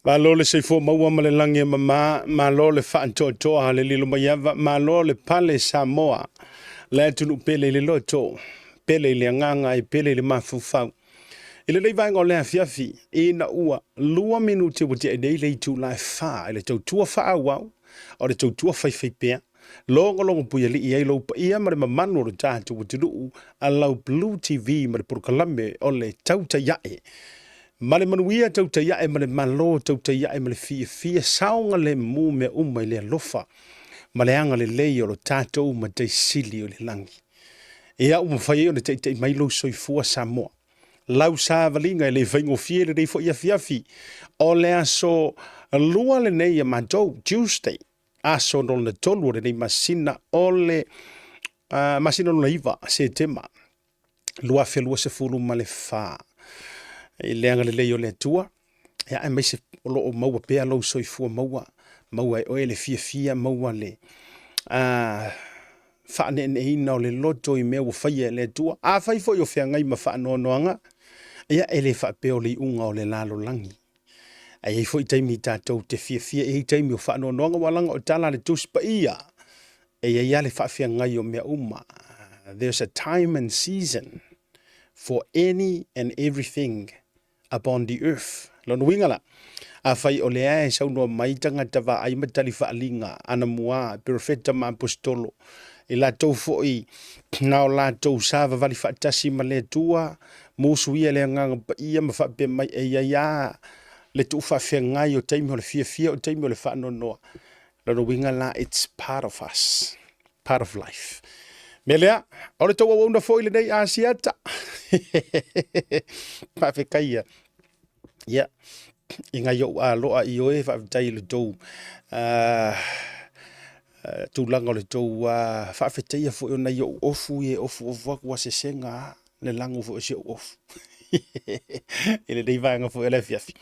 Malo le seifo maua ma le langi mama, malo le whaantoa le lilo maiava, malo le pale Samoa, le tunu pele le loto, pele le nganga I pele le mafufau. Ile le vai ngole afiafi, ina ua, lua minuti wate nei le tu lai fa, ile tau tua fa wau, o le tau tua fai pea, longo puia li ia ilo pa ia mare mamanu o tātu wate nuu, alau Blue TV mare Purkalame o le tauta yae. Male manuia tau te iae male malo tau te iae male fia saunga le mu me umai le alofa. Male anga le lei o lo tātou ma te sili o le langi. Ea umawhai o le te mailo soifua Samoa. Lau sa valinga le whaingo fie le reifo ia fiafi. O le aso lua le nei a matou Tuesday. Aso no le tolu le nei masina o le masina no iwa se tema. Lua felua se fulu ma le faa. Leanga le leo le tua ya mai se lo maua pe lo soifua maua o le fia maua le fa ne ina le loto I mea fai le tua a fai fo yo fia ngai ma fa no noanga ya ele fa pe o le unga o le lalo langi ai fo I taimi tatou te fia e taimi o fa no noanga walanga o tala le tuspa ia ya le fa fia ngai o mea uma. There's a time and season for any and everything upon the earth. Lon wingala. A fai o lea e sau noa maitanga tawa ai matali whaalinga ana mua perfecta ma apostolo. I la tau foi na o la tau sava vali whaatasi ma le tua musu ia le nganga pa ia ma whaape mai e ia le tu whawhia ngai o taimi o le fia o taimi o le whaano noa. Lon wingala, it's part of us. Part of life. Melea, o le tau wauna foi le nei asiata. Whawhikaia. Ya, inga yo a loa I oe whaafitai le tau tūlanga le tau whaafitai a fo na yo ofu aku se senga le lango fo se ofu. Ele dei vanga fo ele fiafi.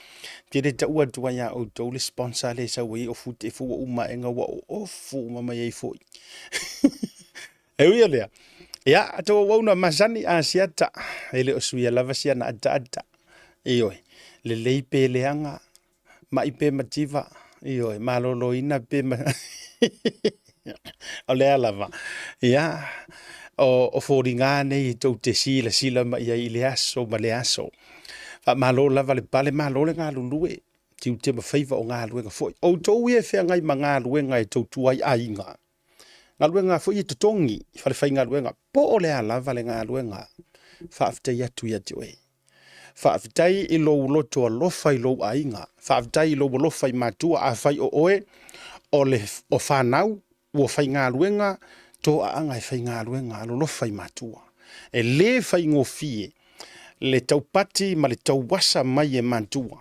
Pire ta ua tua ya o tau le sponsor le sa wei ofu te fo uma enga wa ofu mama ye fo. E ui lea. Ya, ato wauna masani a siata. Ele o suia lava sia na ata. E oi. Le lei pe leanga ma I pe mativa io malolo ina pe o le alava ya o foringa nei to te sila ma ia I le aso ma le aso fa malo lava le pale malo le nga lulue ti te ma faiva o nga luenga foi o to ie fe ngai ma nga luenga to tuai ainga nga luenga foi I totongi fa le fai nga luenga po o le alava le nga luenga fa after ya tu ya joe. Whaafitai I lo loto a lofa I lo ainga. Whaafitai I lo lofa I matua a whai o oe o le o whanau ua whai ngā luenga tō a anga I whai ngā luenga lo lofa I matua. E le whai ngō fie le taupati ma le tauwasa mai e matua.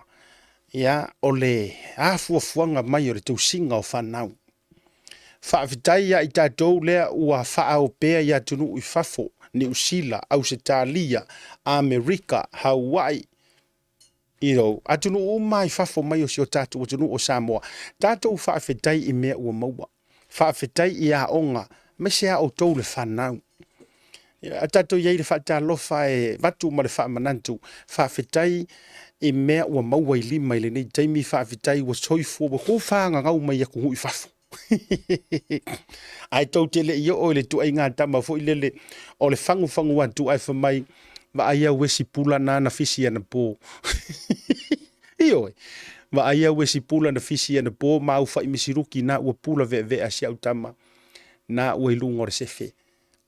Ia o le afuafuanga mai o le tausinga o whanau. Whaafitai ia I tātou lea ua whaao pēa ia tunu I whafo. New Zealand, Australia, America, Hawaii. Atunu o mai fafo mai o si o tātou atunu o Samoa. Tātou whaafetai I mea ua maua. Whaafetai I a onga, me se a o tau le whanau. Tātou iei le whaatalofa e watu ma le whaamanantu. Whaafetai I mea ua maua I lima I le nei taimi whaafetai ua soifua wa kōwhanga ngau mai aku hui fafo. Ai tau te le I o le tu ai ngā tama fo I le o le fangu atu ai whamai wa aia wesi pula na fisi ana pō. Ioi, wa aia wesi pula na fisi ana pō ma au whai misiruki na ua pula ve a si au tama na ua ilungo re sefe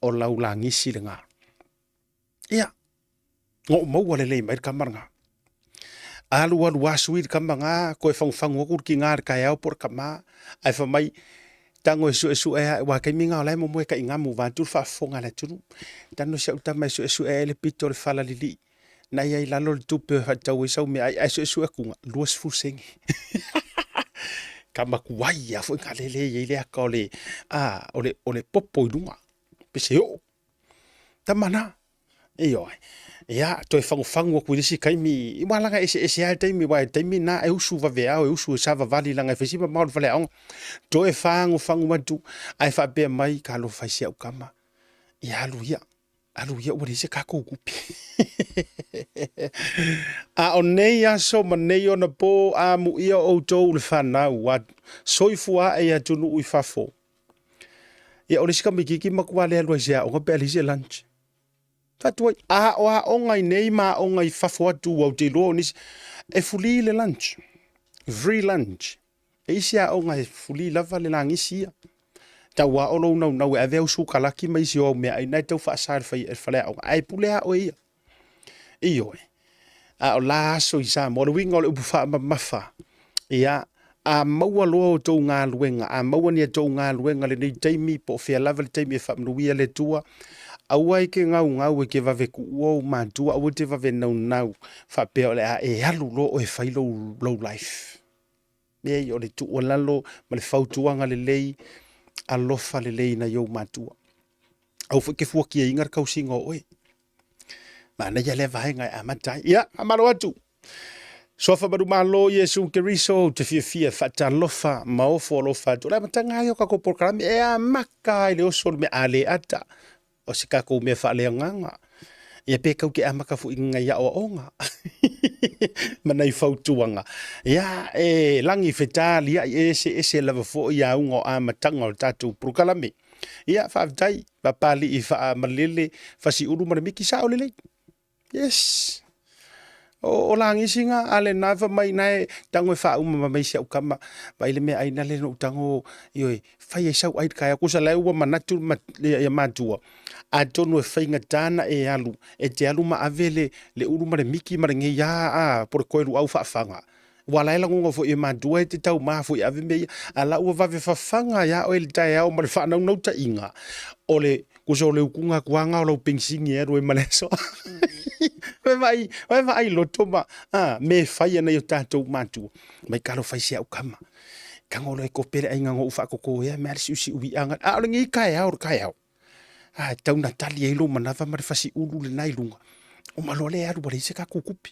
o lau la ngisi le ngā. Ia, ngō maua le lei mai kamaranga. Alu asu I kamanga koe fangu akur ki ngā kai au por kama ai whamai tango esu e wa kai minga o lai mo ka inga mu vantur fa fonga le tunu tano se utama esu e le pito le fala lili na ia I lalo le tupe ha tau sau me ai esu e kunga luas fusengi kama kuai ya fo ngalele ye le ka ole popo lunga pese o tamana yo ya to fangu ku disi kai mi I malanga ese ai taimi wa taimi na e usu va vea e usu sava vali langa fesiba mal vale on to fangu matu ai fa be mai ka lo fa sia ukama ya luia alu ia ua leise kakukupi a o nei aso ma nei ona po a mu ia outou le whanau wa soifua e atunu ui fafo ia o le sika mikiki makua le alua sia o nga pe alise lunch fatua a o ngai nei ma o ngai fafo atu au te lo nis e fuli le lunch free lunch e isia o ngai fuli lava le langisia tawa o lo nau e ave usu kalaki mai si o me ai nai tau fa sar fa e fale o ai pule a o ia io a o la so isa mo le wingo le ufa mafa ia a maua lo to nga luenga a maua ni to nga luenga le nei taimi po fe lava le taimi fa mnuia le tua a wai ke ngau ke va ve ku o ma tua o te va ve nau fa pe o le a e alu lo o e fai low life me o le tu o lalo ma le fautuanga le lei alofa le lei na yo matua au fa ke fu ki ingar kausingo oi mana ya le vai ngai amatai ya amalo atu sofa baru malo Yesu Keriso te fia fata lofa maofo lofa tu la matanga yo ka ko program e amaka ile osol me ale ata o se ka ko me fa le nganga ia pe kau ke amaka fu inga ya o onga mana I fautuanga ya e langi fetali ya ese lava fo ya ungo amatanga o tatu prokalame ia fa dai ba pali I fa malele fa si uru ma miki sa olele yes o langi singa ale nava mai nai tango fa uma mai sia ukama ba ile me aina le no tango yo fa ye sa ai kaya ku sa lai wa manatu ya matua a tonu e whainga tāna e alu, e te alu ma avele le uru ma le miki ma le nge ia a por koe au whaafanga. Wala ela ngonga fo e mandua e te tau maa fo e ave mea, a la ua vave whaafanga ya o e le tae au ma le whaanau nau ta inga. O le, kusa o le ukunga kuanga o lau pengsingi e roe ma le so. Wai vai loto ma, me whai ana i o tātou mātua. Mai karo whai se au kama. Kangolo e kopere ai ngango ufa koko ea, mea si usi uwi anga. A o le ngi kai au. Tau na tali e lo manava ma le fasi ulu le nai lunga. O malole aru wale se ka kukupi.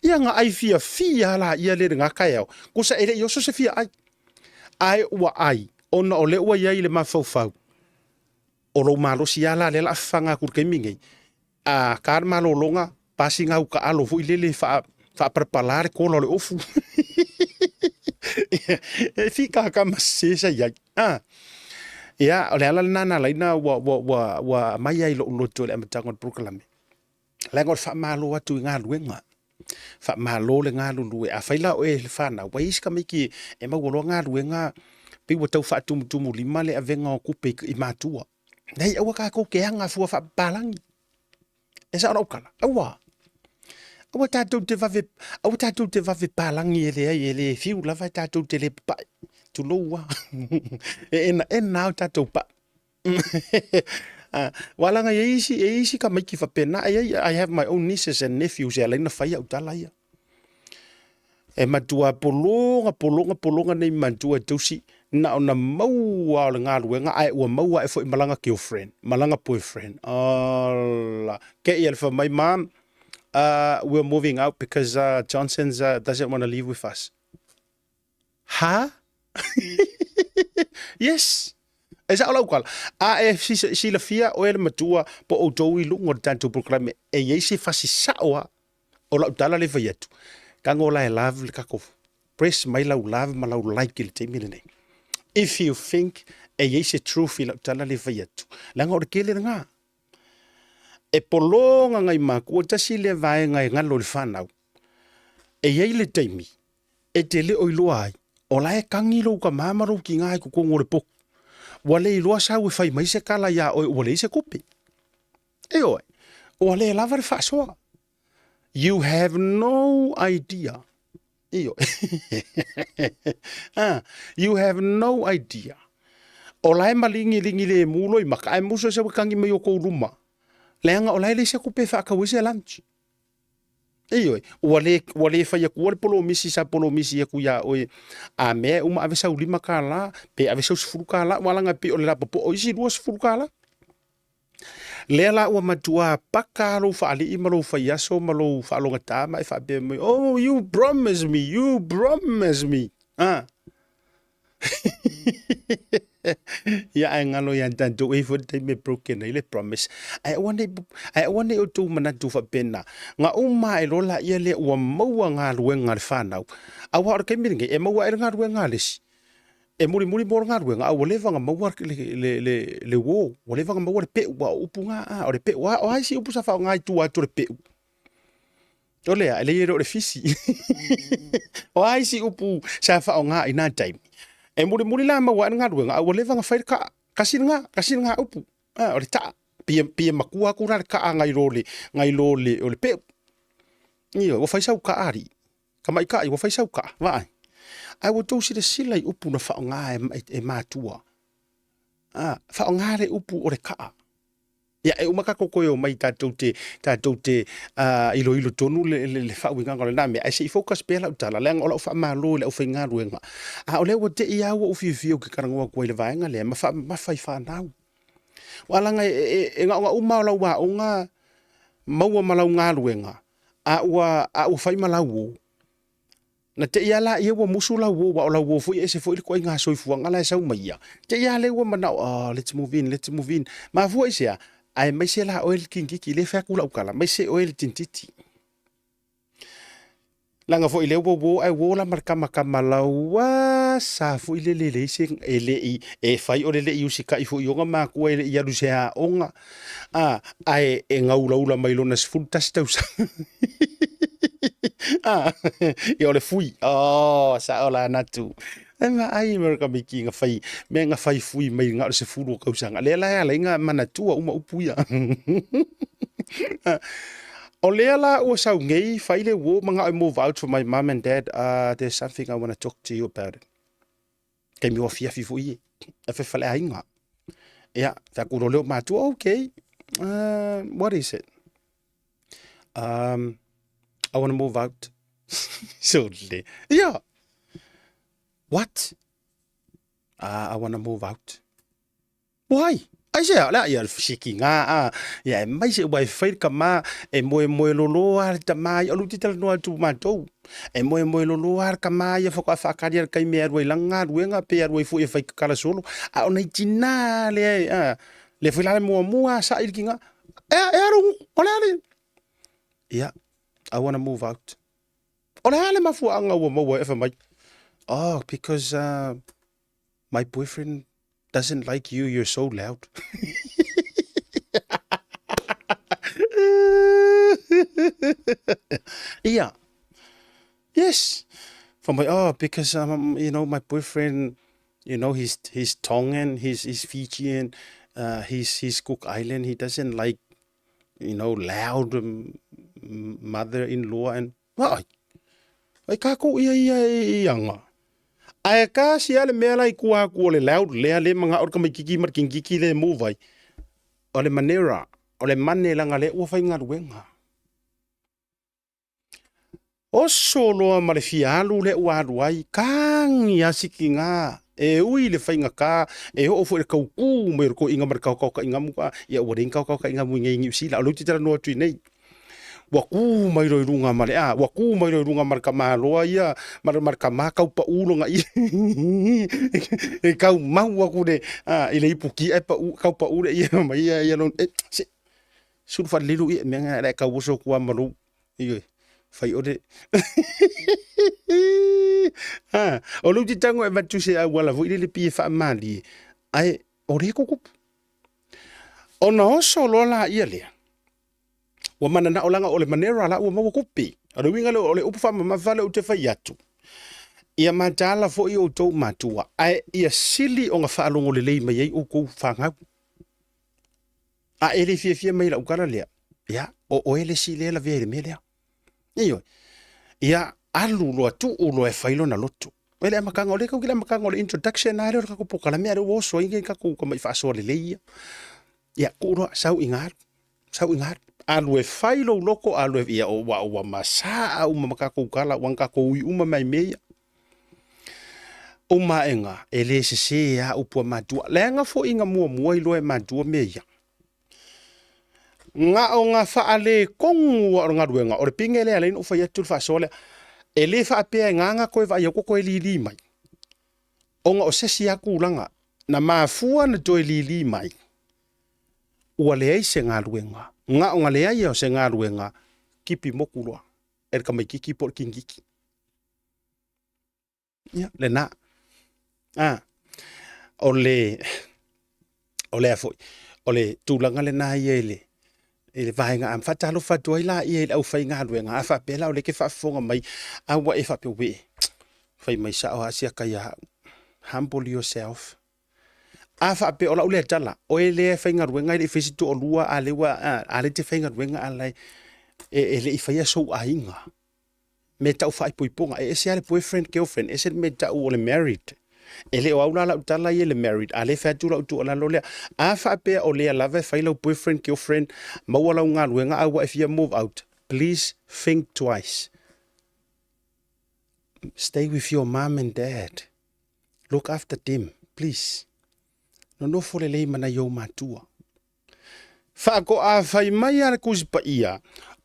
Ia nga ai fia la ia le nga kai au. Kosa ere yoso se fia ai. Ai ua ai. Ona ole ua iai le mafau. O lo malo si ala le la fanga kur ke mingei. A kar malo longa pasi nga uka alo fu ilele fa prepalare ko lo le ofu. E fika ka masesa iai. Ia, o le ala nana laina wa mai ai lo to le amatango proklame. Lengo fa malo atu nga luenga. Fa malo le nga lulu a faila o e le fana. Wa iska miki e ma wolo nga luenga pe wa tau fa tumu lima le avenga o kupe I matua. Nei awa ka ko ke anga fu fa balangi. E sa ora kala. Awa tatou te vave palangi ele fiu lava tatou te le pa. Tuloa na tatou pa walanga easy ka mai ki fa pena I have my own nieces and nephews ya laina fai au talaia e matua polonga nei matua tusi na ona maua o nga luenga ai ua maua e foi malanga girlfriend malanga boyfriend la ke ia for my mom we're moving out because Johnson's doesn't want to live with us yes. Esa ola ukala. Si la fia o ele matua po o tou I lungo tanto programe e yesi fasi saoa o la utala le vaiatu. Kango la e love le kakofu. Press mai la love ma la like le te mire nei. If you think e yesi truth I la utala le vaiatu. Langa o le kele nga. E polonga ngai maku o tasi le vai ngai ngalo le whanau. E yei le teimi. E te le oiloa ai. O la e kangi lo ka mamaro ki ngai ku ngore pok. Wale I loa sa we fai mai se kala ya o wale se kopi. E oi. Wale lava fa soa. You have no idea. E oi. You have no idea. O la e malingi le mulo I maka ai muso se kangi mai o ko ruma. Leanga o la le se kopi fa ka wese lunch. Oi, wale fa ya kuar polo misi sa polo misi ya kuya oi a me uma ave sa ulima kala pe ave sa sfuru kala wala nga pe o la popo o isi duas sfuru kala lela o matua pakalo fa ali imalo fa yaso malo fa longa tama fa be oh you promise me ia ai ngalo ia tanto e fo te me broken ile promise ai one o tu mana tu fa pena nga uma e rola ia le wa maua nga luenga le fanau a wa ke miringe e maua e nga luenga le e muri mo nga luenga a le vanga maua le wo le vanga maua le pe wa upunga o le pe wa o ai si upu sa fa nga tu atu le pe ole a le ro le fisi o ai si upu sa fa nga ina time e muri la maua nga luenga a le vanga fa ka kasinga upu o le ta pia makua ku ra ka ngai role o le pe ni o fa sau ka ari kamai ka i o fa sau ka va ai wo to si le sila i upu na fa nga e matua fa nga le upu o le ka ya e umaka ko o mai tatou te ilo tonu le fa winga ngol na me ai se focus pe la utala le ngola fa ma lo le o fa nga ruenga a o le wo te ia wo fi o ke karanga ko le vaenga le ma fa na wala nga e nga uma la wa nga maua malau nga ruenga a u fa ma la wo na te ia la ia wo musu la wo wa la wo fu e se fu ko nga so fu nga la sa mai te ia le wo mana let's move in ma fu e se ai mai se la oil kingi ki le fa kula ukala mai se oil tintiti langa fo ile wo ai wo la marka la wa sa fo ile le se ele e fai o le i usika i fo i nga ma ko ile ia lu se a onga ai e ngaula mai lona se full tas tau e ole fui sa ola natu ma ai mereka miki nga fai me nga fai fui mai nga se fulu ka usanga le la nga mana tua uma upuia o le la o sa ngei fai le wo manga I move out for my mom and dad there's something I want to talk to you about it ke mi o fia fi fui e fe fale ainga ya ta ku lo ma tu okay what is it I want to move out so yeah what I want to move out why ai se la ia fiki nga ya mai se vai fai kama e mo lolo ar tamai alu tital no tu mato e mo lolo ar kama ia foka fa karia kai me arwe langa ruenga pe arwe fu e fai kala solo a ona tina le foi la mo sa ilkinga e aru ona yeah I want to move out ona le mafu anga wo mo e fa mai because my boyfriend doesn't like you. You're so loud. Yeah. Yes. From my because my boyfriend, he's Tongan, he's Fijian, he's Cook Island. He doesn't like, loud mother-in-law and ai kako ia nga. Ai ka sia le mela I kua le loud le mga or kamai kiki mar kiki le movai. O le manera, o le mane langa le ua fai ngā ruenga. O solo ma le fialu le ua aruai, kangi asiki ngā. E ui le fai ngā ka, e ho ofo le kauku, me roko inga mar kau ka inga mua, ia ua ring kau ka inga mua ngi usila, o luti tera noa tui nei. Waku mai roi runga mare waku mai roi runga mar kama loa ia mar kama kau pa ulonga i e kau mau waku de ile ipuki e pa kau pa ule ia mai ia non sur fa lilu i me nga kau so ku amaru i fai ode o lu ti tango e matu se wala vo ile pi fa mali ai ore ko ona solo la ia le wa mana na olanga ole manera la wa mawa kupi ala winga le ole upu fama mavale u te fai atu ia matala fo I o tou matua ai ia sili o nga whaalongo le lei mai ei o kou whangau ele fia mai la ukara lea ia o ele si lea la vea ele melea ia alu loa tu o loa e whailo na lotu ele makanga ole kau kila makanga ole introduction na reo kako poka la mea reo oso inge kako kamai whaasoa le lei ia kuro sau ingaru alu e whailo loko alu e ia o wa masaa uma makako kala wankako ui uma mai meia uma enga ele se ya upua matua lenga fo inga mua I loe matua meia nga o nga faale kongu o nga ruenga o pingele ale no fa yatul fa sole ele fa pe nga koe va yoko koe li mai o nga o sesi aku langa na mafua na toi lili mai. Ua le ai se ngā luenga. Ngā o ngā le ai o se ngā luenga kipi mokulua. E ka mai kiki por kingiki. Ya, le na. O le afoi. O le tūlanga le nā ia ele vaenga am fatalo fatua ila ia au fai ngā luenga. A fa pela o le ke fa fonga mai. A wa e fa pe we. Fai mai sa o asia kaya humble yourself. A fa pe ola ule tala. O ele fai ngā luenga ele fesi tu o lua a lewa a le te fai ngā luenga a lai ele i fai so a inga. Me tau fai puiponga. E se ale boyfriend, girlfriend. E se me tau o le married. Ele o aula la utala ye le married. A le fai tu la utu ala lolea. A fa pe o le lave fai lau boyfriend, girlfriend. Maua lau ngā luenga awa if you move out. Please think twice. Stay with your mom and dad. Look after them, please. No fole lei mana yo matua. Fa ko a fai mai ala kusipa ia.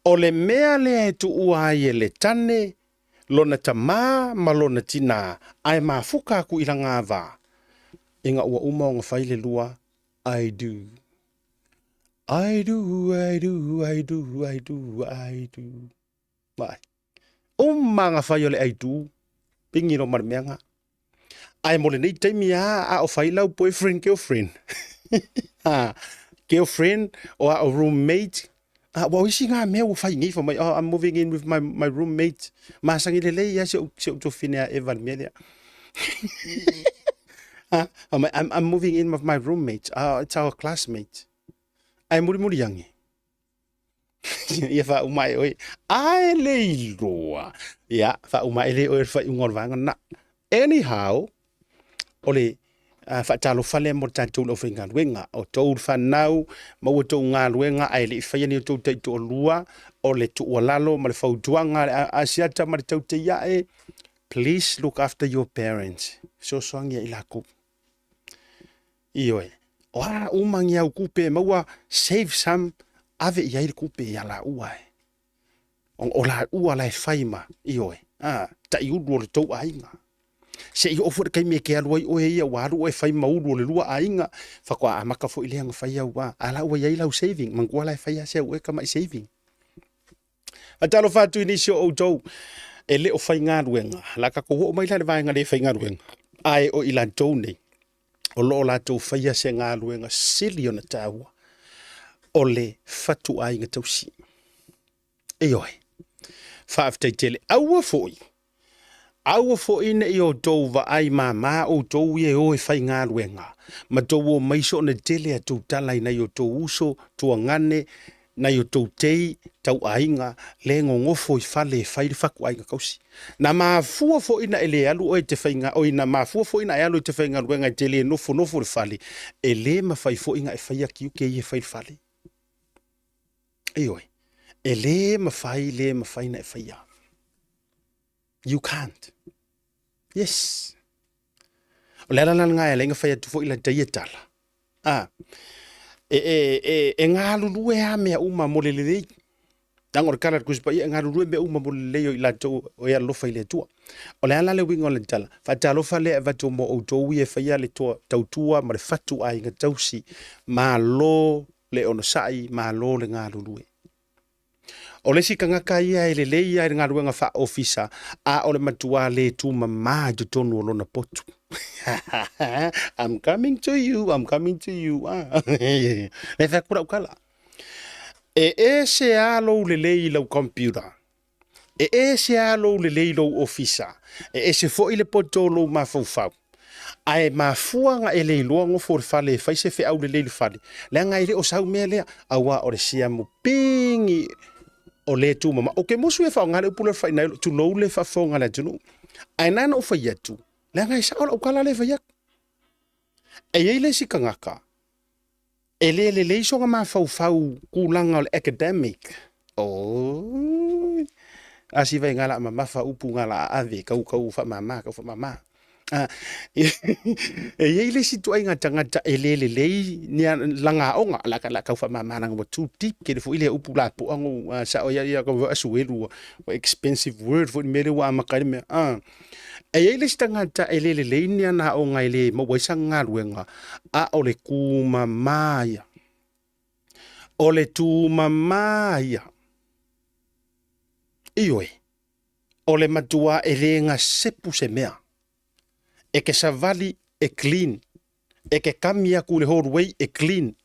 O le mea le tu ua ye le tane. Lona tamā ma lona tina. Ai mafuka ku ila ngā vā. Inga ua uma o ngā fai le lua. I do. I do, I do, I do, I do, I do. Mai. Uma ngā fai o le I do. Pingi no marmeanga. Ai mo le nei taimi a o fai lau boyfriend, girlfriend. Girlfriend or a roommate. Well, isi ngā mea o fai ngi for my, I'm moving in with my roommate. Masangi le lei ya se to finea evan mea. I'm moving in with my roommate. It's our classmate. Ai muri yangi. Ia fa umai oi. Ai le loa. Ya, fa umai le oi fa ungor vanga na. Anyhow, ole fa talo fale mo tantu o finga wenga o tou fa nau mo to nga wenga ai le fa ni to te to lua o le tu lalo ma le fa tuanga asiata ma te te ya e. Please look after your parents. So song ya ilako. Ioi. Wa umang ya kupe maua save some ave ya il kupe ya la uai. O la ua la faima ioi. Ta iudu le to ainga. Se i ofo kai me ke aloi o ia waru e fai mauru le lua ainga fa kwa amaka fo ile nga fai wa ala o ia lau saving man kwa la fai se o ka mai saving atalo fatu inisio o to ele o fai nga ruenga la ka ko o mai la vai nga le fai nga ruenga ai o ila tone o lo la to fai se nga ruenga silio na tawa o le fatu ai nga tausi e oi fa after tele awa foi aua fo ina i o tou wa ai mama o tou ie o e whai ngā ruenga. Ma tou o maiso na tele a tou talai na i o tou uso, tua ngane, na i o tou tei, tau ainga, le ngofo i whale e whairi whaku ainga kausi. Na mafua fo ina ele alu o e te whainga, o ina mafua fo ina e alu e te whainga ruenga i tele nofo le whale, e le ma whai fo inga e whai aki uke i e whai whale. E oi, e le ma whai na e whai a. You can't. Yes. O le alana ngā e lenga whai atu fo ila teia tala. E ngā lulu e a mea uma mo le lelei. Tangor kala kuspa ia ngā lulu e mea uma mo le leo ila tau o ea lofa i le tua. O le alana le winga o le tala. Whata lofa le e vatu mo o tau i e whai a le tautua ma le fatu a inga tausi. Ma lo le ono sai, ma lo le ngā lulu e. O le sika ngaka ia e le leia e ngā ruenga wha ofisa a o le matua le tu mamā tu tonu o lona potu. I'm coming to you, I'm coming to you. Le wha kura ukala. E se alo le lei lau computer. E se alo le lei lau ofisa. E se fo i le poto lau mafau. Ai mafuanga e le loa ngofo le fale fai se fe au le lei le fale. Le ngai le o sau mea lea awa o le sia mo pingi o le tu mama o ke mosu e fa ngale pula fa na tu lo le fa fo ngale tu ai nana o fa yetu le ngai sa o kala le fa yak e ye le sikangaka e le so ma fa ku langa le academic o asi vai ngala mama fa upu ngala ave ka fa mama e ye le situ ai ngata e le ni langa onga la ka fa mama nang tu tip ke fu ile upu la po sa o ya ko asuelu expensive word for mere wa makari me E ele stangata ele le ni ana o ngai le mo wai sanga luenga a ole kuma maya. Ole tu maya. Ioi. Ole matua ele nga sepu se mea. E ke savali e clean. E ke kamia ku le horway e clean.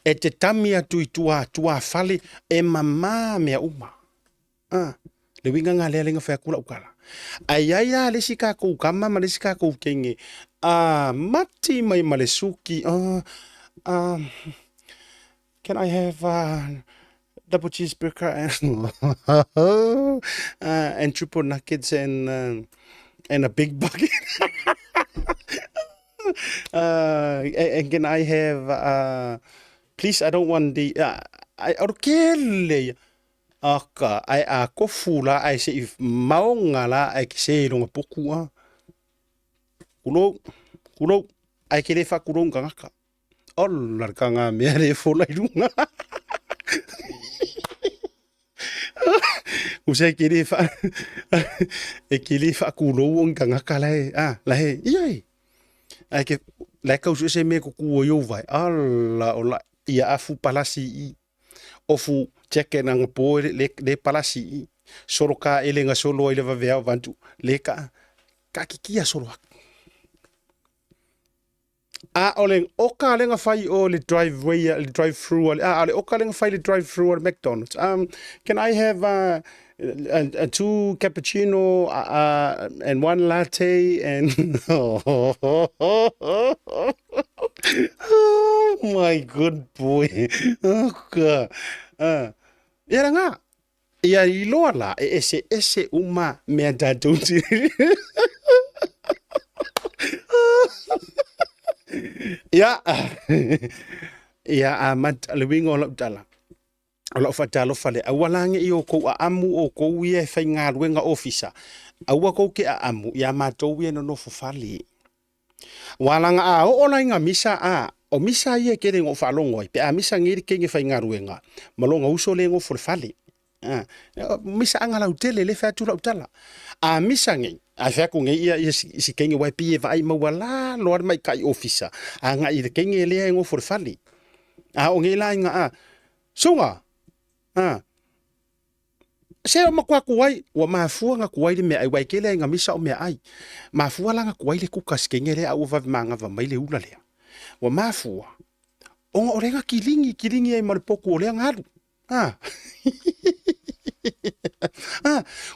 E te tamia tua fale e mama mea uma. Le winga nga le lenga fa kula ukala. Ai le sika ko kama ma le sika ko kenge. Mati mai malesuki. Can I have double cheeseburger and triple nuggets and a big bucket? And can I have please, I don't want the aka ai a kofula ai se maonga la ai ke se longa pokua kulo ai ke le fa kulo ngaka olla kanga me le fola lunga usa ke le fa e ke le fa kulo ngaka la he ai ai ke la ka usa se me ko ku yo vai alla ola ia afu palasi I ofu cheke nang po le palasi solo ka ele nga solo ele va vea vantu le ka kikia solo ole oka le nga fai o le driveway le drive through ole oka le nga fai le drive through at McDonald's can I have a two cappuccino and one latte and oh my good boy oka Ia nga. Ia I loa la ese uma mea dadouti. Ia mat lewinga o lautala. O lau fatalo fale. Awalange I o kou a amu o kou ia fai ngā ruenga ofisa. Awa kou ke a amu ia matou ia no fale. Walanga o la inga misa o misa ia kere ngo falongo pe a misa ngiri kenge fai ngā ruenga. Malonga uso le ngo fale. Misa anga la utele le fa tu la utala. A misa ngi a fa ko ngi ia si kenge wai pie vai ma wala lo mai kai ofisa. Anga I kenge le ngo fale. O ngi la inga sunga. Se ma kwa kuai wa mafua nga kuai le me ai wai kele nga misa o me ai. Mafua la nga kuai le kukas kenge le au va manga va mai le ula le. Wa mafua. O orenga kilingi ai mal poku o le ngalu.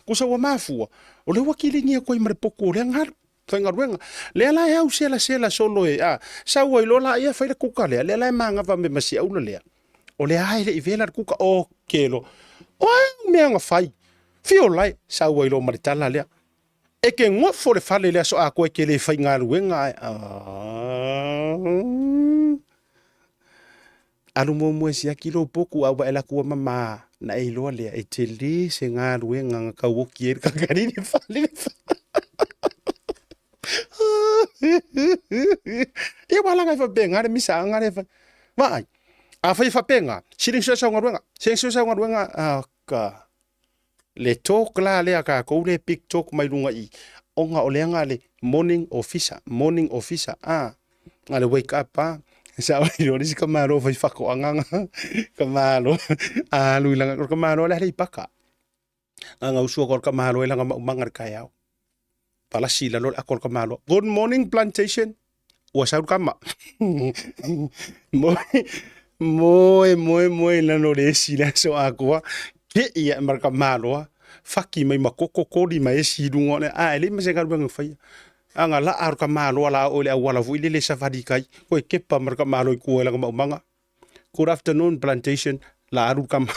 Kusa wa mafua. O le wakilingi ko I mal poku o le ngalu. Fenga ruenga. Le la au sela solo sa wa lola ia fa le kuka le la manga va me masi au le. O le ai le ivela kuka o kelo. O me nga fai. Fio lai sa wa lo maritala le. E ke ngofo le fale le so a ko ke le fai nga ruenga Alu mo si akilo poku awa ela kuwa mama na loa le e te le se ngā ruenga nga ka woki ka karini fale. Ia wala ngai fa benga le misa ngare fa. Vai. A fa penga. Siling so sa ruenga. Siling so sa ruenga ka. Le talk la le ka ko le big talk mai lunga I. Onga o le nga le morning officer. Ngale wake up Sa oi ori si kamaro vai fako anganga kamaro lui langa kamaro la rei paka anga usu ko kamaro langa mangar kayao pala sila lo akol kamaro good morning plantation wasau kama moi la no le sila so akwa ke ia mar kamaro faki mai makoko kodi mai sidungo ele mase garbu fai anga la ar ka malo la o le wala fu le safari kai ko ke pa mar ka malo ku la manga good afternoon plantation la aru kam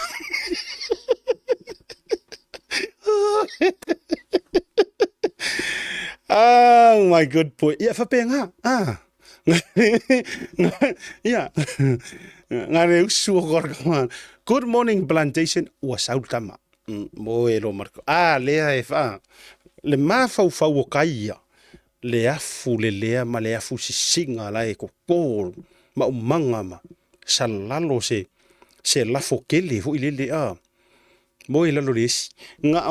my good boy ia fa penga ia ngare usu gor ka good morning plantation was out tama mo elo marco le fa le ma fa o kai le afu le lea ma le afu si singa la e ko pol ma umanga ma salalo se lafo kele fu ile le mo ila lo lesi nga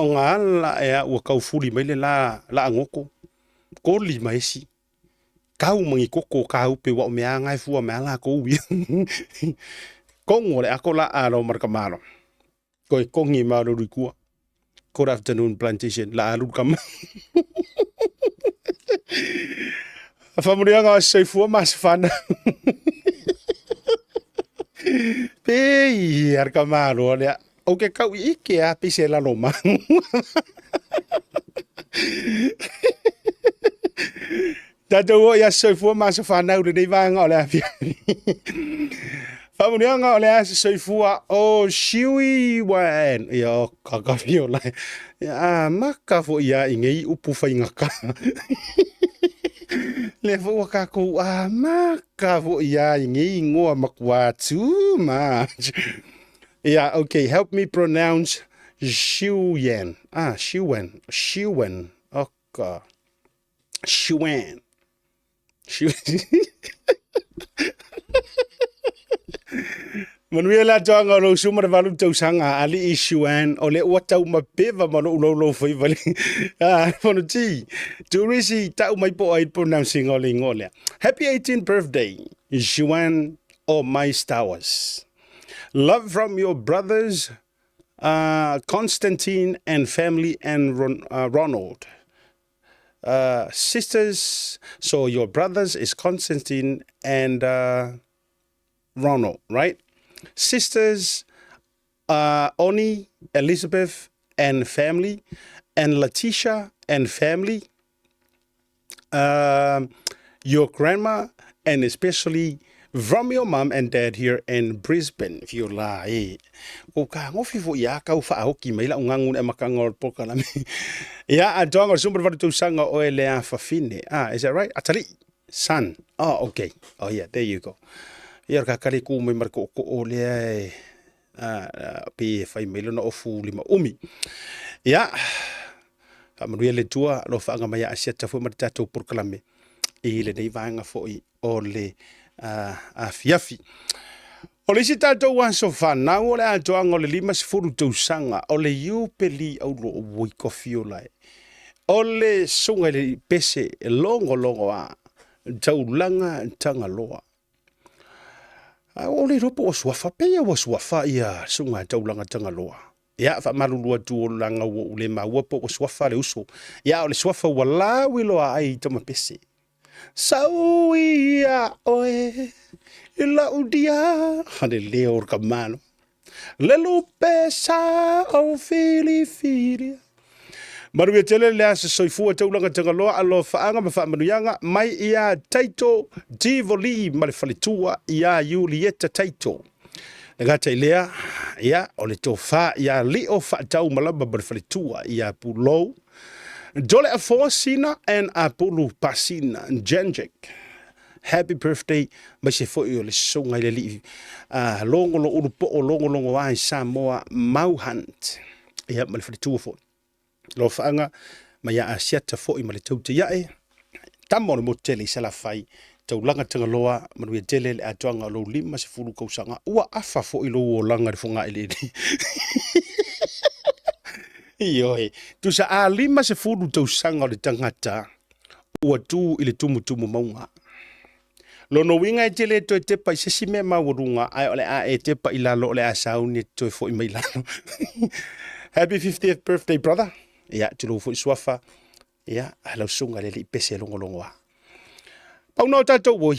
la e wa kau fuli mai le la ngoko ko lima esi kau mangi koko kau pe wa me anga fu me ala ko wi ko ngore akola alo marka malo ko kongi malo rikua good afternoon plantation la alu kam famurianga sei fu mas fana pe arka malo le oke kau ike a pise la loma Tato ya sei fu mas fana u de vanga ole afia Famunianga ole as sei fu o shiwi wan ya kakafio la ya maka fo ya ingei upu fa ingaka le fo ka ko maka fo ya ingei ngoa makwa too much yeah okay help me pronounce shiwen shiwen okay shiwen Manuela tanga lo sumar valu tau sanga ali isuan ole watau mapeva mano ulo foi vali fono ti turisi tau mai po ai pronouncing ole ngole happy 18th birthday Isuan or my stars love from your brothers Constantine and family and Ronald sisters so your brothers is Constantine and Ronald right sisters Oni, Elizabeth and family, and Letitia and family, your grandma, and especially from your mom and dad here in Brisbane. If you lie, o ka ngofi fo ya ka ufa hoki mai la ngangun e makangol poka la ya adonga sumber va tu sanga o ele a fafine is that right atali son okay yeah there you go ia ka kare ku mai marko ko ole pe fai melo na ofu lima umi ya amru le tua lo fa nga mai asia tafu marta to por klame ile dei vanga foi ole afiafi ole sita to wan so fa na ole ato angole lima sfuru to sanga ole you peli au lo wo kofio lai ole sunga le pese longo a tau langa tanga loa ole ropo o swafa pe o swafa ia sunga taulanga tanga loa ya fa malulua tu langa o le maua po o swafa le uso ya ole swafa wala wilo ai tama pese sauia oe ila udia hade leo kamano le lupesa o fili Maru tele le as soifua taulanga tanga loa alo faanga ma manuyanga mai ia taito divoli male falitua ia Julieta taito. Ngata ilea ia ole tofa ia lio fa tau malamba male falitua ia pulo. Dole a sina and a pulu pasina Janjek. Happy birthday mai se foi o le songa le li longo lo urupo o longo ai Samoa Mauhant. Ia male falitua fo. Lo faanga mai a siata fo i male tau te iae tamo le motele sala fai tau langa tanga loa manu e tele le atuanga lo lima se fulu kausanga ua afa fo i lo o langa le fonga ele iyo tu sa a lima se fulu tau sanga le tangata ua tu i le tumu maunga lo no winga e tele to te pa se me mawurunga ai ole a e te pa i la lo le a sauni to fo i mai lano Happy 50th birthday brother ya tilo fu swafa ya ala sunga le pese longo wa pau no tato boy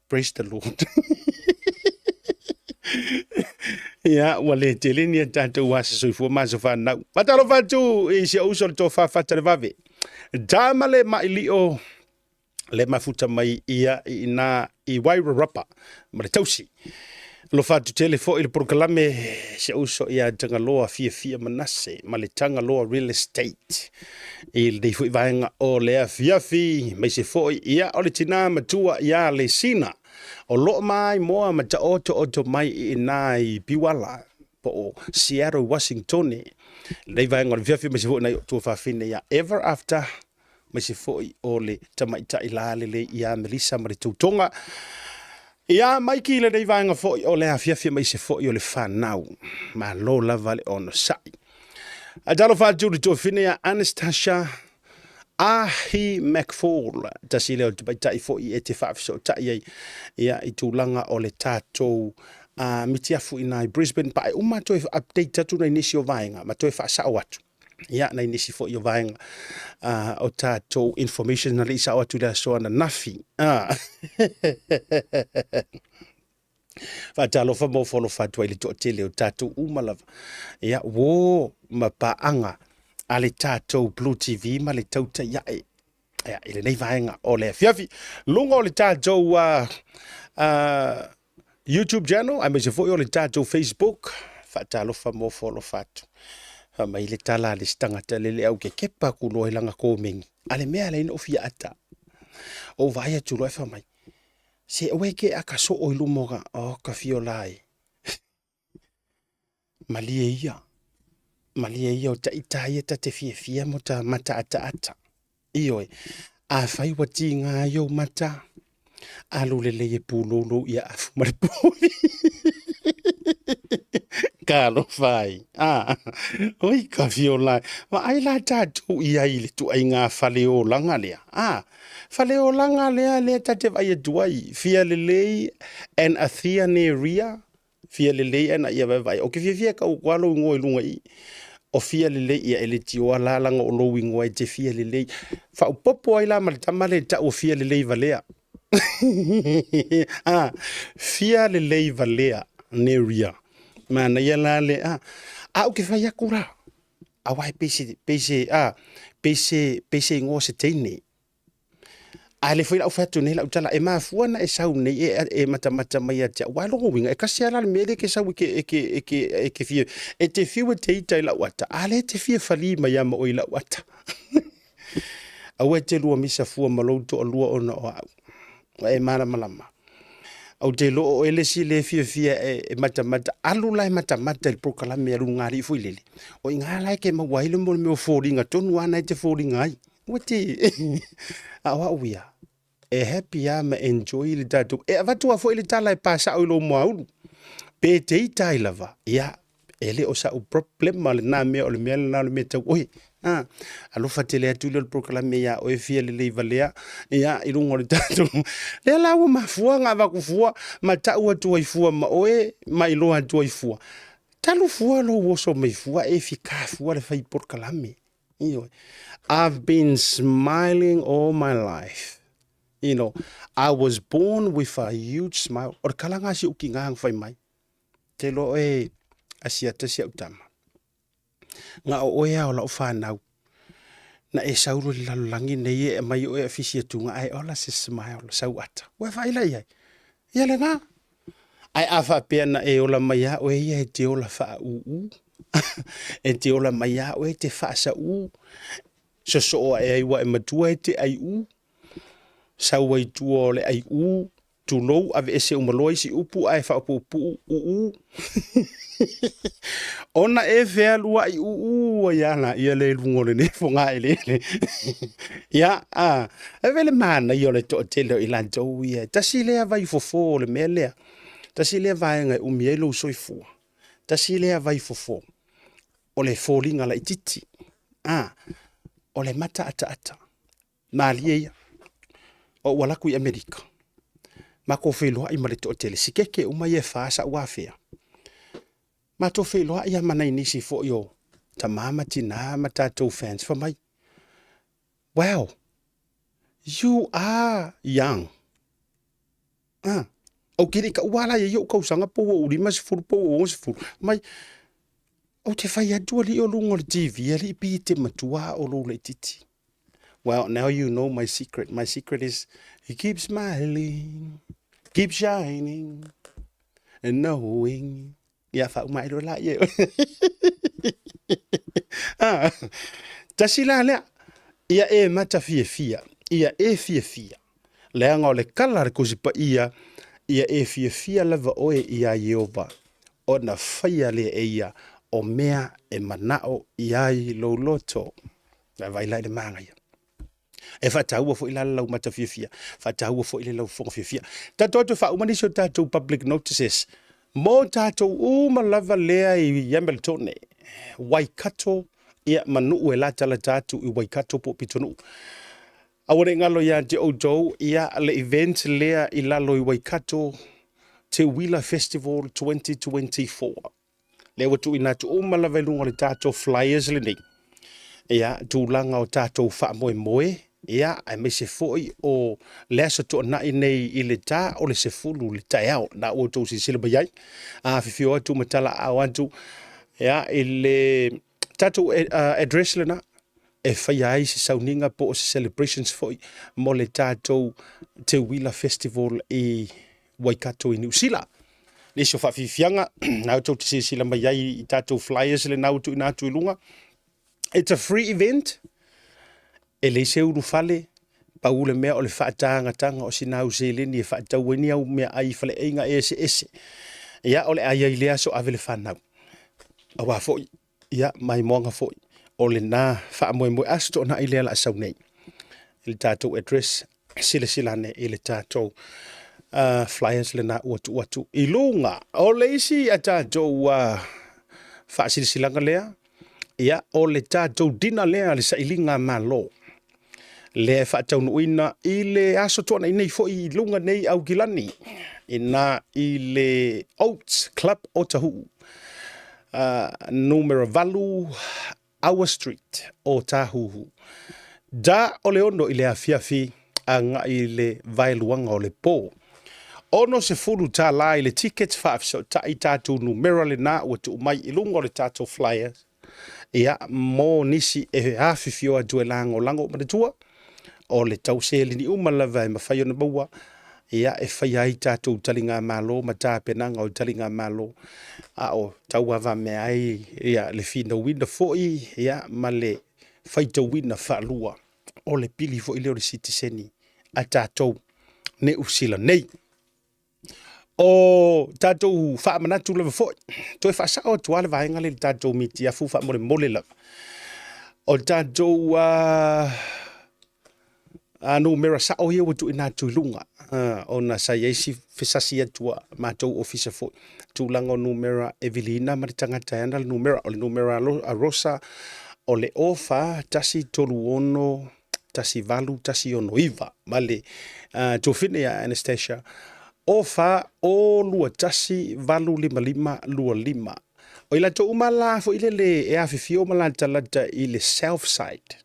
praise the Lord ya wale telini tato wa so fu ma so fa na patalo fa tu e se uso to fa vave damale ma ilio le mafuta mai ia ina I waira rapa ma tausi lo fa tu telefo il proclame se uso ia tanga loa fia manase ma le tanga loa real estate il dei fu vaenga o le fiafi mai se foi ia o le tina matua ia le sina o lo mai moa ma ta oto mai inai piwala po Seattle Washington dei vaenga le fiafi mai se foi na tu fa fine ia ever after mai se foi o le tamaita ilale le ia Melissa ma le tutonga Ia maiki le dei vanga fo o le afia mai se fo o le fanau ma lo la vale on sai. A dalo fa tu to fine Anastasia Ahi McFall, tasile o te tai fo I e te whaafiso tai ei, ia I tūlanga o le tātou mitiafu I nai Brisbane, pa e umato e update tatu na inisi o vaenga, ma to e whaasao atu. Ia na inisi fo I o vaenga, o tātou information na le isa o atu lea soa na nafi. Whaatalo wha mo wholo whatua I le to tele o tātou umalava. Ia, wo ma paanga. A le tātou Blue TV ma le tauta iae. Ia, ile nei vaenga o le fiafi. Lunga o le tātou YouTube channel, a me se foi o le tātou Facebook. Whaatalofa mo wholo whatu. Ma ile tala le stangata le au ke kepa kulo I langa kōmengi. Ale mea le ina ofia ata. O vai atu loe whamai. Se weke a ka so o ilumoga o ka fiolai. Malie ia. Malia ia o ta itai ta te fia mo ta mata ata. Ioi, a whai wati ngā iau mata. A lulele e pūlolo ia a fumaripuri. Kālo whai. Oi ka fiolai. Ma ai la tātou ia I le tu ai ngā whale o langa lea. Whale o langa lea ta te vai aduai. Fia lelei and a thea neria. Fia lelei ana ia vai. O ke fia ka ukwalo ngoi lunga I. O fia lelei ia ele tio ala langa o lowi ngoi te fia lelei. Fa upopo ai la tamale ta o fia lelei valea. Fia lelei valea neria. Mana ia la le o ke fai akura. A wai pese ngo se teine. A le foi la ofatu nei la utala e mafuana e sau nei e mata mai atia walo winga e kasi ala mele ke sau ke fie e te fiu te ita la wata ale te fie fali mai ama o la wata a te lua misa fua malouto o lua ona o e mara malama au te lo o ele si le fie e mata alu lai mata il prokalame alu ngari foi lele o ingala ke mawaile mo me o foringa tonu ana te foringa ai wati awa uia e happy ama enjoy le tatu e vatua fo ile tala e pasa o lo maulu pe te itai lava ia ele o sa o problema le na me o le mel na le meta oi alo fatele atu le proclame ia o e fia le valea ia I lungo le tatu le la o mafua nga va kufua mata o tu ai fua ma oe mai lo atu ai fua talu fua lo wo so mai fua e fika fua le fai proclame io I've been smiling all my life. You know, I was born with a huge smile. Or kalanga si uki ngang fai mai. Te lo e asiata si utama. Nga o oea o la ufanau. Na e sauru li lalulangi ne e mai o e afisia tunga ai ola se smile sau ata. Ue fai lai ai. Ia le nga. Ai afa pia na e ola mai a o e te ola faa uu. E te ola mai a o e te faa sa uu. So e ai wa e matua e te ai u. Sau ai tua le ai u. Tu lou ave ese umaloi si upu ai wha upu u. Ona e whea lua ai u iana ia le lungole ne whonga e le. Ia e vele mana i ole to tele I lantou ia. Tasi lea vai fofo le mea lea. Tasi lea vai ngai umielo soifua. Tasi lea vai fofo. O le fōlinga la ititi. O le mata ata. Malia ia. O walaku I Amerika. Mako wheloa I malete o tele. Sikeke umai e whaasa uafea. Mato wheloa I amanai nisi fo yo. Ta mama tina matatou fans for mai. Wow. You are young. O kiri ka uala ia yo kau sanga po o lima sifuru po o sifuru. Mai. O te whai adua li o lungo le TV. Ali pi te matua o lo le titi. Well, now you know my secret. My secret is he keeps smiling, keep shining, and knowing. Ia wha umai ro la ia. Tasila lea. Ia e mata fia. Ia e fia. Lea ngau le kala re kusipa ia e fia lava oe ia Yehova. O na whaia le e ia o mea e manao iai lo loto. Na vailai le manga ia. E whataua fo ila lau mata fia. Whataua fo ila lau fonga fia. Tatoto wha umanisio tatou public notices. Mo tatou uma lava lea I Yameltone. Waikato ia manu e la tala tatu I Waikato po pitonu. Aware ngalo ya te outou ia le event lea I lalo I Waikato Te Wheeler Festival 2024. Le watu ina tu umala velunga le tato flyers le nei. Ia tūlanga o tato wha moe moe. Ia ai me se foi o le asa to na nei I le tā o le se fulu le tai au na o tō si sila bayai. A fifio atu matala au atu. Ia I le tato address le na. E whai ai se sauninga po o se celebrations foi mo le tato Te Wheeler Festival I Waikato I New Zealand. Le so whawhiwhianga, nau tau te se sila mai ai I tato flyers le nau tu I lunga. It's a free event. E le se uru fale, pa ule mea o le whaatanga tanga o si nau se leni e whaatau eni au mea ai fale einga e se ese. Ia ole ai ai lea so avele whanau. Awa foi, ia mai moanga foi. Ole na wha moe moe asto na I lea la asau nei. I le tato address, sila ne I le tato flyers le na uatu. I lunga, o le isi a tato wha silanga lea. Ia o le tato dina lea le sa ilinga malo. Le whaatau nuina I le aso tuana I nei fo I lunga nei au gilani. Ina I le Oats Club o Tahu. Numero valu Our Street o Tahuhu. Da o le ono I le afiafi anga I le vailuanga o le po. Ono se fulu ta la I le tickets so ta I tatu numero le na ua tu mai I lunga o le tato flyers. Ia mo nisi e hafifio a due lango manatua. O le tausele ni umalava e mawhaio na baua. Ia e whai ai tātou talinga malo, ma tā penanga o talinga malo. A o tauawa me ai, ia le fina wina foi, ia ma le whaita wina whalua. O le pili foi leo le sitiseni, a tātou ne usila nei. O tātou wha manatu lava foi. Toi wha o tuale vaenga le tātou miti a fufa mole lava. O tātou no mera sa o ia watu ina tuilunga. Ona sa yeisi fisasi atua mātou ofisa foi. Tūlanga o numera Evelina maritangata yana le numera o le numera a Rosa o le ofa tasi tolu ono tasi valu tasi ono iva male tofine ya Anastasia ofa o lua tasi valu lima lua lima o ila to umala fo ile le e afifio malanta lata ile south side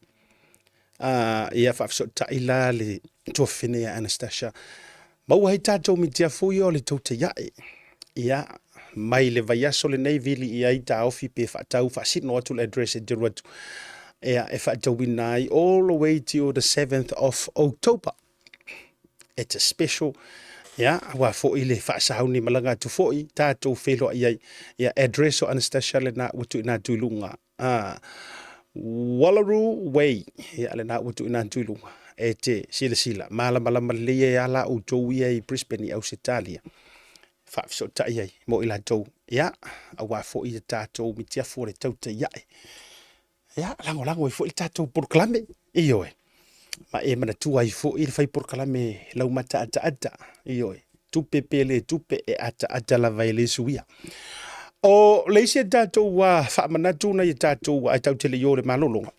ia fa so ta ila le tofine ya Anastasia mau hai tatou mitia fui o le tauta iae. Ia mai le vaiaso le nei vili ia i ta ofi pe whaatau whaasino atu le address e diru atu. Ia e whaatau winai all the way to the 7th of October. It's a special, ia, wa fo i le whaasahau ni malanga atu fo i tātou whelo iai. Ia address o Anastasia le na watu ina tuilunga. Wallaroo Way, ia le na watu ina tuilunga. E te sila malama lea ala o tou ia I Brisbane I Ausitalia. Whaafso ta iai mo ila tou. Ia, a wafo I tātou mitia fo le tauta iai. Ia, lango I fo I tātou porklame. Ioe. Ma e mana tua I fo I le fai porklame lau mata ata. Ioe. Tupe pele tupe e ata la vai le suia. O leise tātou whaamanatu na I tātou ai tautele I ore malolonga.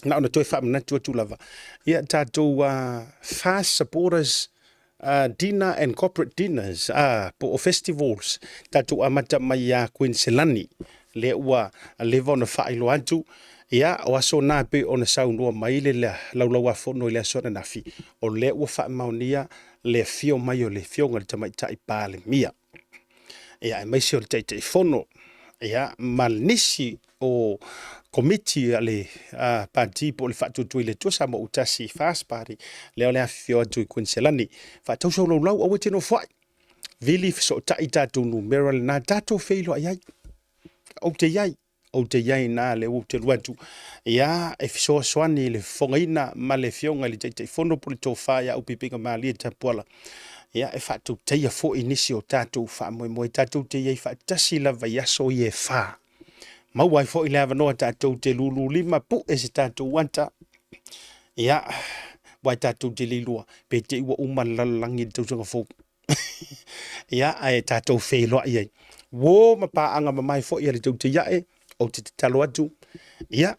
Na ona toi whaamanatu atu lava. Ia tātou fast supporters dinner and corporate dinners po festivals tātou amata mai a Queenselani le ua lewa ona whailo atu ia o aso nā pe ona saunua mai le laulau a whono I le asona nafi o le ua whaamaunia le fio mai o le fionga le tamaitai pāle mia ia e maisi o le taitai whono ia malnisi o committee ale party po le fatu le tosa mo utasi fast party le ole afio atu I Queenselani fa tau so lau o tino fai vili so taita tu numero na tato feilo ai o te yai na le o te luatu ia e so swani le fongaina ma le fionga le tei fono po le tofa ya upipinga ma le tapuala ia e fatu teia fo inisi o tato fa mo tato te yai fa tasi la vaiaso ye fa mau ai fo I lava noa tātou te lulu lima pu e se tātou wanta. Ia, wai tātou te lilua, pe te iwa umalalangi tau sanga fō. Ia, ai tātou wheloa iai. Wō ma pā anga ma mai fo I ale tau te iae, o te talo atu, ia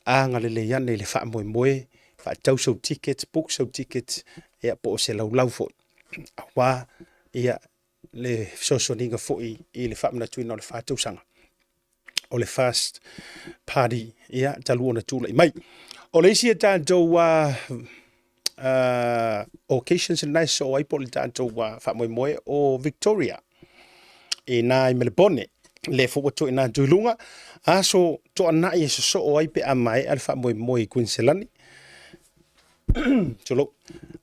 agalele ana i le fa'amoemoe fa'atau sau ticket book sau ticket ia po o se laulau fo'i auā ia le sosoniga fo'i i le fa'amanatuina o le fatausaga o le first party ia talu ona tula'i mai o le isi e tatou occasions and nice so ai po le tatou fa'amoemoe o Victoria ina i Melbourne le fo'u ina tuilunga aso to ana i so ai pe amai al fa'amoemoe i Queensland tolo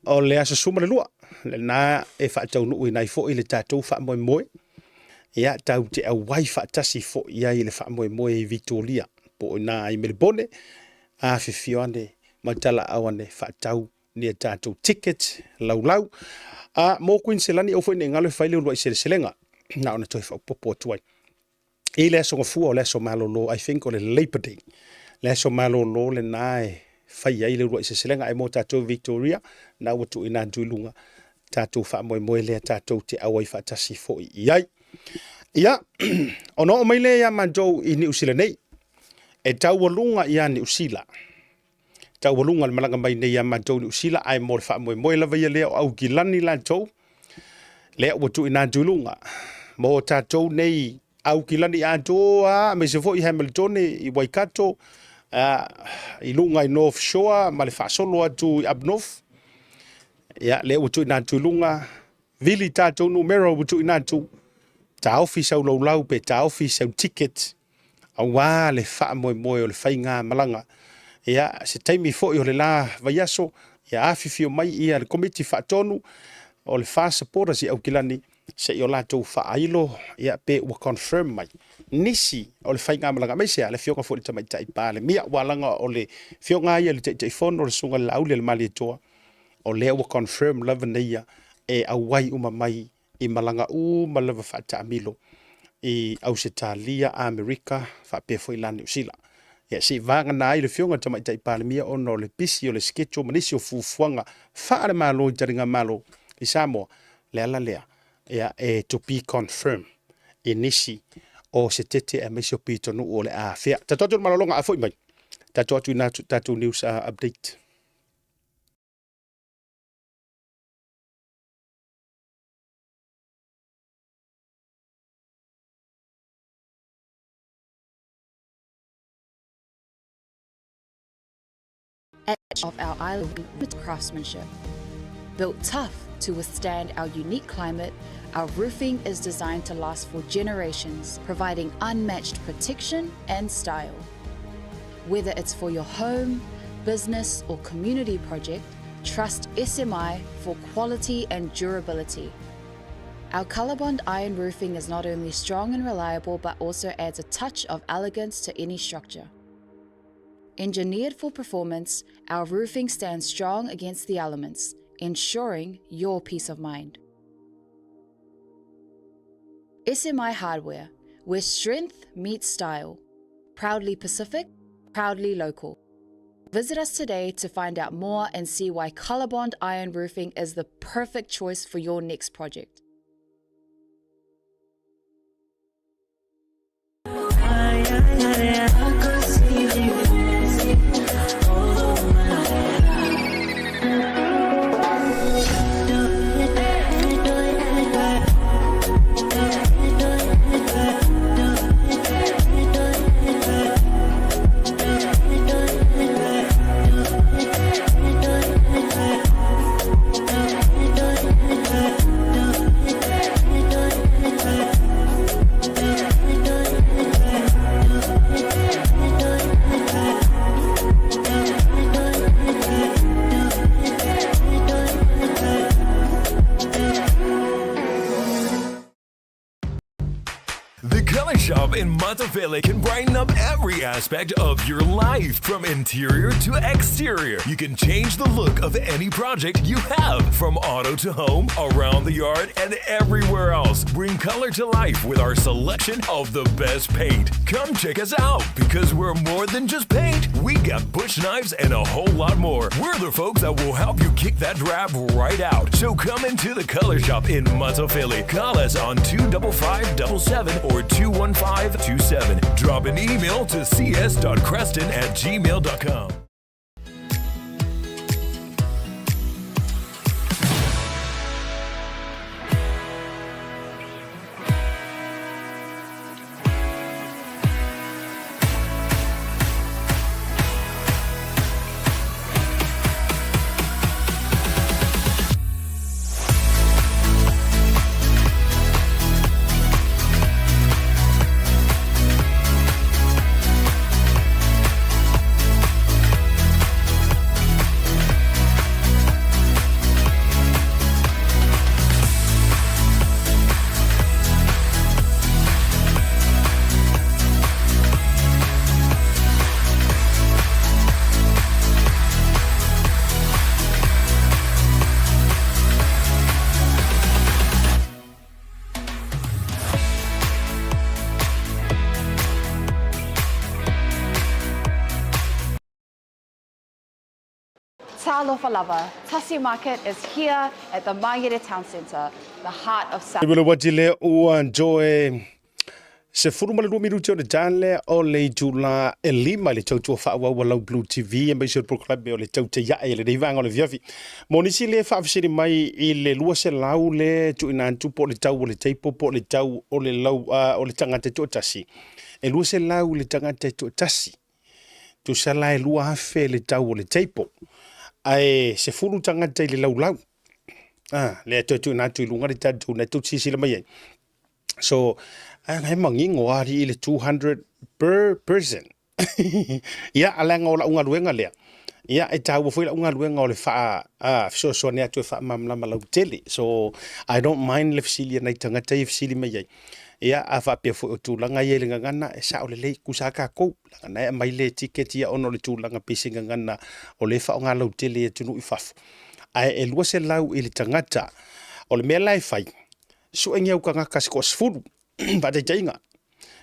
o le aso suma le lua le na e whaatau nui nai fo i le tātou whaamoemoe ia tau te awai whaatasi fo ia i le whaamoemoe i Victoria po ina i Melbourne a whiwhione mautala awane whaatau ni a tātou ticket laulau a mō Queenselani au fo ina ngalo whaile ulua i selenga na ona toi whaupopo atuai i le aso ngafua o le aso malolo I think o le Labor Day le aso malolo le nae fai ai le ulua i selenga ai mō tātou Victoria na watu ina duilunga tātou whaamoemoe lea tātou te awai whaatasi fo i ai. Ia, ono o maile ia manjou i New Zealand nei, e tau walunga ia New Zealand. Tau walunga le malanga mai nei ia manjou New Zealand, ai mo le whaamoemoe lava ia lea o au gilani la tau, lea watu ina duilunga. Mo tātou nei au gilani a toa, me se fo i Hamilton i Waikato, i lunga i North Shore, ma le whaasolo atu i up north, ia le utu ina tulunga vili tātou numero utu ina tu ta office au lau pe ta office au ticket au wā le whaamoemoe o le whainga malanga ia se taimi fo i o le la vaiaso ia awhiwhio mai ia le komiti whaatonu o le wha supporters i au kilani se i o lātou whaailo ia pe ua confirm mai nisi o le whainga malanga mai sea le whionga fo le tamai tai pā le mia walanga o le whionga ia le tei fono o le sunga le auli le mali toa o lea ua confirm lava neia e awai uma mai i malanga ma lava whaataamilo i Ausitalia, Amerika, whapea fo i la New Zealand. Ia si vanga na ai le whionga tamai tai palemia ono le pisi o le sketcho manisi o fufuanga whaare malo i taringa malo i Samoa le ala lea ia e to be confirmed i nisi o se tete e mesio pitonu o le a fea. Tatotu malolonga a fo i mai. Tatotu news update. Edge of our island with craftsmanship. Built tough to withstand our unique climate, our roofing is designed to last for generations, providing unmatched protection and style. Whether it's for your home, business, or community project, trust SMI for quality and durability. Our ColourBond iron roofing is not only strong and reliable, but also adds a touch of elegance to any structure. Engineered for performance, our roofing stands strong against the elements, ensuring your peace of mind. SMI Hardware, where strength meets style. Proudly Pacific, proudly local. Visit us today to find out more and see why ColourBond Iron Roofing is the perfect choice for your next project. Shop in Monteville can brighten up every aspect of your life, from interior to exterior. You can change the look of any project you have, from auto to home, around the yard, and everywhere else. Bring color to life with our selection of the best paint. Come check us out, because we're more than just paint. We got bush knives and a whole lot more. We're the folks that will help you kick that drab right out. So come into the Color Shop in Monteville. Call us on 25577 or 215 527. Drop an email to cs.creston@gmail.com. Talofa lava. Tasi Market is here at the Mangere Town Centre, the heart of South. Ibele wajile uanjoe se furu male 2 minuti o le jale o le jula e lima le tautua wha walau Blue TV e mai sur proclabe o le tauta ia e le reivanga o le viavi. Monisi le whaafisiri mai i le lua se lau le tu ina antu po le tau o le teipo po le tau o le lau o le tangata tu tasi. E lua se lau le tangata tu tasi. Tu sala e lua hafe le tau o le teipo. Ai se furu tangata i le lau lau. Le tu ina antu i lunga le tatu na tu sisi le mai. So, ai mangingo ari i le 200 per person. Ia alanga o la unga luenga lea. Ia e tau foi la unga luenga o le faa so ne atu faa mamlama lau tele. So I don't mind le fsili nei tangata i fsili mai. Ia a fa pe foi o tūlanga i le ngana e sa o le lei kusaka kou. Langa mai le ticket ia ono le tūlanga pisinga ngana o le faa ngā lau tele e tunu i fafu. Ai e lua se lau i le tangata o le mea lai fai. So engia ukanga kasiko sfuru. Vada jainga.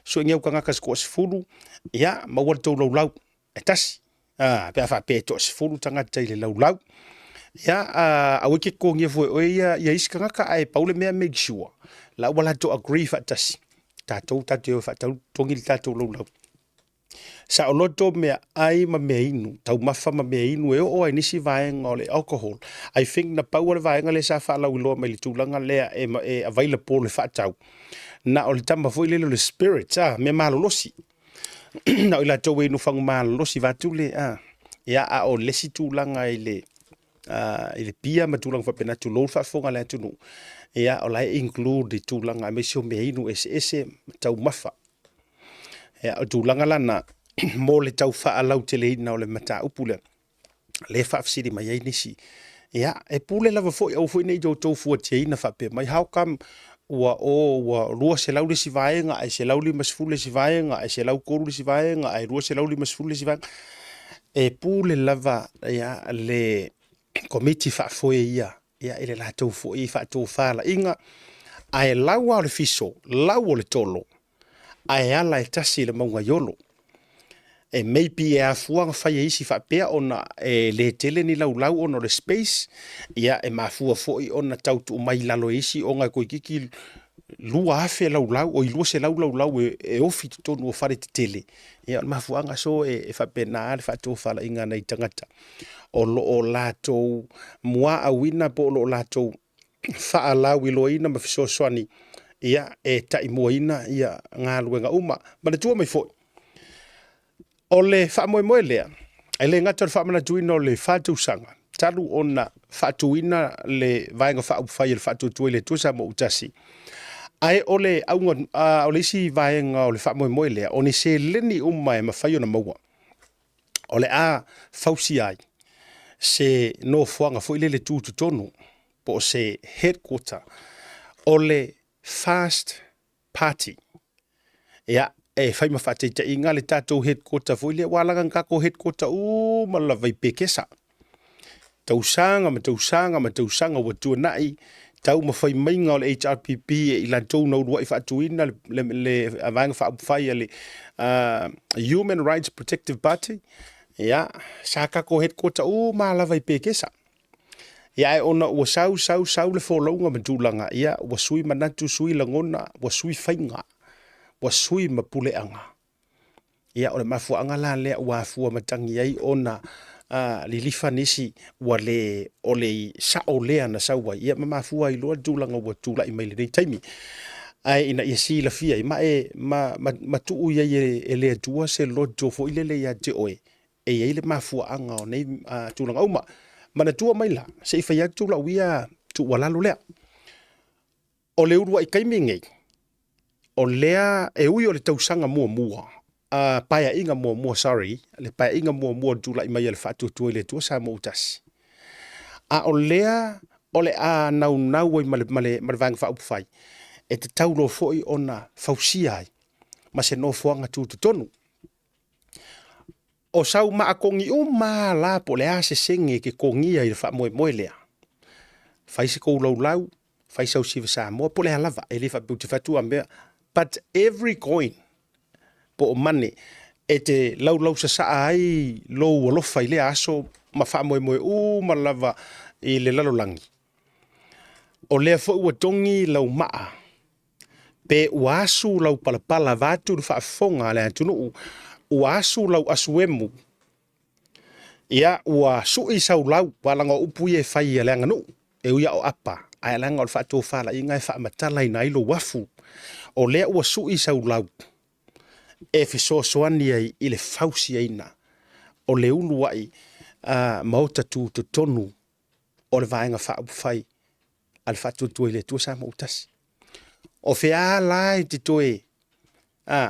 So engia ukanga kasiko sfuru. Ia mawar tau lau lau. E tasi. Pea wha pe to sfuru tangata i le lau lau. Ia a wiki ko ngia fwe o ia iskanga ka ai paule mea make sure. La wala to agree fa tasi. Tatou tatou fa tongi tatou lau lau. Sa o loto mea ai ma mea inu, tau mafa ma mea inu e o ai nisi vaenga o le alcohol. I think na pau le vaenga le sa wha lau iloa mai le tūlanga lea e available le whaatau. Na o le tama fo i lelo le spirit, mea malolosi. Na o i la tau e inu whangu malolosi vatu le, ia a o lesi tūlanga i le pia ma tūlanga whapena tu lou whaafonga le atunu. Ia o lai include tūlanga a mesio mea inu ese tau mafa. Ia o tūlanga lana, mo le tau wha lau te leina o le mata upule. Le whaafsiri mai ei nisi. Ia, e pule lava foi au foi nei jo tau fua te ina whape. Mai how come ua rua se lau le si vaenga, ai se lau li masfule si vaenga, ai se lau koru le si vaenga, ai rua se lau li masfule si vaenga. E pule lava, ia, le komiti whaafoe ia. Ia, ele la tau foi, whaatou whala. Inga, ai lau au le fiso, lau o le tolo. Ai ala e tasi le maunga yolo. E maybe e afuanga whai e isi whapea ona e le tele ni lau lau ona le space. Ia e mafua foi ona tautu mai lalo isi o ngai koe kiki lua afe lau lau o i lua se lau e ofi tonu o whare te tele. Ia mafuanga so e whapea na ale whatou whala inga nei tangata. O lo o latou mua awina po o lo o latou wha lau i loina ma fiso swani. Ia e tai moina ia ngā luenga uma. Mana tua mai foi. O le wha moe lea. Ai le ngata le wha mana tuina o le whātou sanga. Talu ona whātuina le vaenga wha upwhai le whātou tui le tusa mo utasi. Ai o le aunga o le isi vaenga o le wha moe lea. O ni se leni uma e mawhai ona maua. O le a whausi ai. Se no fuanga foi le tūtu tonu. Po se headquarter. O le fast party. Ia, e whai mawhatei i ngā le tātou headquarter fo ile wālanga ngako headquarter malawai pekesa. Tausanga wa tua nai, tau mawhai mainga o le HRPP i lantou na urua i whaatuina le avanga whaapwhai le Human Rights Protective Party. Ia, sa kako headquarter malawai pekesa. Ia e ona ua sau le wholaunga matulanga. Ia ua sui manatu sui langona, ua sui whainga. ua sui ma pule'aga ia o le mafuaaga la lea ua afua matangi ai ona lilifa nisi ua le o le sa'o lea na sau ai ia ma mafua ai loa tulaga ua tula'i mai lenei taimi ai ina ia silafia i ma tu'u iai e le atua se loto fo'i lele ia te oe e iai le mafuaaga o nei tulaga uma mana tua mai la se'i fai atu tula'uia tu'ua lalo lea o le ulu ai kaimigei o lea e ui o le tausaga muamua paea'iga muamua sorry le paea'iga muamua tula'i mai a le fa'atuatua i le atua sa mo utasi a o lea o le a naunau ai ma le vaega fa'aupufai e te taulo fo'i ona fausia ai ma se nofoaga tutotonu o sau ma'akogi uma la po le a sesege ke kogia i le fa'amoemoe lea fai se kou laulau fai sau siva Samoa po le halava e le fa'apeutifatu a mea but every coin po o mane e te laulau sasa'a ai lou alofa i le aso ma fa'amoemoe uma lava i le lalolagi o lea fo'i ua togi lau ma'a pe ua asu lau palapala vatu le fa'afofoga le atunu'u ua asu lau asuemu ia ua su'i saulau valaga o upu ia e fai ia le aganu'u e uia o apa ae alaga o le fa'atofala'iga e fa'amatala ina ai lou afu o lea ua su'i saulau e fesoasoani ai i le fausiaina o le ulu a'i ma o tatutotonu o le vaega fa'aupufai a le fa'atuatua i le atua sa mo utasi o fea la e te toe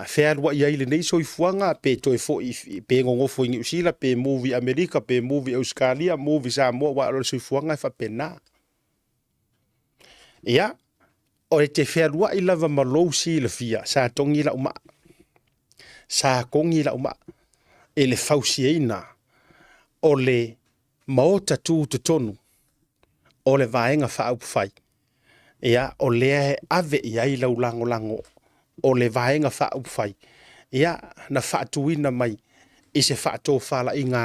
fea lua i ai lenei soifuaga pe toe fo'i pe gogofo i niusila pe muvi amerika pe muvi australia muvi Samoa ua o le soifuaga e fa'apena ia o le te fea lua i lava ma lou silafia sa togi la uma sa kongi la uma e le fausiaina o le maota tutotonu o le vaenga fa'aupufai ia o lea ave i ai lau lango o le vaenga fa'aupufai ia na fa'atuina mai i se fa'atofala'iga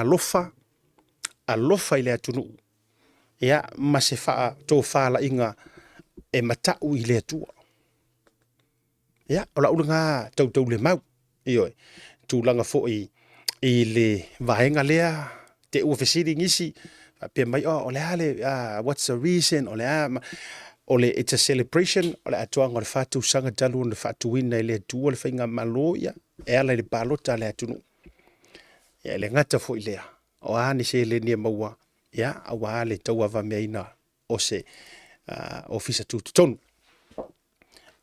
alofa i le atunuu ia ma se fa'atofala'iga e mata'u i le atua ia o la'ulaga tautau le mau ioe tulaga fo'i i le vaenga lea te ua fesilingisi pe mai o lea le what's the reason o lea o le it's a celebration o le atoaga o le fa'atusaga talu ona le fa'atuina i le atua le faiga malo ia e ala i le palota le atunu ia le gata fo'i lea o a ni se lenia maua ia auā le tauavameaina o se ofisa tutotonu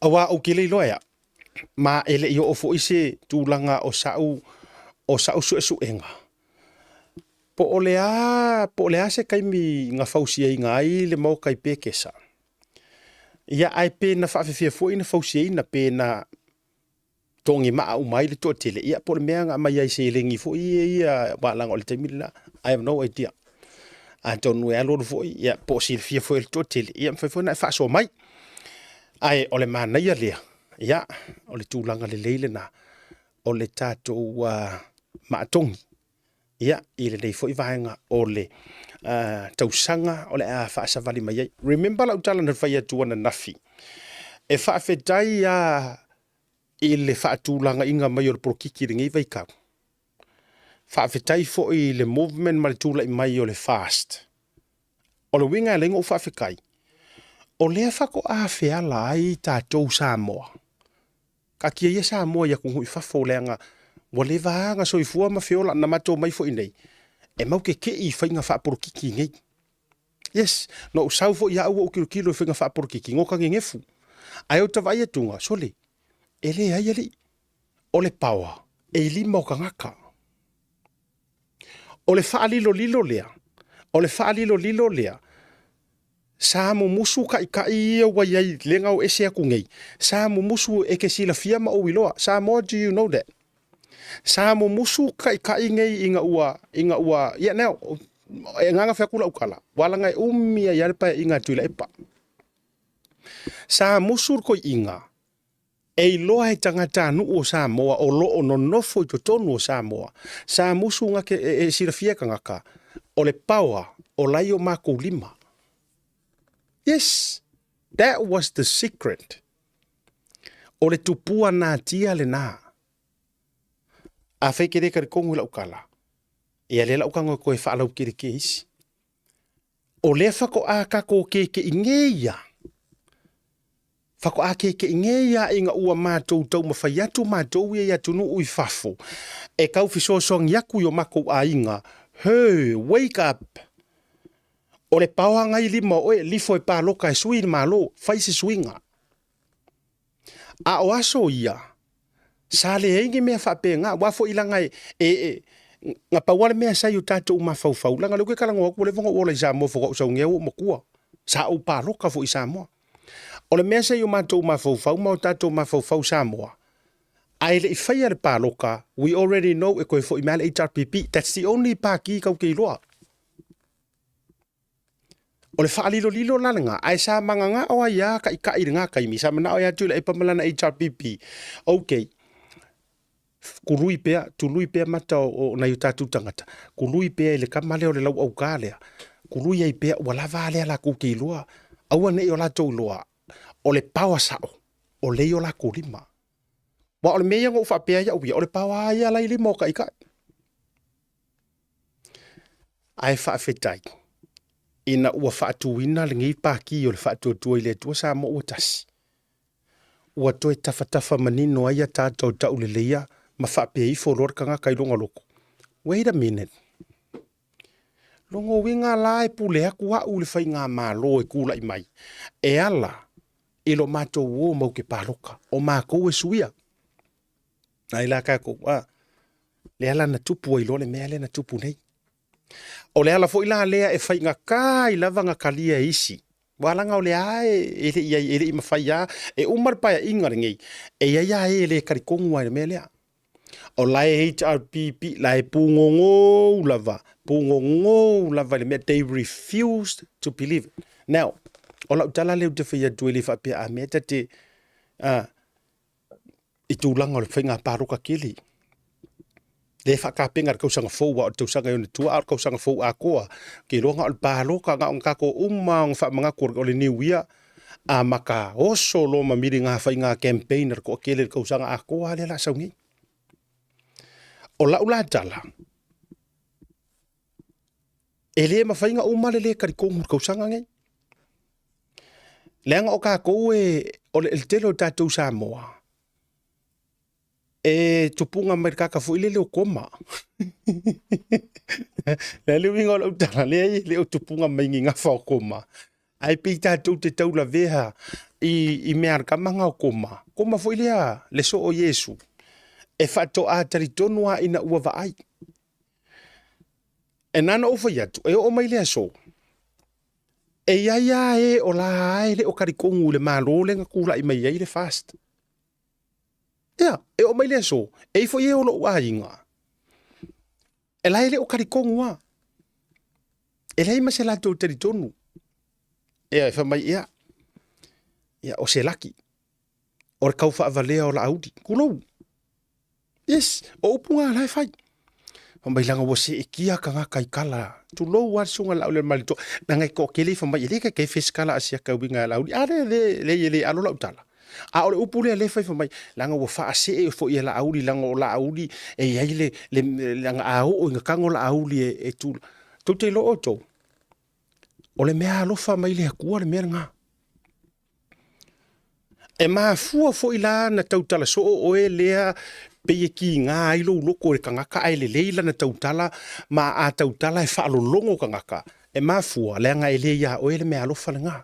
auā aukele iloa ia ma ele i o fo'i se tulaga o sa'u su'esu'ega po o lea se kaimi ga fausiaiga ai le mau kai pekesa ia ai pena fa'afefia fo'i na fausiaina pena togi ma'u mai le to'atele ia po le mea ga mai ai se legi fo'i ia wa'alaga o le taimi la I have no idea a tonu e alo fo'i ia po silfia fo'i le to'atele ia mafai fo'i na fa'asoa mai ai o le manaia lea ia o le tulaga lelei lena o le tatou ma'atogi ia i lelei fo'i vaega o le tausaga o le a fa'asavali mai ai remember lau tala na fai atu ana nafi e fa'afetai i le fa'atulaga'iga mai o le polokiki legei vaikau fa'afetai fo'i le movement ma le tula'i mai o le fast o le uiga e laiga o fa'afekai o lea fako'afeala ai tatou Samoa kakia ia Samoa ia kuhui fafo o leanga wa le vaaga soifua ma feola na matou mai fo'i nei e mau ke i faiga fa'aporokiki ngei yes no usau fo'i ia ua ukilokilo i faiga fa'aporokiki goka gegefu ae o tavai atuga sole e lē ai ali'i o le pawa e i lima o kagaka o le fa'alilolilo lea sa mumusu ka'i ia ua iai lega o ese aku ngei sa mumusu e ke silafia ma ou iloa sa mo do you know that sa mumusu ka'i ngei inga ua ia neo e nganga fekula ukala walanga e umia ia le pa inga tuila epa sa musur ko inga e iloa he tangata anu o Samoa o lo o nonofo i totonu o Samoa sa musu ngake e silafia kangaka o le pawa o lai o mako lima. Yes, that was the secret. o le tupua nā tia le nā. A whai kere kare kongu lau kala. Ia le lau kango koe whaalau kere ke isi. O le whako a kako ke ingeia. Whako a ke ingeia inga ua mātou tau mawhai atu mātou ia tunu ui whafo. E kau fisosong yaku yo mako a inga. Hey, wake up. O le paua ngai lima oe lifo e pāloka e sui malo, whaisi suinga. A o aso ia. Sa le eingi mea whape ngā, wafo ilanga ngā pauale mea sai o tātou mawhauwhau. Langa leuke kalango aku le vonga ola i Samoa whaka usau ngeu o makua. Sa au pāloka fo i Samoa. O le mea sai o mātou mawhauwhau, ma o tātou mawhauwhau Samoa. Ai le i whaia le pāloka, we already know e koe fo i mea le HRPP. That's the only pāki kau kei loa. O le whaalilo lilo lalanga, ai sa manga ngā oa ia ka i ngā kaimi, sa mana oa ia tūla e pamalana HRPP. Okay. Kurui pea, tului pea mata o na yutatu tangata. Kurui pea le kamale o le lau au kālea. Kurui ai pea wala vālea la kukei loa. Aua nei o la tau loa. O le pawa sao. O le o la kurima. Wa o le mea ngau whapea ia uia. O le pawa ia lai lima o kai. Ai whaafetai. Ina ua whaatuina le ngi pāki o le whaatuatua i le tua sa mo ua tasi. Ua toe tafa manino ai a tātou tau le leia. Ma whapea i whoror ka ngā kai longa loko. Wait a minute. Longo winga la e pule aku a ule whai ngā mālo e kula i mai. E ala, e lo mātou o mau ke pāloka. O mākou e suia. Ai la kako, le ala na tupu ai lo le mea le na tupu nei. O le ala fo ila lea e whai ngā kai lava ngā kalia isi. Walanga o le ae, e le ima whai a, e umar paia inga ngei. E ia e le karikongu ai le mea lea. O lai HRPP, lai pungongo lava le mea, they refused to believe it. Now, o lau tala leo te whaia duele whapea a mea te i tūlanga o le whainga pāroka keli. Le whakapenga kausanga fau wa o tausanga yone tua ar kausanga fau a koa. Ke ronga o le pāroka ngā ngako uma ngā whamanga kore o le New Year. A maka oso lo mamiri ngā whainga campaigner ko kele kausanga a koa le la saungi. O la ula tala. E le mawhainga umale le karikongu kausanga ngai. Leanga o ka kou o le telo tātou Samoa. E tupunga mai kaka fu ile leo koma. Le leo inga o la utala le o tupunga mai ngi ngawha o koma. Ai pi tātou te taula veha i mea kamanga o koma. Koma fu ile a le so o Yesu. E whato a taritonua ina ua vaai. E nana o whaiatu, e o mai lea so. E iaia e o la hae le o karikongu le malo le ngakula i mai ai le fast. Ea, e o mai lea so. E ifo ie o lo ua inga. E lai le o karikongu a. E lai ma se lato taritonu. Ea, e wha mai ea. Ea, o se laki. O re kau wha avalea o la audi. Kulou. Yes, o upunga lai fai. Whamai langa wa se ikia ka ngā kai kala. Tu lou war sunga lau le malito. Na ngai ko kele whamai ele ka kei feskala asia ka winga lau. Ale le alo lau tala. A ole upu le fai whamai. Langa wa wha ase e fo i la auli. Langa o la auli. E iai le langa ao o inga kango la auli e tūla. Tau te lo o tau. O le mea alofa mai le hakua le mea ngā. E maa fua fo i la na tau tala so o e lea peye ki ngā ilo loko e kangaka ai le leila na tautala ma a tautala e whaalolongo kangaka. E mafua leanga e le ia oe le mea alofa le ngā.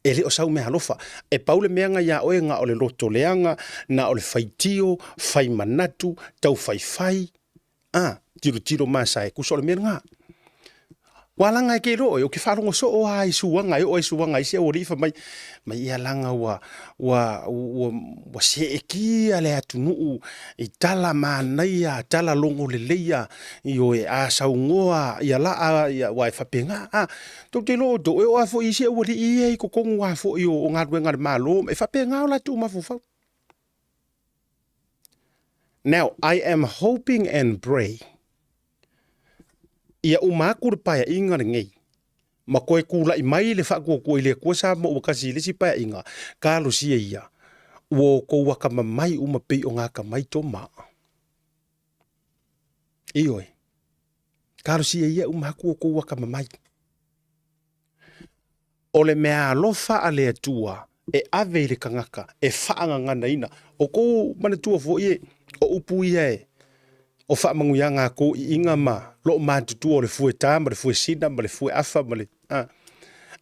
E le o sau mea alofa. E paule meanga ia oe ngā o le loto leanga na o le whaitio, whai manatu, tau whai. Tiro masa e kuso le mea ngā. Walanga e ke roe, o ke wharongo so o ai suanga, o ai suanga, i se o rifa mai ia langa wa se e kia le atunuu, i tala mānai a tala longo le leia, i o e a saungoa, i a laa, i a wai whapenga, tau te lo do, e o a fo i se o ri i e ko kongu a fo i o ngā ruenga le mālo, e whapenga o la tu mafufau. Now, I am hoping and praying. Ia umakure paia inga ngei. Ma koe kula i mai le whakua kua i le kua sa mo wakasi le si paia inga. Ka lo sia ia. wo ko waka mamai uma pe o ngā ka mai tō maa. Ioi. Karo si e ia umahaku o ko waka mamai. O le mea alofa a le atua e ave i le kangaka e whaanga ngana ina. O ko mana tua fo ie o upu ia e. O whaamangu ia ngā ko i inga ma lo mātutu o le fue tā, ma le fue sina, ma le fue afa, ma le...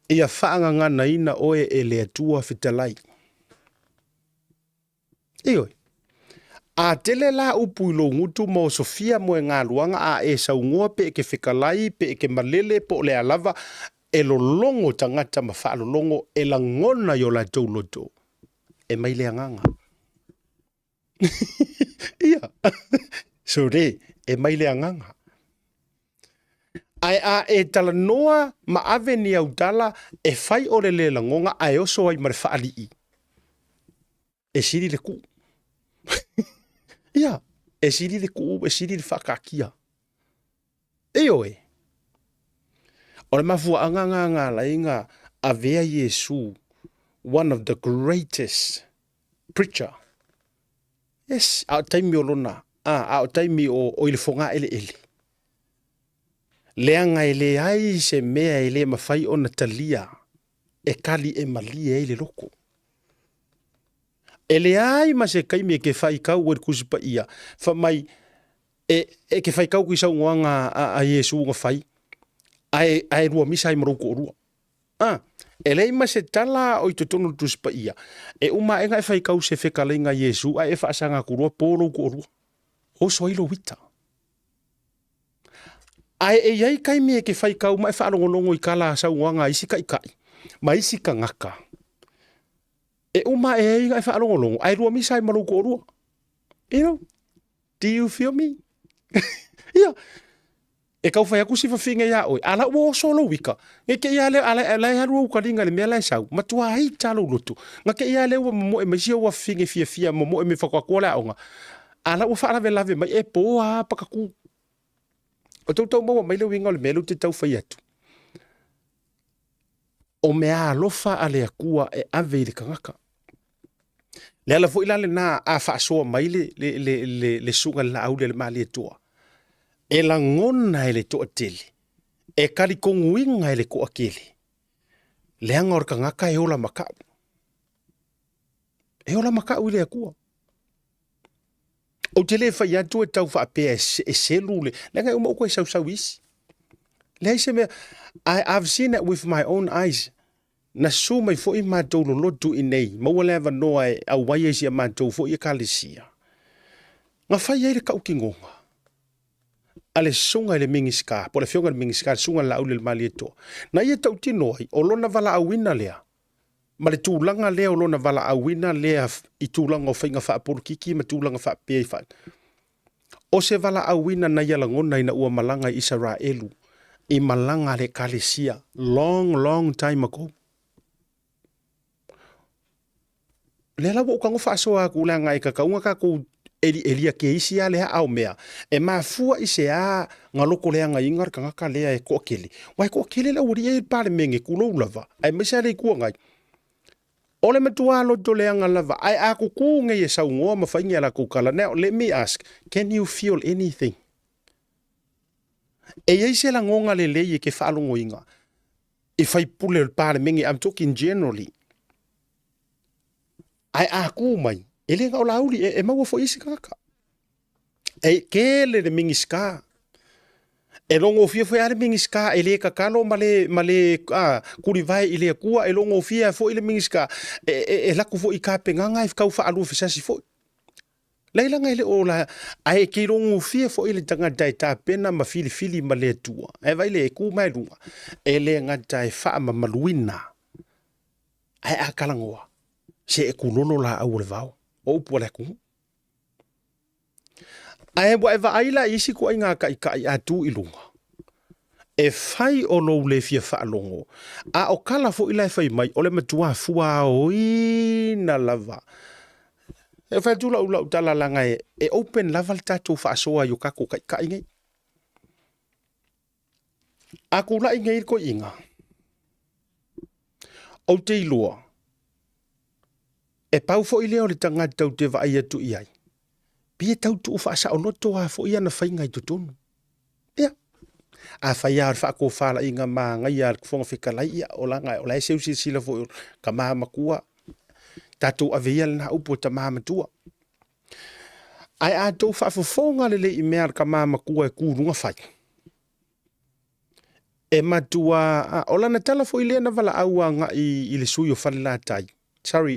Ia whaanga ngana ina oe e le atua whitalai. Ioi. A tele la upu ilo ngutu mo Sofia mo e ngā luanga a e saungoa pe e ke whikalai, pe e ke malele po le alava e lo longo tangata ma wha lo longo e la ngona yo la tau loto. E mai le anganga. Ia. So re, e mai le anganga. Ai a e tala noa ma ave ni au tala e fai o le la ngonga ai oso ai mare wha alii. E siri le ku. Ia, e siri le ku, e siri le whakakia. E oe. O le mafua anganga la inga a vea Yesu, one of the greatest preacher. Yes, au taimi o lona. Au taimi o ile fonga ele ele. Leanga ele ai se mea ele mawhai o Natalia. E kali e malia ele loko. Ele ai ma se kaimi e ke whai kau e kusipa ia. Wha mai e ke whai kau ki sau ngoanga a Yesu nga whai. Ai rua misa ai maroko o rua. Ele ma se tala o i totono tusipa ia. E uma e ngai whai kau se whekale nga Yesu ai e whaasanga kurua pōro ko o rua. O soilo wita. Ai e iai kaimi e ke whai kau mai whaarongonongo i kala sau ngoanga isi kai kai. Ma isi ka ngaka. E uma e ai ngai whaarongonongo. Ai rua misa ai maroko o rua. You know? Do you feel me? Ia. E kau whai aku si whawhinga ia oi. Ala ua solo wika. Nge ke ia leo, ala harua ukaringa le mea lai sau. Matua hei talo lotu. Nga ke ia leo mo e maisia ua whinge fia mo e me whakakua le aonga. Ala ua whaarawe lave mai e poa pakaku. O tau maua mai leo inga o le mea te tau whai atu. O mea alofa a le akua e ave i le kangaka. Le ala fo ilale na a whaasoa mai le sunga la au le maali e toa. E la ngona e le toa tele. E kari konguinga e le koa kele. Le anga orka ngaka e ola makau. E ola makau i le akua. O te le whai atu e tau whaapea e selu le. Le ngai uma uko e sau isi. Le haise mea, I've seen it with my own eyes. Na su mai fo i mātou lo lotu i nei. Maua lewa noa e au wai eisi a mātou fo i a kalisia. Nga whai eire kau ki ngonga. Ale sunga le mingiska, po le fionga le mingiska, sunga la au le mali eto. Na ia tau tino ai, o lona vala awina lea. Ma le tūlanga lea o lona vala awina lea i tūlanga o whainga wha apurukiki, ma tūlanga wha pia i wha. O se vala awina na ia langona ina ua malanga i Israelu. I malanga le kalesia, long time ago. Le la wo kango fa so aku la ngai ka kaunga ka ko elia ke isi ale au mea e ma fua ise a ngaloko le ngai ngar ka ka le e ko kele wai ko kele la uri e pale menge kulo lava ai me sa le ku ngai ole me tua lo to le nga lava ai a ku ku ngai e sa ngo ma fa ngia la ku kala now let me ask, can you feel anything? E ise la ngonga le le ke fa longo inga if I pull el pale menge, I'm talking generally. Ai aku mai ele nga ola uli e maua fo isi kaka e kele de mingiska e longo fia fo ale mingiska ele kakalo male kuri vai ile kua e longo fia fo ile mingiska e la ku fo i ka penganga if ka fa alu fisa si fo leila nga ile ola ai ke longo fia fo ile tanga dai ta pena ma fili male tua e vai le ku mai lunga ele nga dai fa ma maluina ai akalangoa se e kulolo la au le vau o pu le ku ai bo eva aila isi ko inga ka atu ilunga e fai o lo le fia fa longo a o kala fo ila fai mai o le matua fua o ina lava e fa tu la tala langa e open level tatu fa soa yo ka ko ka inga aku la inga ko inga o te ilua E pau fo i leo le tanga tau te vai atu i ai. Pia tau tu fa sa oloto a fo ia na fai ngai tutunu. Ia. A fai ar fa ko fala inga ma ngai ar fonga fika lai ia o la ngai o la seu sila fo ka ma makua. Tatu aveia na upo ta ma matua. Ai a tau fa fo fonga le i mea ka ma makua e kurunga fai. E matua o la na tala fo i le na vala aua nga i le sui o fale la tai. Sorry,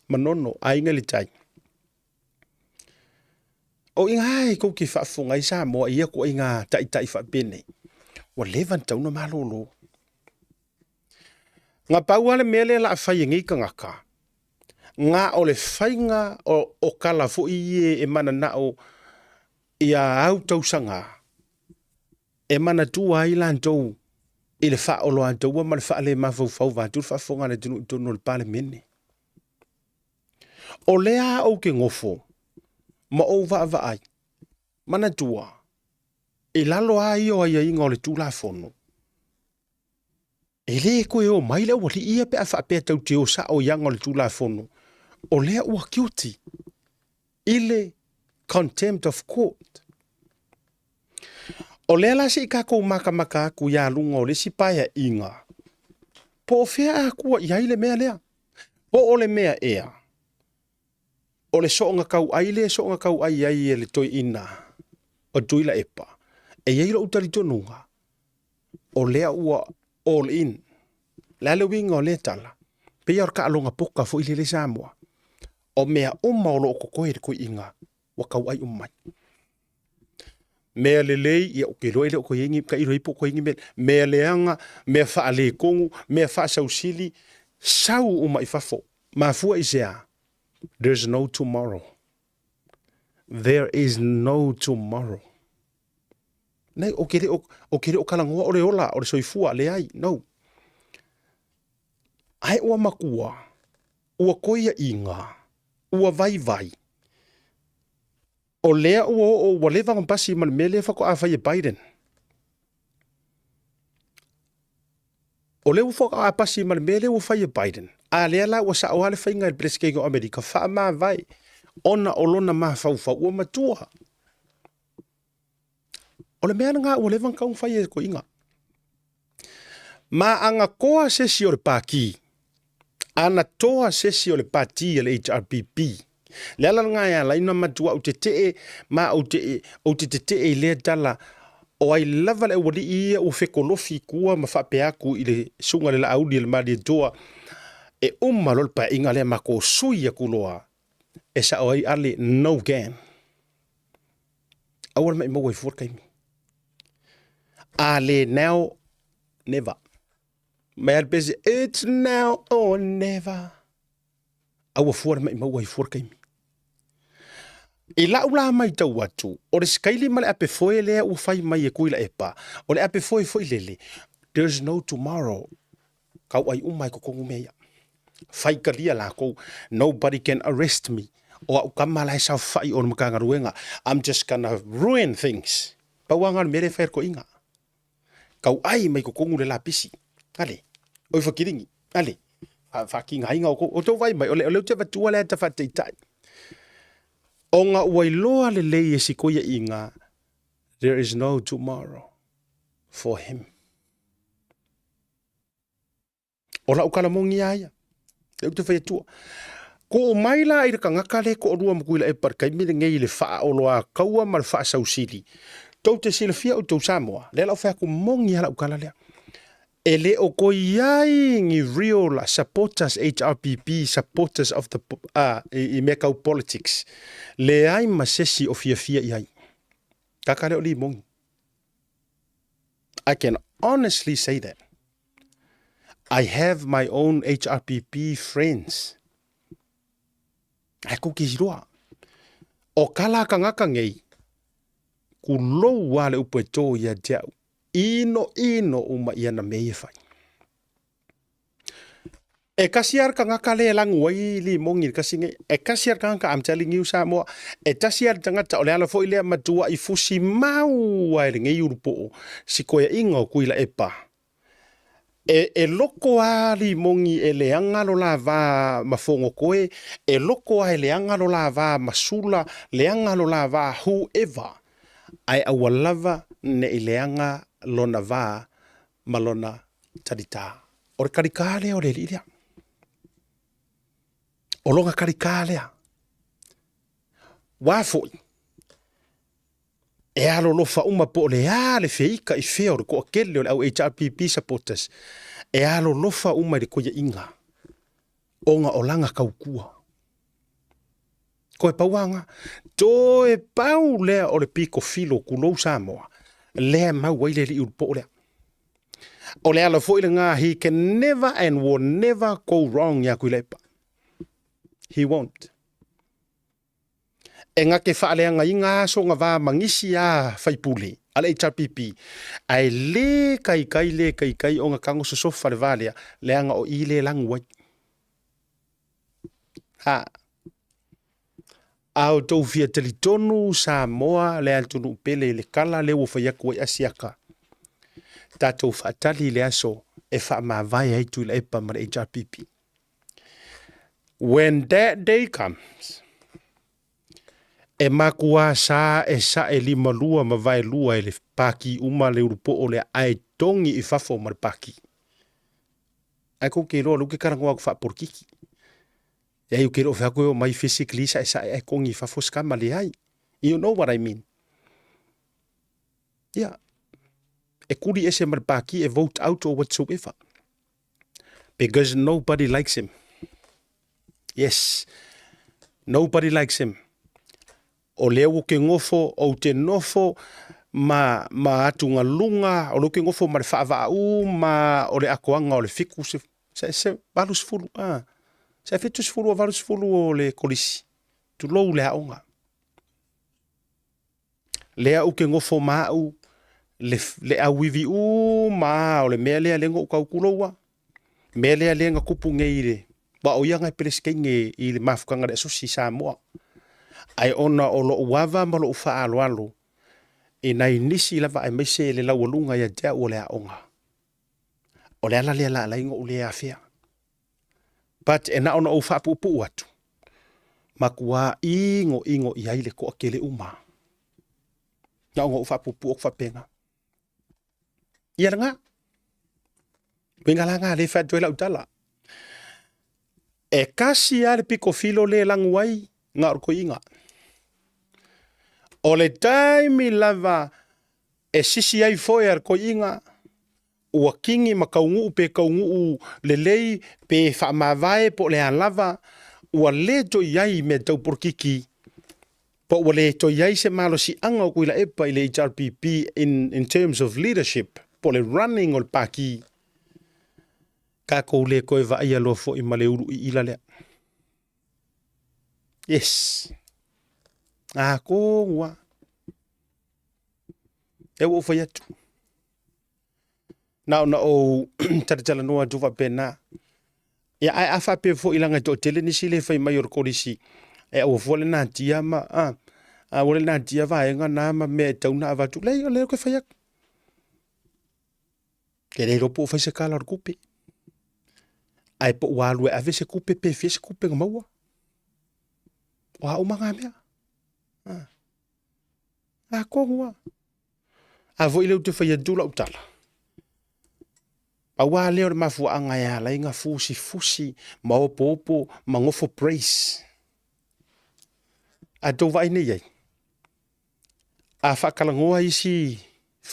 manono, a inga le tai. O inga ai ko ki whaafunga i sa moa ia ko inga tai whaapene. Wa levan tauna malolo. Nga pauale mele la whai ngi ka ngaka. Nga o le whainga o kala fo i e mana nao ia au tausanga. E mana tua i lantou i le wha olo antou wa ma le wha le mafau fau vātur whaafunga le tunu le pale mene. O lea au ke ngofo. Ma o va ai. Mana tua. E lalo ai o ai inga o le tūla fono. E le koe o mai le wali ia pe a wha pe tau te o sa o yang o le tūla fono. O lea ua guilty. Ile contempt of court. O lea la se i kako maka aku ia lunga o le si paia inga. Po o fea akua ia ile mea lea. Po o le mea ea. O le soonga kau ai le soonga kau ai e le toi ina. O tuila epa. E iei lo utari tonunga. O lea ua all in. Lea le winga o le tala. Pe iar ka alonga poka fo ile le Samoa. O mea umma o lo o kokoe ko inga. Wa kau ai ummai. Mea le lei ia o ke loe le o ko yengi ka iro ipo ko yengi me. Mea leanga, mea faa le kongu, mea faa sausili. Sau umma i fafo. Mafua i sea. There's no tomorrow. There is no tomorrow. Nei, o kere o kalangoa o le ola, o le soifua, le ai, no. Ai ua makua, ua koia inga, ua vai. O lea ua lewa ngampasi ma le mele whako a whai e Biden. O lea ua whako a pasi ma le mele ua whai e Biden. A lea la ua sa o ale whainga e Breskego Amerika, wha maa vai, ona o lona maa fau ua matua. O le mea nga ua lewa kaung whai e ko inga. Ma anga koa sesi o le pāki. Ana toa sesi o le pāti e le HRPP. Le ala nga ia la ina matua o te tee, ma o te tee i lea tala, o ai lava le wali ia o whekolofi kua ma whapeaku i le sunga le la audi le mali toa, e lol pa inga le mako suia kuloa, e sa o ai ale no gan. Awal mai mawai furkaimi. Ale now, never. Mai al busy, it's now or never. Awa fuar mai mawai furkaimi. I la ula mai tau atu, o le skaili ma le ape foe lea u fai mai e kuila epa, o le ape foe lele, there's no tomorrow. Kau ai umai ko kongu mea. Fai kalia la ko, nobody can arrest me. O au kamala e sa fai o makanga ruenga. I'm just gonna ruin things. Pauanga mere fair ko inga. Kau ai mai ko kongu le lapisi. Ale, oi fakiringi, ale. Fakinga inga o to vai mai, o le te vatua le ta fateitai. O ngā wailoa le lei e sikoia inga, there is no tomorrow for him. O la ukala mongi aia. E uta whai atua. Ko o maila i raka ngakale ko o rua makuila e par kaimire ngei le faa o loa kaua ma le faa sausili. Tau te silafia o tau Samoa. Le lau whai ako mongi ala ukala lea. E le o ko iai ngi real supporters HRPP, supporters of the i mekau politics. Le ai masesi o fia iai. Kakale o li mongi. I can honestly say that. I have my own HRPP friends. Ai ko ki hiroa. O kala ka ngaka ngei. Ku lou wale upe tō ia tiau. Ino uma ia na mei e whai. E kasiar ka ngaka le langu ai li mongi kasi ngai. E kasiar ka ngaka, I'm telling you Samoa. E tasiar tangata o le ala fo ilea matua i fusi mau ai le ngei urupo. Si koia inga o kuila epa. e loko a li mongi e leanga lo la va mafongo koe, e loko a leanga lo la va masula, leanga lo la va whoever, ai awalava ne i leanga lona va malona tarita. O re karikale o le liria. O longa karikale a. Wafoi. E alo lo fa uma po le ale feika I feo ko akele o au HRPP supporters. E alo lo fa uma de ko ia inga. Onga olanga kaukua. Ko e pauanga to e pau le o le piko filo kulo Samoa. Le mau waile li urpo le. O le ala foi le ngā, he can never and will never go wrong ya kuilepa. He won't. E ngā ke whaaleanga I ngā so ngā wā mangisi a whaipule, ala HRPP, ai le kai o ngā kango so sofa le valea, le anga o I le langu wai. Ha. Ao tau fia telitonu Samoa le antunu pele le kala le wo whaiaku wai asiaka. Tātou whaatali le aso e whaamawai ai tu le epa ma le HRPP. When that day comes, e makua sa e lima lua ma vai lua e le paki uma le urupo o le ai tongi I fafo ma le paki. Ai kou ke roa luke karangoa ku whaaporkiki. E ai uke roa whakoe o mai physically sa e kongi fafo skama le ai. You know what I mean? Yeah. E kuri ese ma le paki e vote out or whatsoever. Because nobody likes him. Yes. Nobody likes him. O leo ke ngofo o te nofo ma atunga lunga o lo ke ngofo ma le whaavau ma o le akoanga o le fiku se valus fulu se fitus fulu o valus fulu o le kolisi tu lou le aonga lea u ke ngofo ma au le awivi ma o le mea lea lengo ukaukuloua mea lea lenga kupu ngeire wa o ianga peleskenge I le mafukanga le asosi Samoa ai ona o lo wava ma lo ufa alo e nai nisi lava ai mese le lawalunga ya te o le aonga o le ala le ala ingo o le afia but e na ona ufa pupu atu makua ingo I ai le ko akele uma na onga ufa pupu o fapenga ia nga Bengalanga le fa doela utala e kasi ale piko filo le languai nga ko inga o le time lava e sisi ai foi ar ko inga ua kingi makaungu pe kaungu le lei pe whaamawai po le alava ua le to iai me tau porkiki po ua le to iai se malo si anga o kuila epa I le HRPP in terms of leadership po le running o le paki ka kou le koe va ia lo fo I male uru I ila lea. Yes. Ko ngua. E wo fa yatu. Na o taratala noa tuwa pena. Ya ai afa pe fo ilanga to tele ni sile fa mai or kolisi. E o fo le na tia ma wole na tia va enga na ma me tau na va tu le le ko fa yak. Ke le ropo fa se kala kupe. Ai po walu ave se kupe pe fi se kupe ngamaua. Wa o manga mea. Ko ngua. A vo ile utu fa ya dula utala. A wa leo mafu anga ya la inga fusi ma opo mangofo praise. A do vai nei ai. A whakalangoa isi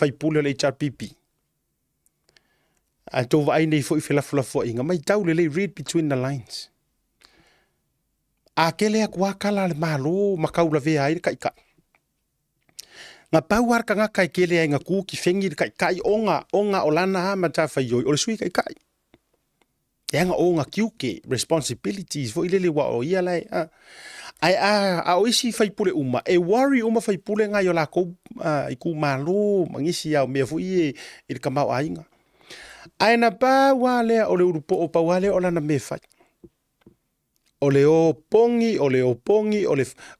whaipule le HRPP. A do vai nei fo I whelafulafo inga mai tau le read between the lines. A kele a kua kala le malo makaula vea aire kai. Nga pauar ka nga kai kele ai nga ku ki fengi kai onga o lana ha mata whai oi o le sui kai. E nga o nga kiuke responsibilities fo ilele wa o ia lai. Ai a oisi whaipule uma. E worry uma whaipule nga yo la kou I ku malo mangisi au mea fo I le kamau ainga. Ai na pa wale o le urupo o pa wale o lana me whai. O le pongi, o le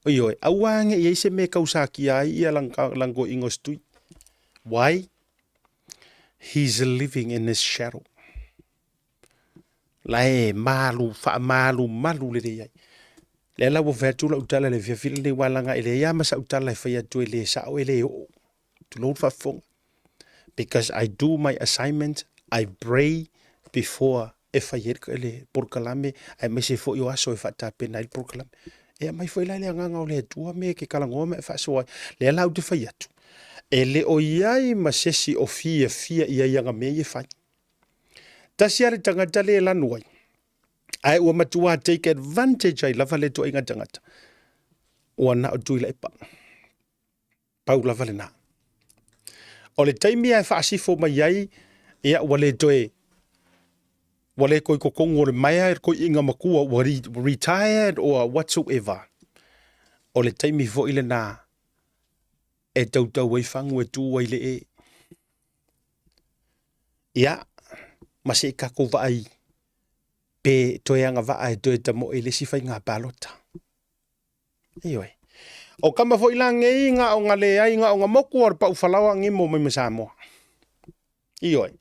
oioi, awange I se me kausaki ai ia lango ingos tui. Why? He's living in his shadow. la e malu malu le ai le la wo vetu la utala le via fil le walanga ele ya masa utala fa ya tu le sa o ele o to lord fa fong because I do my assignment I pray before if I yer le por kalame ai me se fo yo aso fa ta pena il por kalame e mai foi la le nga o le tua me ke kala ngome fa so le la u fa ya tu ele o iai ma sesi o fia ia yanga me ye fa tasiare tangata le la nuai ai ua matua take advantage ai lava le to inga tangata ua na o tui lai pau lava le na o le taimi ai whaasifo mai ai ia ua le toe ua le koi kokongo le mai ai koi inga makua ua retired or whatsoever o le taimi fo ile na e tautau ai whangu e tū ai le e ia ma se kako va ai pe toeanga va ai toe tamo e le si fai ngā palota. Ioi. O kama fo ila ngei ngā o ngā le ai ngā o ngā moku ar pa ufalawa ngimo mai Samoa. Ioi.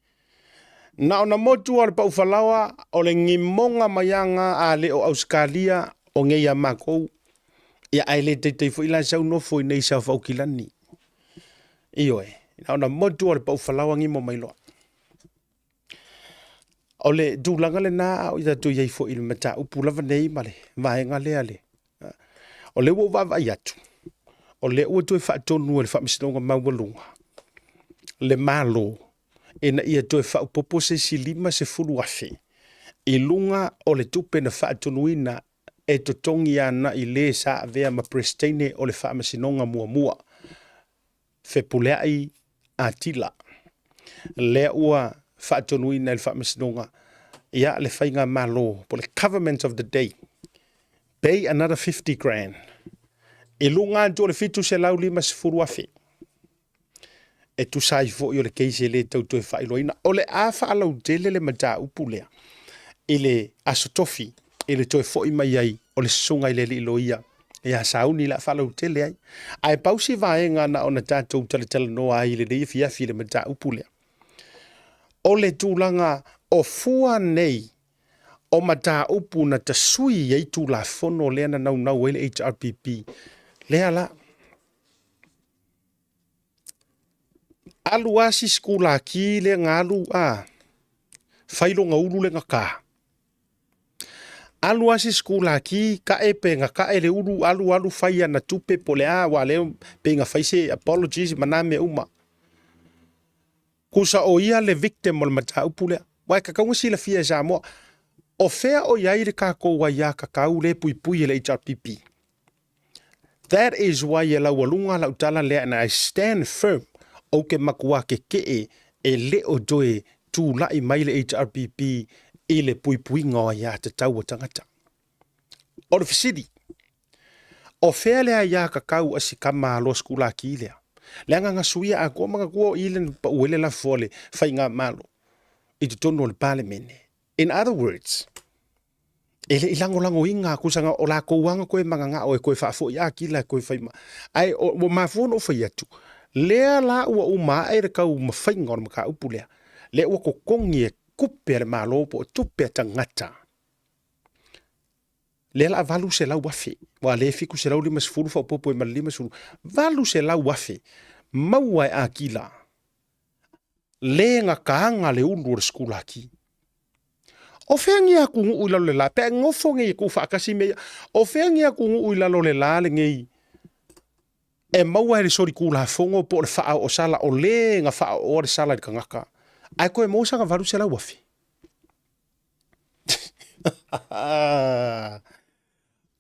Na o na motu ar pa ufalawa o le ngimonga mayanga a le o Australia o ngei a makou. Ia ai le te fo ila sau no fo nei sa fo kilani. Ioi. Na o na motu ar pa ufalawa ngimo mai loa. O le dūlanga le nā o ita tui ei fo il mata upu lava nei male, vaenga le ale. O le ua vai atu. O le ua tui whaatonu e le whaamisinonga maualunga. Le malo, e na ia tui whaupopo se si lima se fulu afe. I lunga o le tupe na whaatonu ina e totongi ana i le sa avea ma prestene o le whaamisinonga mua. Whepulea i a tila. Le ua whaatonu ina le whaamisinonga ia le whainga malo po le government of the day pay another 50 grand e lunga anto le fitu se lau lima se furu afe e tu sai fo yo le keise le tautu e whailoina o le a whaalau tele le mata upulea i le asotofi i le toe fo i mai ai o le sunga i le li loia e a sauni la whaalau tele ai ai pausi vaenga na ona tātou tala noa ai le rei fiafi le mata upulea o le tūlanga o fua nei o mata upu na ta sui ei tūla fono lea na nau ele HRPP. Lea la. Alu asi skula ki le ngalu a. Failo ngaulu le ngaka. Alu asi skula ki ka e pe ngaka e le uru alu faya na tupe po le a wa le pe nga faise apologies maname uma. Kusa o ia le victim o le mata upulea. Wai kakaunga sila fia Samoa. O fea o iai le kako wa ia kakau le pui le HRPP. That is why e lau alunga lau tala lea and I stand firm o ke makua ke e le o doe tū lai mai le HRPP i le pui ngoa ia te tau o tangata. O le fisiri. O fea lea ia kakau asi kama alo skula ki lea. Leanga nga suia a kua mga kua ilen pa uele la fole fai ngā malo. I te tono le pale mene. In other words, ele ilango inga kusanga o la kouanga koe mga ngā o e koe whaafo i a kila koe whai ma. Ai o mafono o whai atu. Lea la ua uma e re kau mawhainga o na maka upu lea. Lea ua ko kongi e kupe le malo po o tupe tangata. Lea la valu se lau wafe. Wa le fiku se lau lima sifuru fa popo e ma lima sifuru. Valu se lau wafe. Maua e a kila. Le nga kaanga le unu o skula ki. O whengi a kungu uilalo le la. Pea ngofo ngei ku whaakasi mea. O whengi a kungu uilalo le la le ngei. E maua e sori kula fongo po le wha o sala o le nga wha o le sala i kangaka. Ai koe mōsanga varu se lau wafi.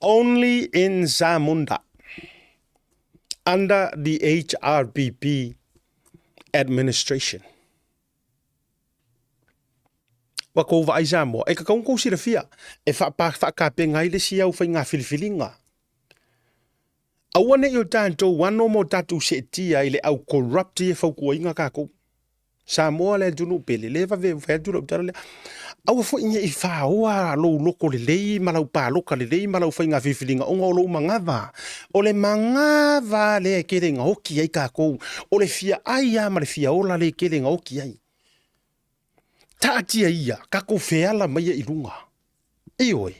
Only in Zamunda. Under the HRPP administration. Wa kou wa aiza mo. E kakaung kou sira fia. E whakape ngai le si au whai ngā filifilinga. Awane yo tātou wano mo tātou se tia ile au corrupt e whaukua inga kākou. Samoa le dunu pele le vave whaetura utara le. Awa fo inye i whaoa lo loko le lei malau pāloka le lei malau whai ngā filifilinga onga o lo mangava. O le mangava le kere ngā hoki ai kākou. O le fia ai ama le fia ola le kere ngā hoki ai. Taatia ia, kako feala mai ia ilunga. Ioi,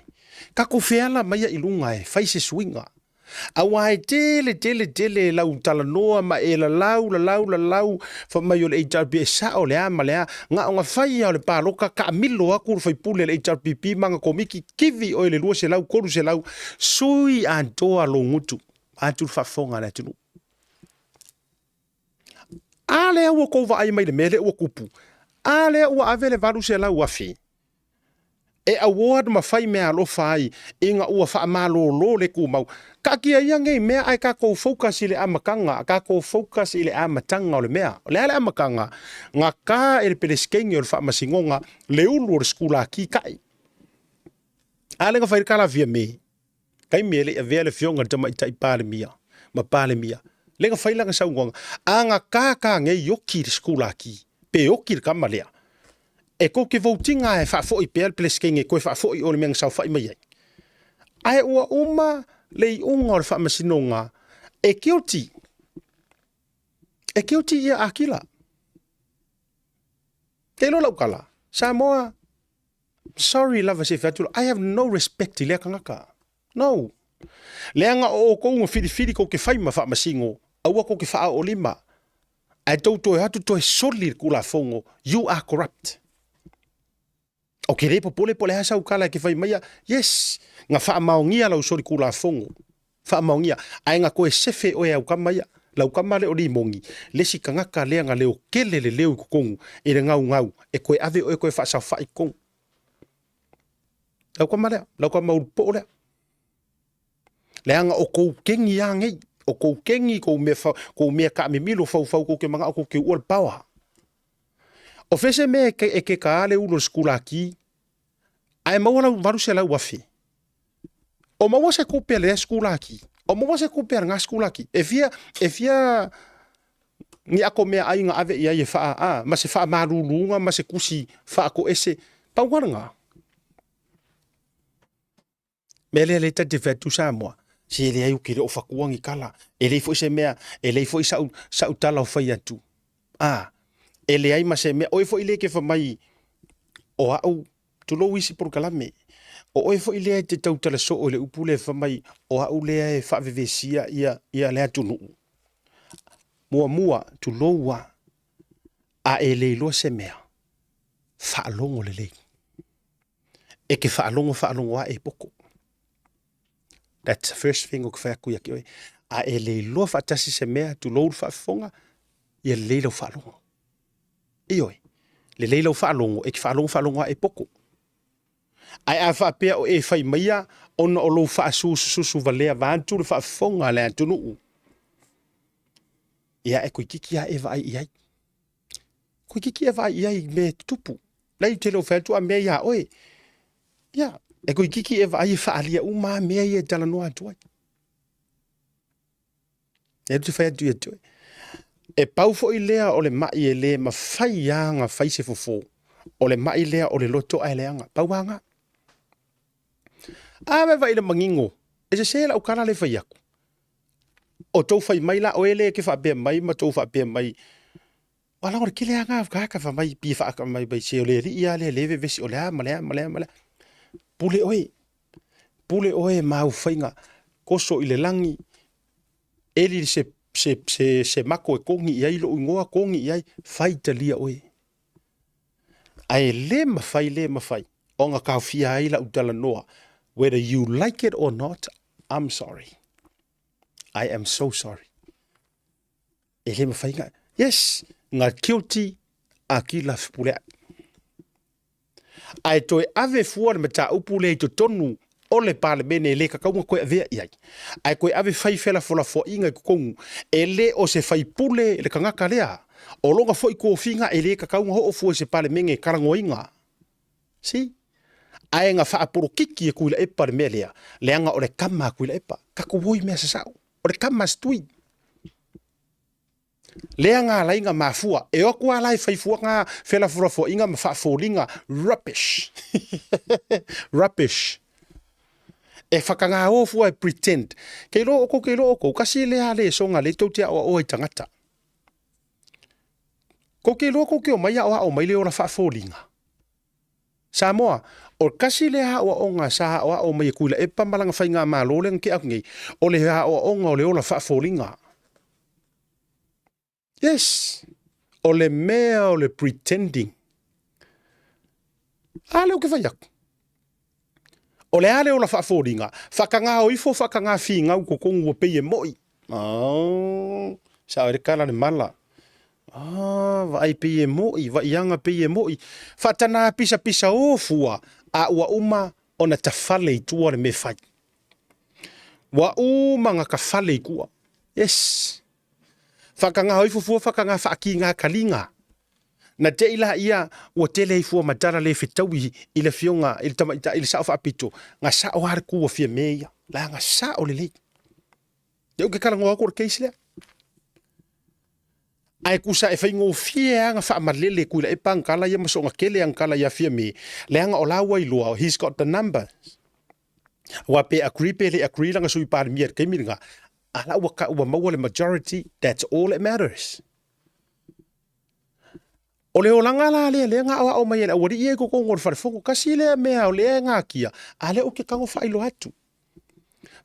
kako feala mai ia ilunga e, fai se swinga. Awa e tele lau talanoa ma e la lau fa mai o le HRP e sa o le ama le a nga o nga fai o le paloka ka milo aku fai pule le HRPP manga komiki kivi o le lua se lau koru se lau sui antoa lo ngutu atu fa fonga na tunu ale o ko va ai mai le mele o kupu ale o ave le valu se lau afi e award ma fai me alo fai inga ua fa malo lo le ku mau ka kia ia ngai mea ai ka ko focus ile amakanga ka ko focus ile amatanga o le mea le ale amakanga nga ka ele peleskengi o fa masingonga le ulu o skula ki kai ale nga fai kala via me kai me le vele fionga tama itai pale mia ma pale mia le nga fai langa saungonga anga ka ngai yoki de skula ki pe yoki ka malea e ko ke votinga e fa fo i pel pleskengi ko fa fo i o le menga sa fa i mai ai ua uma le unga o le whaamasinonga e kioti ia akila te lo laukala Samoa sorry lava se fatu I have no respect le kangaka no leanga o ko un fidi ko ke faima whaamasingo aua ko ke wha o lima ai tau toi hatu toi soli kula fongo you are corrupt o ke repo pole hasa ukala ke fai maia yes nga fa maungia la usori kula fongo fa maungia ai nga ko sefe o ya ukamaia la ukamale o limongi le sikanga ka le nga leo kele le leo kukongu e le ngau e ko ave o ko fa sa fa ikong la ukamale pole le nga o ko kengi yangi o ko kengi ko me ka me milo fa ko ke manga ko ke ul power o fese me ke ka ale ulo skula ki ai mawana varu se la wafi o mawa se ko pele skula ki o mawa se ko pele nga skula ki e via ni akome ai nga ave ia fa ma se fa marulunga ma se kusi fa ko ese pa waranga mele le tante fa tu sa moi si le ai ki o fa kuangi kala ele fo se mea ele fo sa utala fa ya tu ele ai ma se me o fo ile ke fa mai o au tu lo wisi por kalame o fo ile te tau tala so o le upule fa mai o au le e fa vevesia ia le atunu mua tu lo wa a ele lo se mea fa longo le e ke fa longo wa e poko that's the first thing o fa ku ya ke a ele lo fa tasi se mea tu lo fa fonga ia le lo fa longo ioi le leilo fa longo e fa longo e poko ai a fa pe o e fai maia ona o lo fa su valea vantu le fa fonga le tunu ia e ko kiki ia e vai ia ko kiki e vai ia me tupu lai te lo fa tu a me ia oi ia e ko kiki e vai fa alia uma me ia tala no atu e tu fa tu e pau fo ilea o le mai e le ma fai anga fai se fofo o le mai lea o le loto ai leanga pau anga me vai le mangingo e se la o kana le fai aku o tou fai mai la o ele ke fa be mai ma tou fa be mai wala o ke leanga ka fa mai pi fa ka mai bai se o le ri ia le leve vesi o le male pule oe mau fainga koso ile langi eli se mako e kongi iai lo ingoa kongi iai fai talia oe. Ai le mawhai. O ngā kauwhia ai la utala noa. Whether you like it or not, I'm sorry. I am so sorry. E le mawhai ngā. Yes, ngā guilty a ki la whipulea. Ai toi ave fuar me ta upule to tonu ole pale bene le kakaunga koe avea iai. Ai koe ave fai fela fola fo inga kukongu. E le o se fai pule le kangaka lea. O longa fo i kua finga e le kakaunga ho o fua se pale menge karango inga. Si? Ai nga faa poro kiki e kuila epa le melea. Leanga o le kama kuila epa. Kako woi mea sasau. O le kama stui. Lea ngā lai ngā mafua. E o kua lai fai fua ngā fela fura fo inga ma faa fōringa. Rubbish. Rubbish. E whakanga o fua e pretend. Kei lo oko. Kasi lea le songa le tautia o i tangata. Ko kei lo oko ke o mai a o mai le ora wha fōringa. Samoa, o kasi le ha o onga sa o mai kuila e pamalanga whainga malo le ke akungi, o le ha o onga o le ola whaafolinga. Yes, o le mea o le pretending. Ale o ke whaiaku. O le ale ola whaafolinga, whakanga o ifo whakanga whinga u kokongu o peie moi. Sa o re kala le mala. Vai peie moi, vai ianga peie moi. Whatana pisa o fua, a ua uma o na tawhale i tua le me whai. Wa uma ngā ka whale i kua. Yes. Whakanga o ifo fua, whakanga whaaki ngā kalinga. Na te ila ia ua tele i fua madara le whitaui i le fionga, i le tamaita, i le sao whaapito. Ngā sao hara kua fia mea. La ngā sao le lei. Te uke karangoa kore keisi lea. Ai kusa e whaingo fia nga whaamalele kuila e pangkala ia maso nga kele angkala ia fia me. Leanga o lawa i lua, he's got the numbers. Wa pe agree pe le agree langa sui pari mier kei miringa. Ala ua maua le majority, that's all it matters. O le olanga la le nga awa o mai ena wari ie koko ngor wharefongo kasi le mea o le ngā kia. Ale o ke kango whailo atu.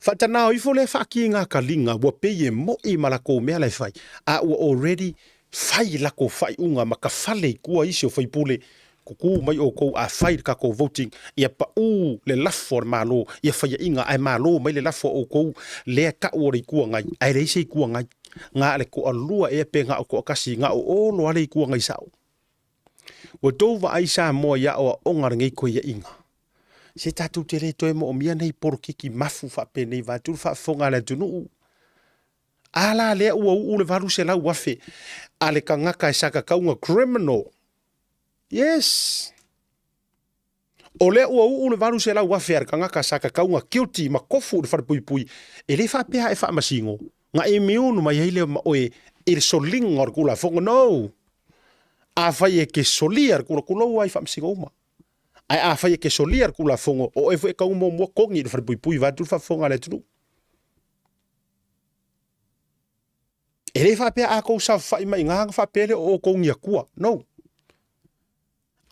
Whatanao ifo le whaaki ngā kalinga ua peie mo i malako mea lai whai. A ua already whai lako whai unga maka whale kua isi o whai pule kuku mai o kou a whai ka kou voting ia pa u le lafo malo ia whai inga ai malo mai le lafo o kou lea ka ore kua ngai ai reise kua ngai ngā le ko alua e pe ngā o ko akasi ngā o olo ale kua ngai sao. Ua tōwa ai sa moa ia o ongar ngai ko ia inga. Se tatu te re toe mo o mia nei poro kiki mafu whape nei vāturu whaafonga le tunu. Ala lea ua le varu se lau wafe. Ale ka ngaka e saka kaunga criminal. Yes. O lea ua le varu se lau wafe ale ka ngaka e saka kaunga guilty ma kofu le whare pui. E le whapea e whaamasingo. Nga e miunu mai heile ma oe e le solinga or kula fonga no. A whai e ke solia kula ua i whaamasingo uma. Ai a whai ke solia kula fongo o e ka umo mua kongi le whare pui vāturu whaafonga le tunu. E le whapea a kou sa whai mai nganga whapele o kongi a kua. No.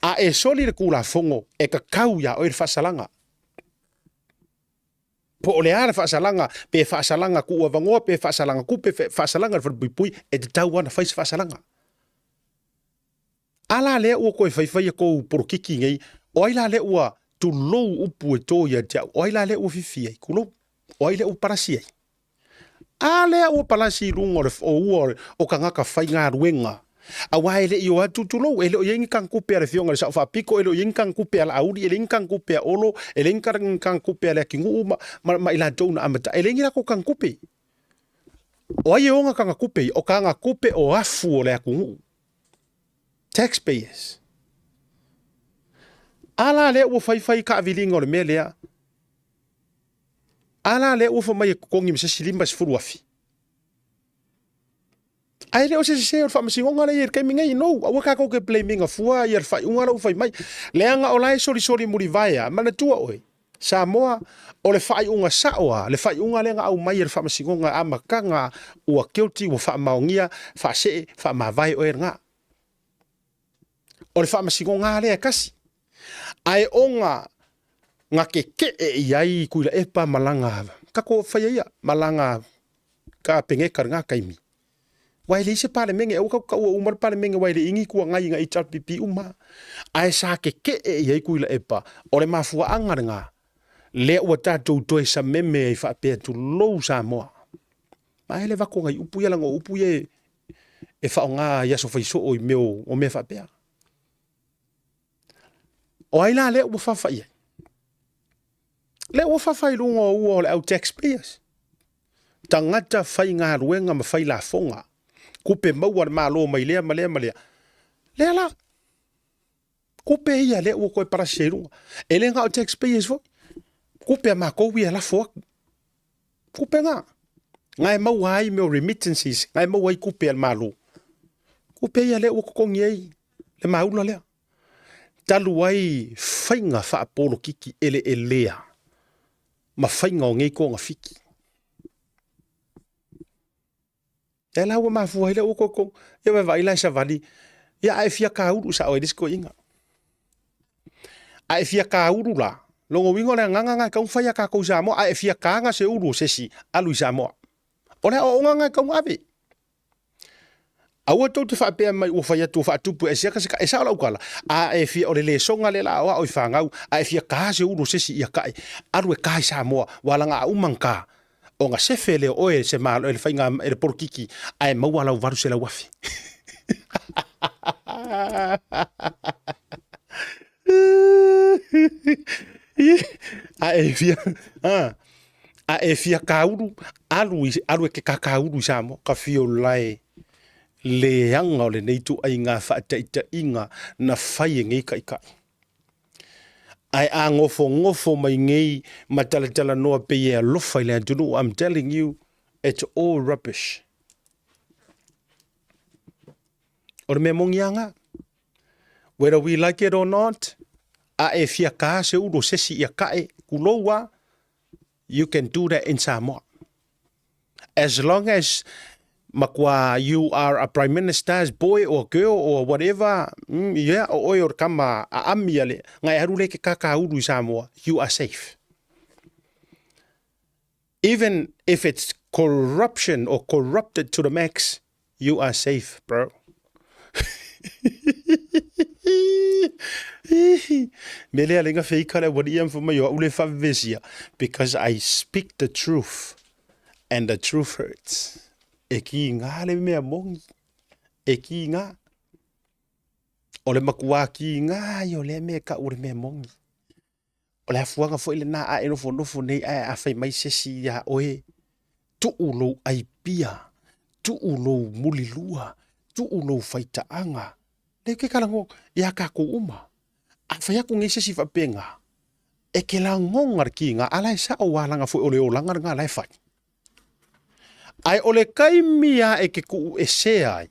A e soli le kula fongo e ka kau ya o e whasalanga. Po o le a le whasalanga pe whasalanga ku ua vangoa pe whasalanga ku pe whasalanga le whare pui e te tau ana whais whasalanga. Ala lea ua koe whai kou porokiki ngai o aila le ua tu lou upu e tō ia jau. O aila le ua whiwhi ai kulo. O aila ua parasi ai. A lea ua parasi runga o ua o ka ngaka whai ngā ruenga. A wai le i o atu tu lou. Ele o yengi kang kupe ale fionga le sao whapiko. Ele o yengi kang kupe ala auri. Ele yengi kang kupe a olo. Ele yengi kang kupe ale kingu ma ila tōna amata. Ele yengi lako kang kupe. O ai e onga kanga kupe. O kanga kupe o afu o le akungu. Taxpayers. Ala le ua whai ka avilinga o le mea lea. Ala le ua whamai e kukongi misa silimba si furuafi. Ai le o se o whamasingonga le i kai mingai no. Awa ka koke blaminga fua i ar whai unga lau whai mai. Leanga o lai sori muri vaia. Mana tua oe. Samoa o le whai unga saoa. Le whai unga leanga au mai ar whamasingonga a makanga ua guilty ua whamaongia whasee whamavai oe ngā. O le whamasingonga lea kasi. Ai onga ngā ke e iai kuila epa malanga. Kako whai ia malanga ka pengekar ngā kaimi. Wai le se pale menge au ka ua umar pale menge wai le ingi kua ngai ngā HRPP uma. Ai sa ke e iai kuila epa. O le mafua anga ngā. Le ua tātou toe sa meme i whapea tu lou sa moa. Ai le wako ngai upu ia lango upu ia e whao ngā iaso whaiso o i meo o mea whapea. O ai la le ua whawhai. Le ua whawhai runga ua o le au taxpayers. Tangata whai ngā ruenga ma whai la fonga. Kupe maua ma lo mai lea ma lea. Lea la. Kupe ia le ua koe parasi runga. E le ngā au taxpayers vo. Kupe ma koui a la foak. Kupe ngā. Ngai maua ai meo remittances. Ngai maua ai kupe al malo. Kupe ia le ua kukongi ai. Le maula lea. Talu ai whainga whaapolo kiki ele e lea. Ma whainga o ngei ko ngā whiki. E laua mafua hele o koko. Ia mai vai lai sa vali. Ia ai fia ka uru sa o edisko inga. a e fia ka uru la. Longo wingo le nganga ka faya ka ko Samoa a e fia ka nga se uru se si alu Samoa. O le o nganga ka ave. Aua tau te whapea mai ua whai atu whaatupu e siaka sika e sa lau kala. A e fia o le songa le la o i whangau a e fia ka se uru se si ia kai. Aru e kai Samoa walanga a umangka. O nga sefe le oe se malo e le whainga e le porkiki a e maua lau varu se la wafi. A e fia kauru alu e ke kakauru Samoa ka fio lai le anga o le neitu ai ngā whaataita inga na whai e ngei kai. Ai a ngofo mai ngei matalatala noa pe e alofa i le antunu. I'm telling you, it's all rubbish. O le mea mongianga, whether we like it or not, a e fia ka se uro sesi ia kae kuloua, you can do that in Samoa. As long as makwa you are a prime minister's boy or girl or whatever, yeah, o oi or kama a amiale, ngai harule ke kakauru Samoa, you are safe. Even if it's corruption or corrupted to the max, you are safe, bro. Mele alenga feikala wadi am for my ule favesia because I speak the truth and the truth hurts. E ki ngā le mea mongi. E ki ngā. O le makua ki ngā i o le mea ka ure mea mongi. O le hafuanga fo ile nā a nofo nei a whai mai sesi ia oe. Tu ulo ai pia. Tu ulo mulilua. Tu ulo whaitaanga. Le ke kalango ia ka ko uma. A whai aku ngai sesi whapenga. E ke la ngongar ki ngā alai sa o walanga fo ole o langar ngā lai whai. Ai ole kai mia e ke ku e se ai.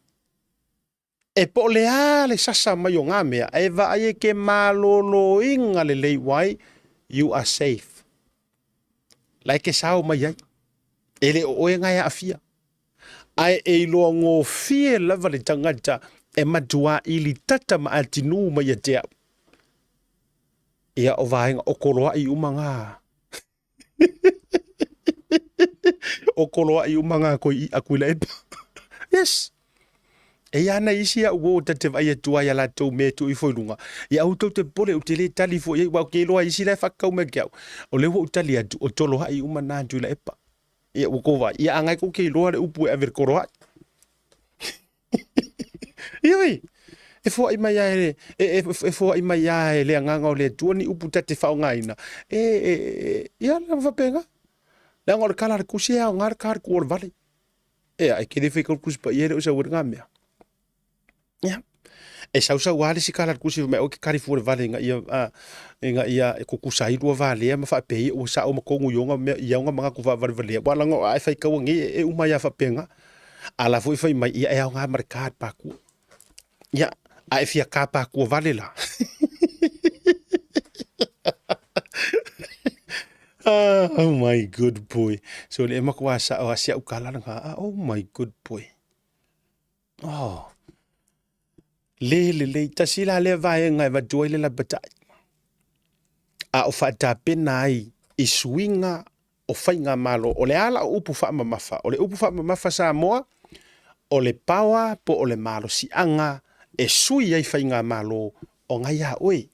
E po le ale sasa mai o ngā mea. E va ai e ke malolo inga le lei wai. You are safe. Lai ke sao mai ai. E le o oe ngai a fia. Ai e loa ngō fie lava le tangata e matua ili tata ma atinu mai a te au. Ia o vahenga o koroa i umanga. O koloa i umanga ko i akuila epa. Yes. E ana isi a uo te vai atua ia la tau me tu i foilunga. I au tau te pole o te le tali fo i wau ke loa isi la whakau me kiau. O le wo tali atu o toloha i umana atu la epa. Ia ukova. Ia angai ko ke loa le upu e aver koroa. Ia wei. E fo ai mai ai e fo ai mai ai le nganga o le tuani upu tate whao ngaina. Ia la whapenga. La ngor kala kusi a ngar kar kur vale. E ai ke defe kur kus pa yere usa ur ngamia. Ya. E sa wale si kala kusi me o ke kari fu vale nga ia e ku kusai ru vale ma fa pe o sa o makongu yonga me ia nga manga ku va vale. Wala ngo ai fai ka ngi e uma ya fa penga. Ala fu fai mai ia e nga markat pa ku. Ya, ai fia ka pa ku vale la. Oh my good boy. So le makwa sa o asia ukala nga. Oh my good boy. Oh. Le tasila le vai nga va doile la batai. A o fa tapenai i swinga o fainga malo o le ala upu fa mamafa. O le upu fa mamafa Samoa o le pawa po o le malo si anga e sui ai fainga malo o ngaia oi.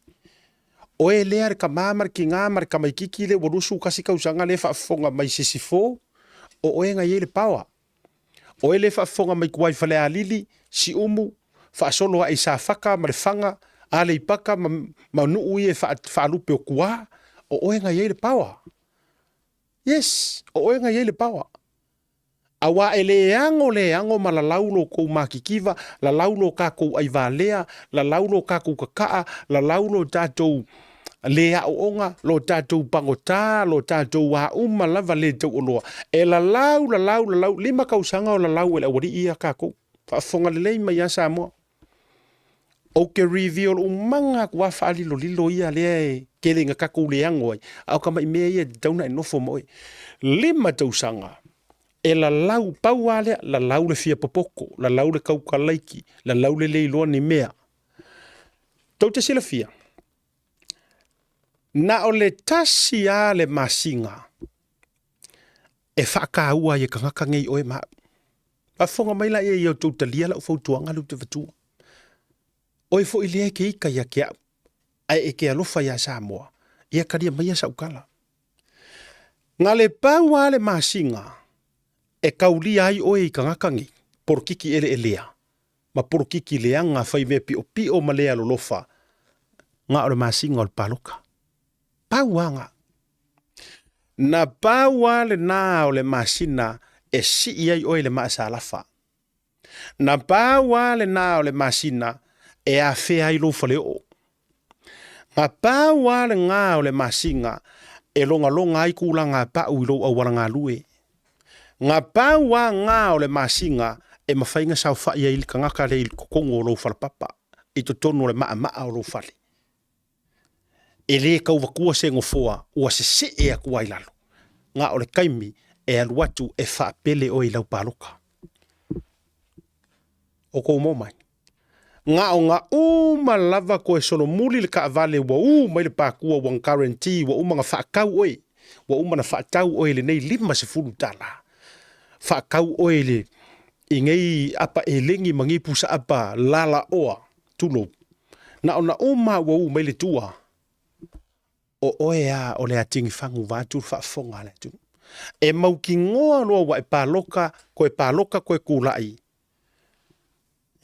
O e lea ka mamar ki ngā mar ka mai kiki le warusu kasi kausanga le whaafonga mai sisifo o oe ngai e le pawa. O e le whaafonga mai kuai whale a lili si umu whaasolo a isa whaka ma le whanga a le ipaka ma nui e whaalupe o kua o oe ngai e le pawa. Yes, o oe ngai e le pawa. Awa e le ango ma la laulo kou makikiva, la laulo ka kou ai valea, la laulo ka kou kakaa, la laulo tātou lea o onga, lo tātou pangota, lo tātou wa lava le tau oloa. E la lau, lima kausanga o la lau e la wari ia ka kou. Whaafonga le lei mai a Samoa. O ke reveal umanga kua whaalilo lilo ia lea e kelenga ka kou leango ai. Au ka mai mea ia tauna e nofo moi. Lima tausanga. E la lau pauale, la lau le fia popoko, la lau le kaukalaiki, la lau le leiloa ni mea. Tau te sila fia. Na o le tasi a le masinga. E whakaua i kangaka ngei oe maa. Pa whonga maila e iau tau talia lau fautuanga lu te vatua. Oe fo ilea ke ika ia ke au. Ai e ke alofa ia Samoa. Ia karia maia saukala. Ngā le pau a le masinga. E kaulia ai oe i kangaka ngei. Porokiki ele elea. Ma porokiki leanga whai mea pio ma lea lolofa. Ngā o le masinga o le paloka. Pau anga. Na pau a le nā o le masina e si iai oe le maa salafa. Na pau a le nā o le masina e a whea i lofa leo. Ngā pau a le ngā o le masinga e longa ai kula ngā pau i lo au wara ngā lue. Ngā pau a ngā o le masinga e mawhainga sau whai ai ka ngaka le il kokongo o lo whalapapa. I to tonu le maa o lo whale. E le kau wakua se ngofoa ua se e a kua ilalo. Ngā o le kaimi e aluatu e whaapele o i lau paloka. O kou mō mai. Ngā o ngā lava ko e solo muli le ka avale wa mai le pākua wa guarantee wa mga whaakau oe. Wa mana whaatau oe le nei 5 tala. Whaakau oe le i ngei apa e lengi mangipu sa apa lala oa tulo. Na o ma wa mai le tua. O oe a o le atingi whangu vātu whaafonga le tu. E mau ki ngoa loa wa e pāloka koe kūlai.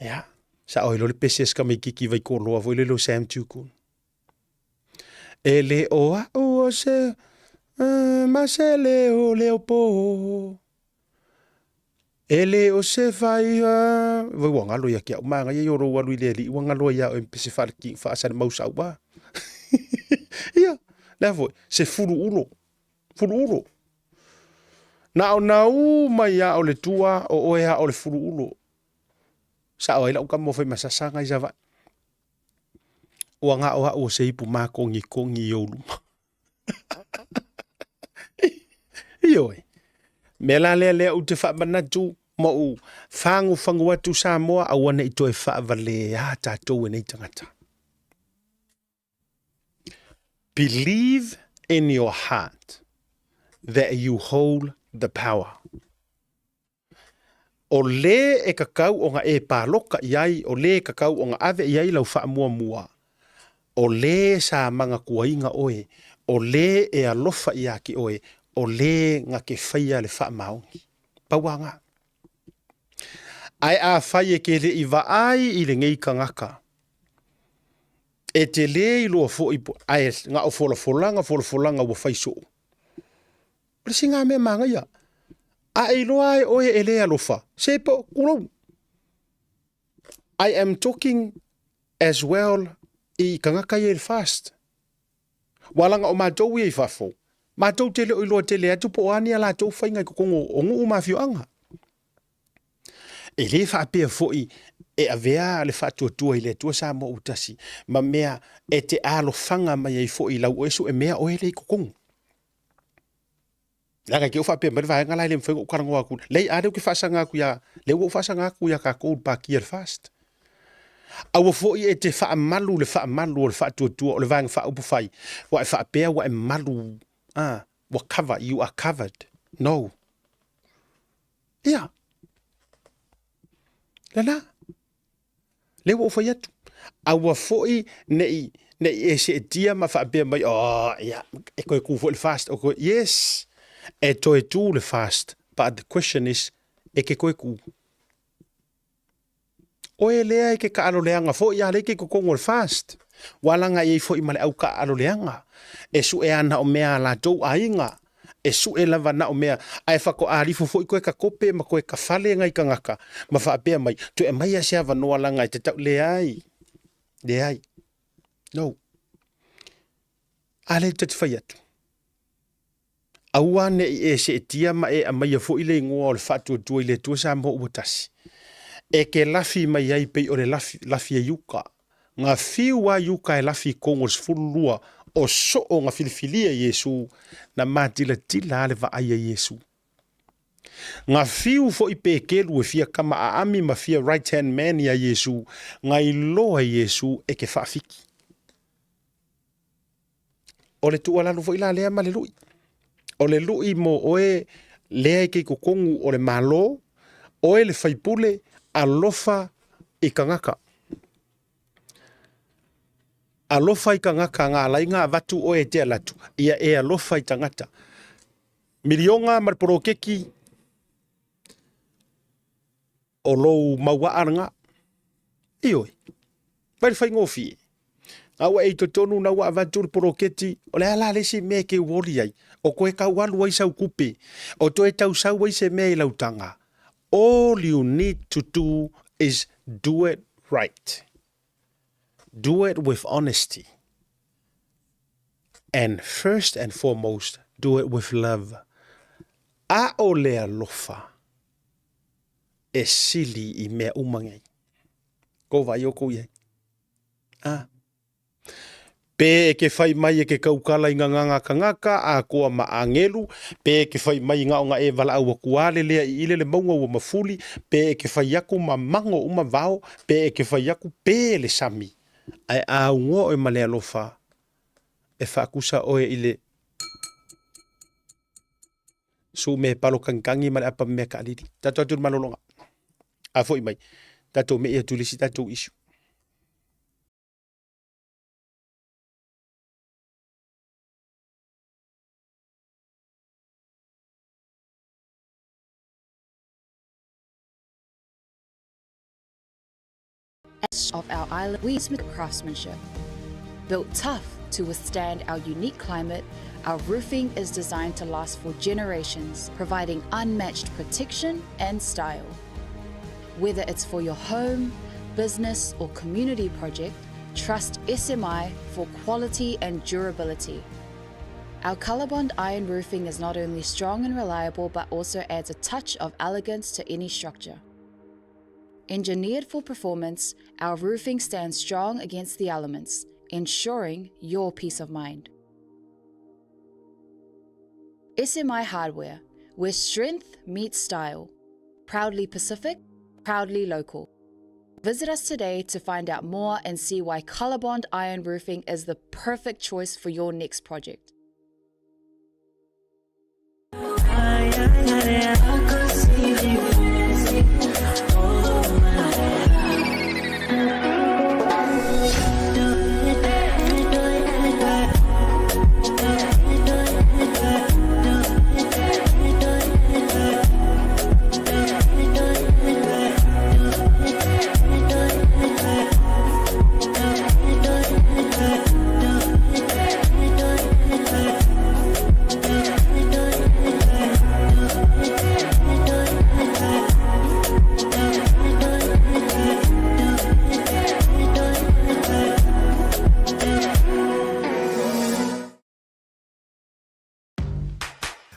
Ia, sa oi lo le peses ka mai kiki vai ko loa voi le lo Sam Tukun. E le oa o se, ma se le o leo po. E le o se vai, vai wangalo ia kia umanga ia yoro walu i le li, wangalo ia o mpese whalaki whaasane mausau ba. Ia. Nā voi, se furu ulo. Na o mai a o le tua o oe a o le furu ulo. Sa o ila uka mo fai masasanga i zawa. Ua ngā oa o se ipu mā kongi i oluma. Ioi. Me la lea u te whaamanatu ma u whangu atu Samoa a wana i toi whaavale a tātou e nei tangata. Believe in your heart that you hold the power. O le e kakau o ngā e pāloka iai, o le e kakau o ngā ave iai lau whaamua. O le sa manga kuainga oe, o le e alofa iaki oe, o le ngā ke whaia le whaamaungi. Pauanga. Ai a whaia ke le i vaai i le ngei kangaka. E te le i loa fo i ai ngā o folanga wa whaiso. Presi ngā mea manga ia. A e loa ai oe e le alofa. Sepo, kurau. I am talking as well i kangaka i fast. Walanga o mātou i whafo. Mātou tele o i loa tele atu po ani ala tau whainga i kukongo o ngu mawhio anga. E le whaapea fo i e avea le whatuatua i le tua sa mo utasi. Ma mea e te alo whanga mai ai fo i lau oesu e mea oe le i kukongo. Langa ki o whaapea mara vaenga lai le mwhenga o karango aku. Lei adeu ki whaasanga aku ia, leu o whaasanga aku ia ka kou pākia le fast. Aua fo i e te whaamalu o le whatuatua o le vaenga whaupu whai. Wa e whaapea wa e malu. Wa cover, you are covered. No. Ia. Lana. Leu o whai atu. Aua foi nei e se tia ma whaapea mai, ia, e koe kufo le fast, o koe, yes, e toe tū le fast, but the question is, e ke koe ku. O e lea e ke ka alo leanga, fo ia le ke kukongo le fast, walanga e fo i male au ka alo leanga, e su e ana o mea la tau ainga, e su e lava na o mea, ai whako arifu fo i koe ka kope, ma koe ka whale ngai ka ngaka, ma whaapea mai, tu e mai a sea wanoa langa e te tau leai. Leai. No. Ale te whai atu. Aua ne e se tia ma e a mai a fo i le ngoa o le whatua tua i le tua sa mo uatasi. E ke lafi mai ai pei o le lafi a yuka. Ngā whiu a yuka e lafi kongos fulua o so o ngā filifilia Yesu na mātila tila ale va ai a Yesu. Ngā whiu fo i pēkelu e fia kama a ami ma fia right hand man i a Yesu, ngā i loa Yesu e ke whaafiki. o le tualalu fo ila lea ma le lui. O le lui mo oe lea i kei kokongu o le malo, oe le faipule alofa i kangaka. Alofa i kangaka ngā lainga vatu oe te alatu. Ia e alofa i tangata. Milionga marporokeki o lou maua aranga. Ioi. Pai fai ngofi. Awa e to tonu na wa vatu poroketi. O le ala lesi me ke woli ai. O koe ka walu ai sau kupe. O to e tau sau ai se me i lautanga. All you need to do is do it right. Do it with honesty. And first and foremost, do it with love. A o le alofa e sili i mea umangai. Ko vai o ko iei. Pe e ke fai mai e ke kaukala i nganga kangaka a koa maangelu. Pe e ke fai mai ngā o ngā e wala au a kuale lea i ile le maunga ua mafuli. Pe e ke fai aku ma mango uma vao. Pe e ke fai aku pe le sami. Ai a ungo e male alofa e whaakusa oe ile su me palo kankangi male apa me ka aliri. Tato atu malolonga. A foi mai. Tato me ia tulisi tato isu. Of our island, we with craftsmanship. Built tough to withstand our unique climate, our roofing is designed to last for generations, providing unmatched protection and style. Whether it's for your home, business, or community project, trust SMI for quality and durability. Our ColourBond iron roofing is not only strong and reliable, but also adds a touch of elegance to any structure. Engineered for performance, our roofing stands strong against the elements, ensuring your peace of mind. SMI Hardware, where strength meets style. Proudly Pacific, proudly local. Visit us today to find out more and see why ColourBond Iron Roofing is the perfect choice for your next project.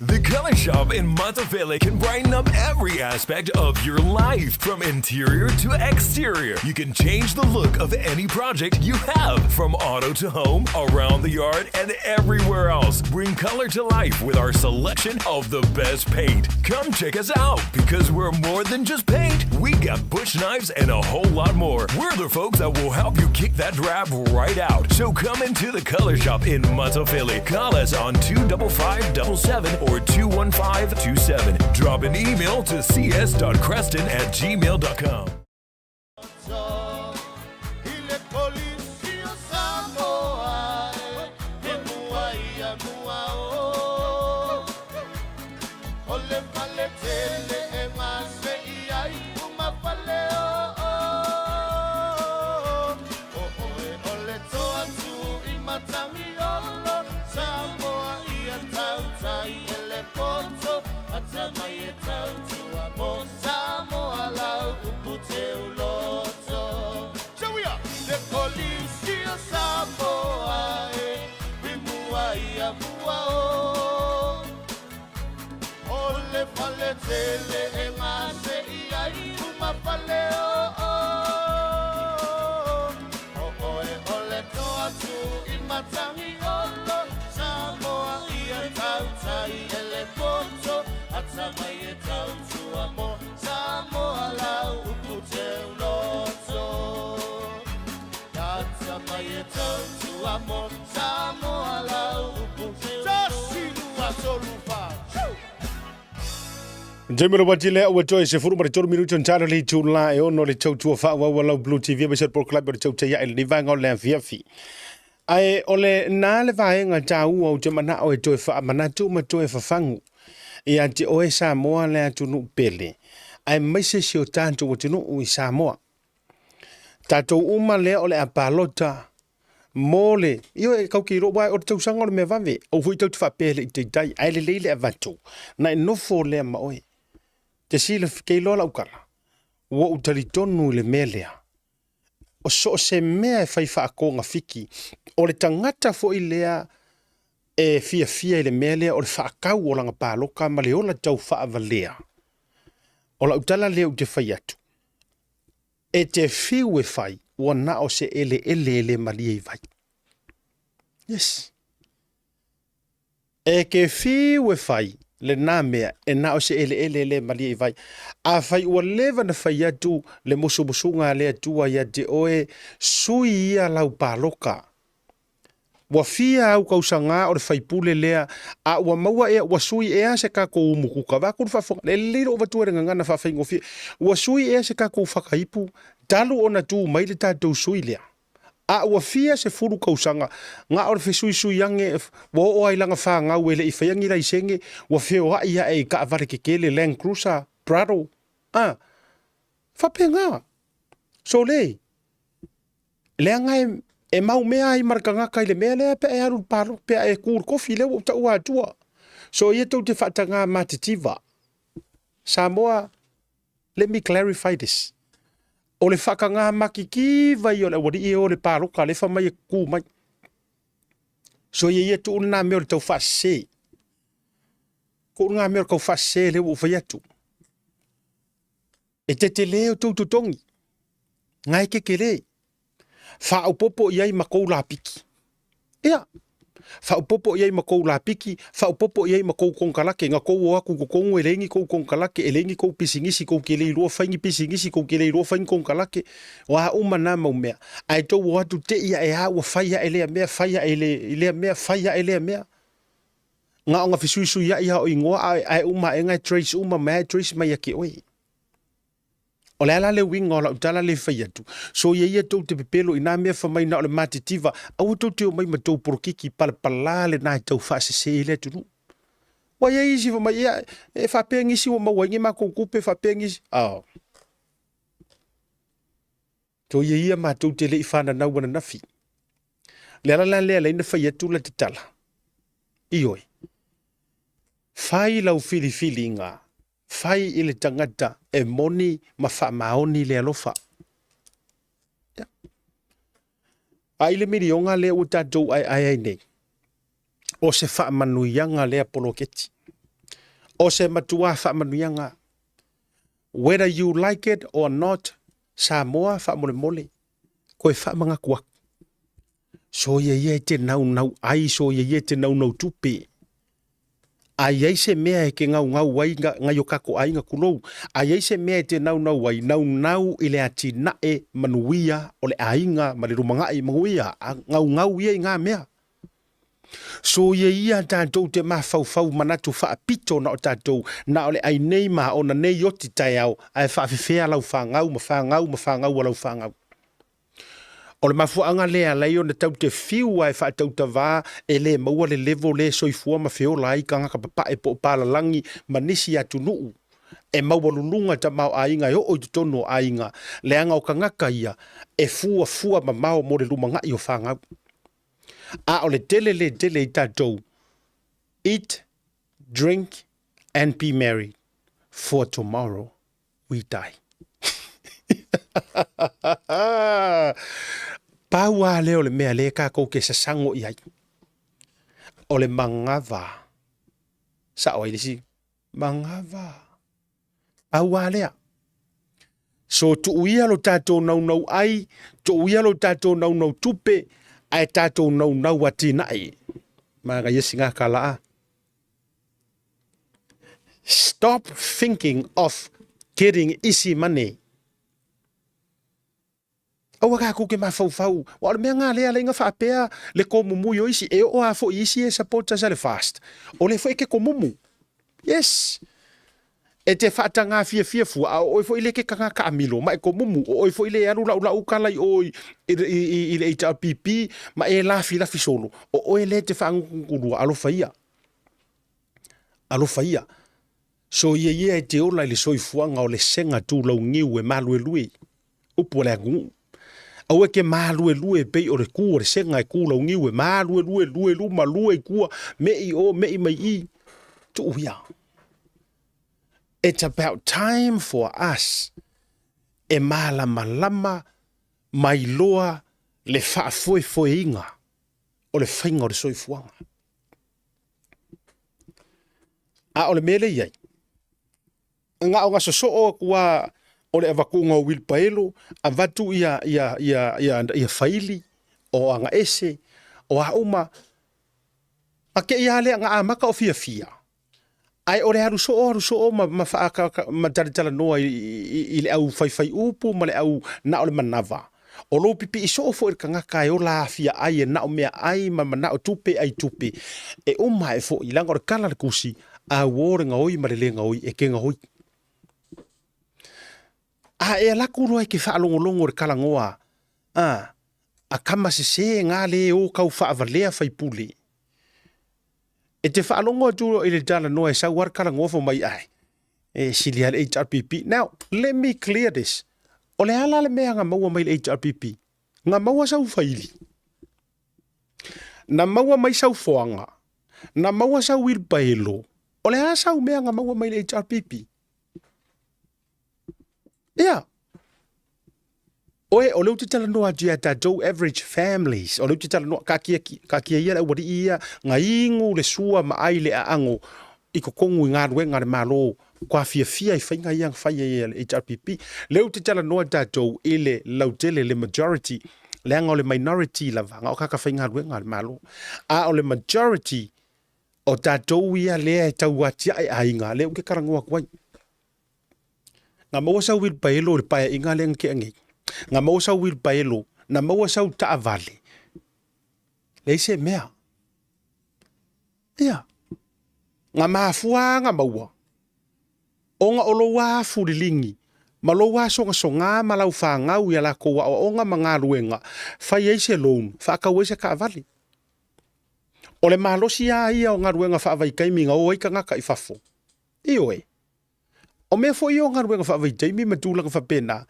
The Color Shop in Matavele can brighten up every aspect of your life, from interior to exterior. You can change the look of any project you have, from auto to home, around the yard, and everywhere else. Bring color to life with our selection of the best paint. Come check us out, because we're more than just paint. We got bush knives and a whole lot more. We're the folks that will help you kick that drab right out. So come into the Color Shop in Matavele. Call us on 25577 or 21527. Drop an email to cs.creston@gmail.com. Samoa, Samoa, Jamiro Wajile o joy se furu mari 4 minuto ntara le tula e ono le chau fa wa Blue TV be ser por club le chau ya el niva ngol le fiafi ai ole na le vai nga tau o te mana o joy fa mana tu ma joy fa fangu e anti o esa mo le tu no pele ai mai se o tanto o tu no u Samoa tato uma le ole apalota mole io e kau ki ro wai o tau sanga me vave o fu tau fa pele te dai ai le avatu na no fo le ma oi te sila ke lola ukala wo utali tonu le melea o so se mea fai fa ko nga fiki o le tangata fo ilea e fia le melea o le fa kau o langa paloka ma le ola tau fa avalea o la utala le u te fai atu e te fiu e fai o na o se ele malia vai yes e ke fiu e fai le namea e na o se ele malia vai a fai ua leva na fai atu le musumusunga le atua ia te oe sui ia lau paloka wa fia au kausanga o le fai pule lea a ua maua ea ua sui ea se kako umuku ka wako le fafonga le liro o vatua renga ngana fa fai ngofia ua sui ea se kako whakaipu talu ona tu mai le tātou sui lea a ua fia se furu kausanga nga o le fe sui yange wo o ai langa fa nga wele I fayangi la isenge wa fe o ia e ka avare ke kele Land Cruiser Prado fa penga so le nga e mau mea I marka nga kai le mea le pe e aru paro pe e kur kofi le o ta ua tua so ia tau te whatanga matitiva Samoa let me clarify this o le whakanga makiki vai o le wadi e o le paroka le whamai e ku mai. So ia tu una mea o le tau whase. Ko unga mea o kau whase le o whai atu. E te leo tau tutongi. Ngai ke le. Wha popo iai makou la piki. Ia. Wha popo iai makou la piki. Wha popo iai makou kongkalake. Nga kou o aku kongo e lengi kou kongkalake. E lengi kou pisingisi kou ke lei rua whaingi pisingisi kou ke lei rua whaingi kongkalake. Wa umana mau mea. Ai tau o atu te ia e a ua whaia e lea mea. Whaia e lea mea. Whaia e lea mea. Nga o nga fisuisu ia iha o ingoa. Ai uma e ngai trace uma mea trace mai ake oi. O le ala le winga o la utala le whai atu. So ia tau te pepelo ina mea whamai na o le matitiva. Au tau te o mai matou porokiki pala le nai tau whaasese le tunu. Wa ia isi whamai ia e whapengisi o mawaingi ma koukupe whapengisi. So ia matou te le I whana nau wana nafi. Le ala le ina whai atu la te tala. Ioi. Whai lau fili ngā. Fai I le tangata e moni ma wha maoni le alofa. Ai le mirionga le o tātou ai nei. O se wha manuianga le apoloketi. O se matua wha manuianga. Whether you like it or not, Samoa wha mole. Koe wha mga kuak. So ye te nau ai so ye te nau tupe. Ai ai se mea e ke ngau wai ngai o kako ai nga kulou. Ai ai se mea e te nau wai nau I le ati na e manuia o le ainga ma le rumanga I manuia. Ngau ia I ngā mea. So ia tātou te mawhau manatu wha apito na o tātou na o le ai nei ma o na nei oti tai au ai whaafewhea lau whangau ma whangau a lau whangau. O le mafuanga lea lei o na tau te fiu ai wha tau ta wā e le maua le levo le soifua ma feo lai ka ngaka papa e po pala langi ma nisi atu nuu. E maua lulunga ta mau ainga e o tono ainga le anga o ka ngaka ia e fua ma mau mo le lumanga I o whangau. A o le tele I tātou. Eat, drink and be merry for tomorrow we die. Paua leo le mea le kako ke sasango iai. O le mangava. Sa o ilisi. Mangava. Paua lea. So tu uia lo tato nau ai. Tu uia lo tato nau tupe. Ai tato nau atina ai. Maga yesi ngā kalaa. Stop thinking of getting easy money. Au ka ku ke mafau. Wa me nga le ale nga fa pea le ko mumu yo isi e o a fo isi e support sa le fast. O le fo ke ko mumu. Yes. E te fata nga fia fu a o fo ile ke kanga ka milo ma ko mumu o fo ile alu la ukala o ile HRPP ma e la fi solo. O ele te fa ngulu alo faia. Alo faia. So ye te ola le soifuanga o le senga tu lau ngiu e malu e lui. Upo le ngu. Au ke malu e lue pe o le ku o le senga e ku lau ngiu e malu e lue malu e kua me i o me i mai i. Tu uia. It's about time for us e malama mai loa le whaafoe inga o le whainga o le soifuanga. A o le mele iai. Nga o nga so kua o le avakunga o Wilpaelo, a vatu ia whaili o anga ese, o a uma, a ke ia le nga amaka o fia. Ai o le haru so ma taritala noa i le au whai upu ma le au na o le manava. O lo pipi iso o fo i kanga kai o la fia ai e na o mea ai ma na o tupe ai tupe. E uma e fo i langa o le kala le kusi a wore nga oi ma le lenga oi e ke nga hoi. A e la kuru ai ke whaalongolongo le kala ngoa. A kama se ngā le o kau whaavalea whai puli. E te whaalongo tūro i le dala noa e sau war kala ngofo mai ai. E sili al HRPP. Now, let me clear this. O le ala le mea ngā maua mai le HRPP. Ngā maua sau whaili. Na maua mai sau foanga. Na maua sau Wilpaelo. O le ala sau mea ngā maua mai le HRPP. Yeah. Oe, o leu te tala noa dia tātou average families. O leu te tala noa kakia ia la wari ia ngā ingu le sua ma ai le aango i ko kongu i ngā ruenga le malo kwa fia i whainga ia ngwhai ia le HRPP. Leu te tala noa tātou i le lautele le majority le anga o le minority la vanga o kaka whainga ruenga le malo. A o le majority o tātou ia lea e tau atia ai ainga leu ke karangoa kwai. Ngā maua sau Wilpaelo le paia inga le ngke angei. Ngā maua sau Wilpaelo, na maua sau Taavale. Leise mea. Ia. Ngā maafua ngā maua. O ngā oloa furilingi. Maloa songa malau whangau ia la koua o ngā mga ruenga. Whai eise loun, whakau eise Kaavale. O le malosi a ia o ngā ruenga whaavaikaimi ngā o eika ngaka i whafo. Io e. O mea fo i o ngā ruenga whaavaikaimi matulanga whapena.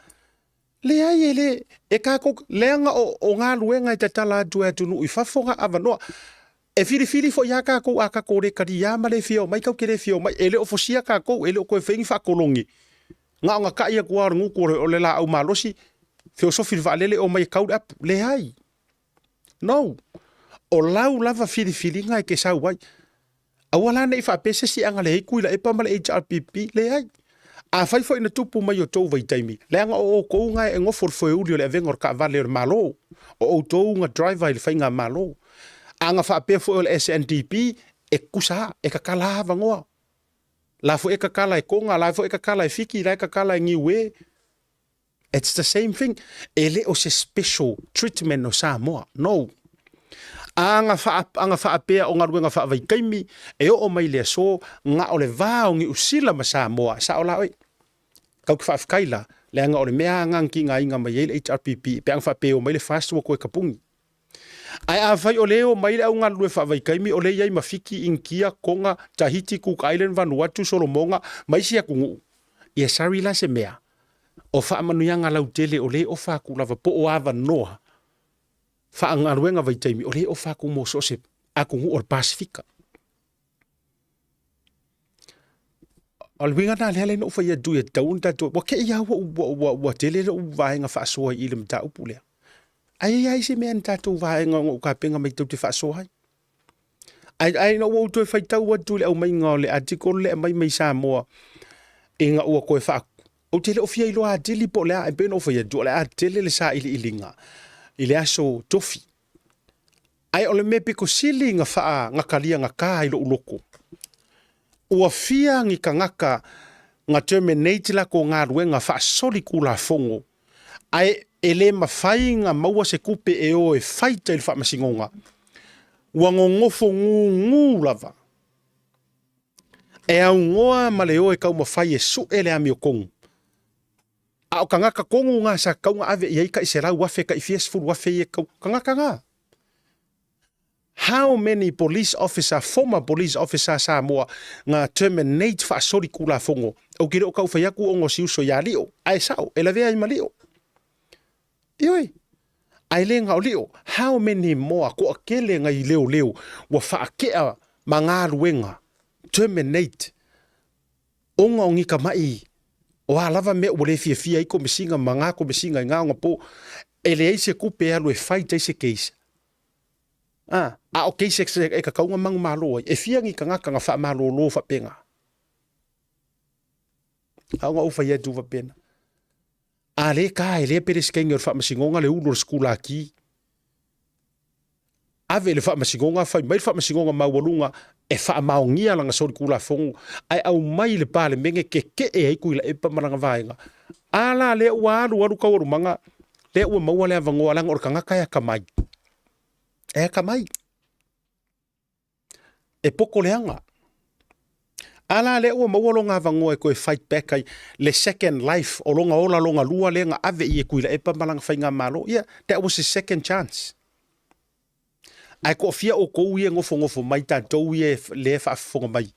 Le ai ele e kako leanga o ngā luenga i te tala atu e tunu i whafonga awanoa. E whiri fo ia kako a kako re kari ia ma le fio mai kau kere fio mai ele o fosia kako ele o koe whengi whakolongi. Ngā o ngā ka ia kua rungu kore o le la au malosi fio sofi whaalele o mai kauri apu. Le ai. No. O lau lava whiri ngai ke sau wai. Awala nei whaapese si anga le heiku ila e pa ma le HRPP le ai. A fai foi na tupu mai o tou vai taimi. Leanga o kou ngai e ngofor foi uli o le avenga o Kaavale o le malo. O tou nga driver i le whainga malo. A nga whaapea foi o le SNDP e kusa e kakala hava ngoa. La fo e kakala e konga, la fo e kakala e fiki, la e kakala e ngiwe. It's the same thing. E le o se special treatment o Samoa. No. A nga whaapea o ngā ruenga whaavaikaimi e o mai lea so ngā o le vāo ngi usila ma Samoa. Sa o la oi. Kau ki whaafkaila le anga o le mea ngangi ngā inga mai le HRPP pe ang whaapea o mai le whaastua koe kapungi. Ai a whai o leo mai le au ngā rue whaavaikaimi o le iai mawhiki inkia konga Tahiti Cook Island Vanuatu Solomonga mai sia kungu. Ia sarila se mea o whaamanuianga lautele o le o whaakulawa po o awa noa. Whaangaruenga vai taimi o le o whaku mo sosep a kungu o Pasifika. Alwinga na lele no fa ia du ia taun tatu wa ke ia wa tele o vaenga whaasoa i le mta upulea. Ai se mea tatu vaenga o ka penga mai tau te whaasoa. Ai no o tu fai tau atu le au mai ngā le article le mai Samoa e ngā ua koe whaaku. O tele o fia ilo a tili po lea e peno fa ia du le a tele le sa ili ilinga. Ile aso tofi. Ai ole mepe ko sili nga faa nga kalia nga ka ilo uloko. Ua fia ngi ka ngaka nga terminate la ko ngā ruenga faa soli kula fongo. Ai ele mawhainga maua se kupe e o e whaita ili whaamasingonga. Ua ngongofo ngu lava. E au ngoa ma le o e kau mawhai e su ele ami o kongu. A o kangaka kongu ngā sa kaunga ave i aika i se rau wafe ka i fies furu wafe i e kau kangaka ngā. How many police officer, former police officer sa moa ngā terminate wha sori kula fongo. O kire o kau whaiaku o ngo siuso ya lio. Ai sao, e la vea i ma lio. Ioi. Ai le ngā o lio. How many moa ko a kele ngā i leo wa wha akea ma ngā ruenga. Terminate. Onga o ngika mai. O lava me o le fia iko mesinga manga ko mesinga ngā ngā po. Ele eise kupe alu e fight eise case. A o case e ka kaunga mangu malo. E fia ngi ka ngaka ngā wha malo lo wha penga. A ngā ufa ia tu wha pena. A le ka e le pere skengi o wha masingonga le ulo skula ki. Ave le wha masingonga whai mai wha masingonga maualunga e wha maongia langa sori kula fongu. Ai au mai le pale menge ke e eiku ila e pa maranga vaenga. Ala le ua alu kawaru manga. Le ua maua le avangoa langa or kangaka e kamai. E kamai. E poko leanga. Ala le ua maua longa avangoa e koe fight back ai le second life o longa ola longa lua lenga ave i e kuila e pa maranga whainga malo. Yeah, that was his second chance. Ai ko fia o ko ie ngofo mai ta tou ie le fa fonga mai.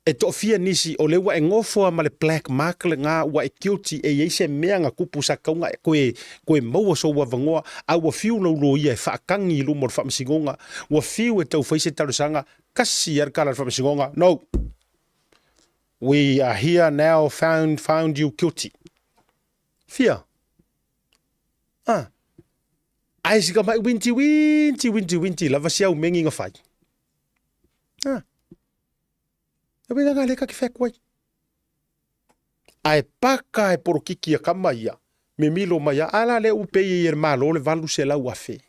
E to fia nisi o le wa e ngofo ma le black mark le nga wa e guilty e ye se mea nga kupu sa kaunga koe maua so wa vangoa a wa fiu no lo ie fa kangi lu mo fa msingonga wa fiu e tau faise tau sanga kasi ar kala fa msingonga. No. We are here now found you guilty. Fia. Ai sika mai winti lava sia umengi nga fai. E wina ngā leka ki whekwai. Ai paka e porokiki a kamaia. Me milo mai ala le upei e malo le valu se lau afe.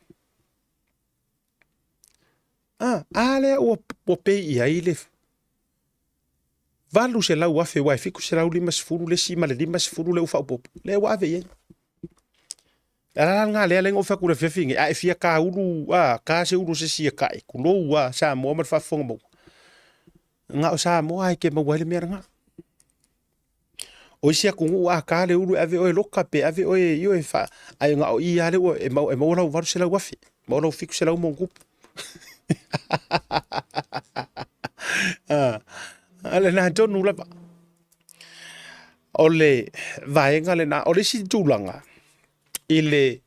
Ale o pei i aile. Valu se lau afe wai fiku se lau lima sifuru le si male lima sifuru le ufa upopu. Le wave ye. Ala ngā lea lengo whakura whiawhingi. A e fia ka uru, ka se uru se sia kai. Kulou sa moa mar whafonga mau. Ngā o sa moa ai ke mawai le mea ngā. O isia kungu ka le uru ave oe loka pe ave oe ioe wha. Ai ngā o i ale o e mau lau varu se lau wafi. Mau lau fiku se lau mong kupu. Ale nā tonu lapa. Ole vaenga le nā. Ole si tūlanga. Ile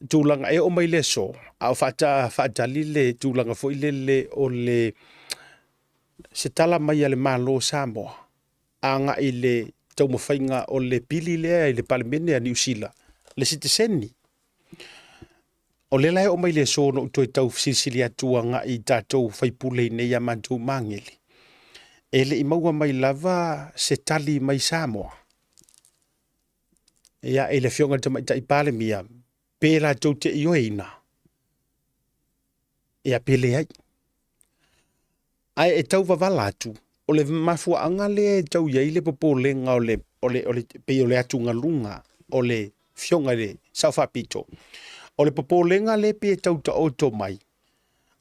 tūlanga e o mai le so. Au whaatali le tūlanga fo ile le o le se tala mai ale malo Samoa. Anga ile tau mawhainga o le pili lea i le palemene a New Zealand. Le sitiseni. O le lai o mai le so no utoi tau silsili atua nga i tātou whaipule nei a mantu mangeli. Ele i maua mai lava se tali mai Samoa. Ia ele fionga te mai tai pale mia. Pela tau te ioeina. Ia pele ai. Ai e tau wavalatu. O le mafua anga le tau iei le popo lenga o le pe o le atu ngalunga. O le fionga le Saufapito. O le popo lenga le pe tau ta oto mai.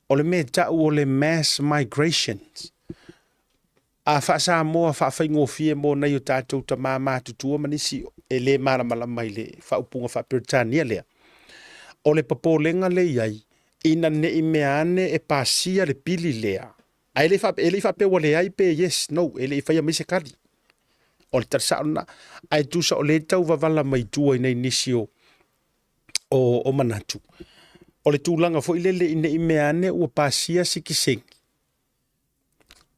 O le me tau o le mass migrations. A whaasa moa whaafai fie mo nei o tātou ta māmā tutua manisi e le māramala mai le whaupunga whaperitania lea. O le papo lenga le iai, ina ne i meane e pāsia le pili lea. A ele whapewa le ai pe yes, no, ele i whaia mise kari. O le tarsa ona, ai tusa o le tau wavala mai tua i nei nisi o manatu. O le tūlanga fo ilele ina i meane ua pāsia sikisengi.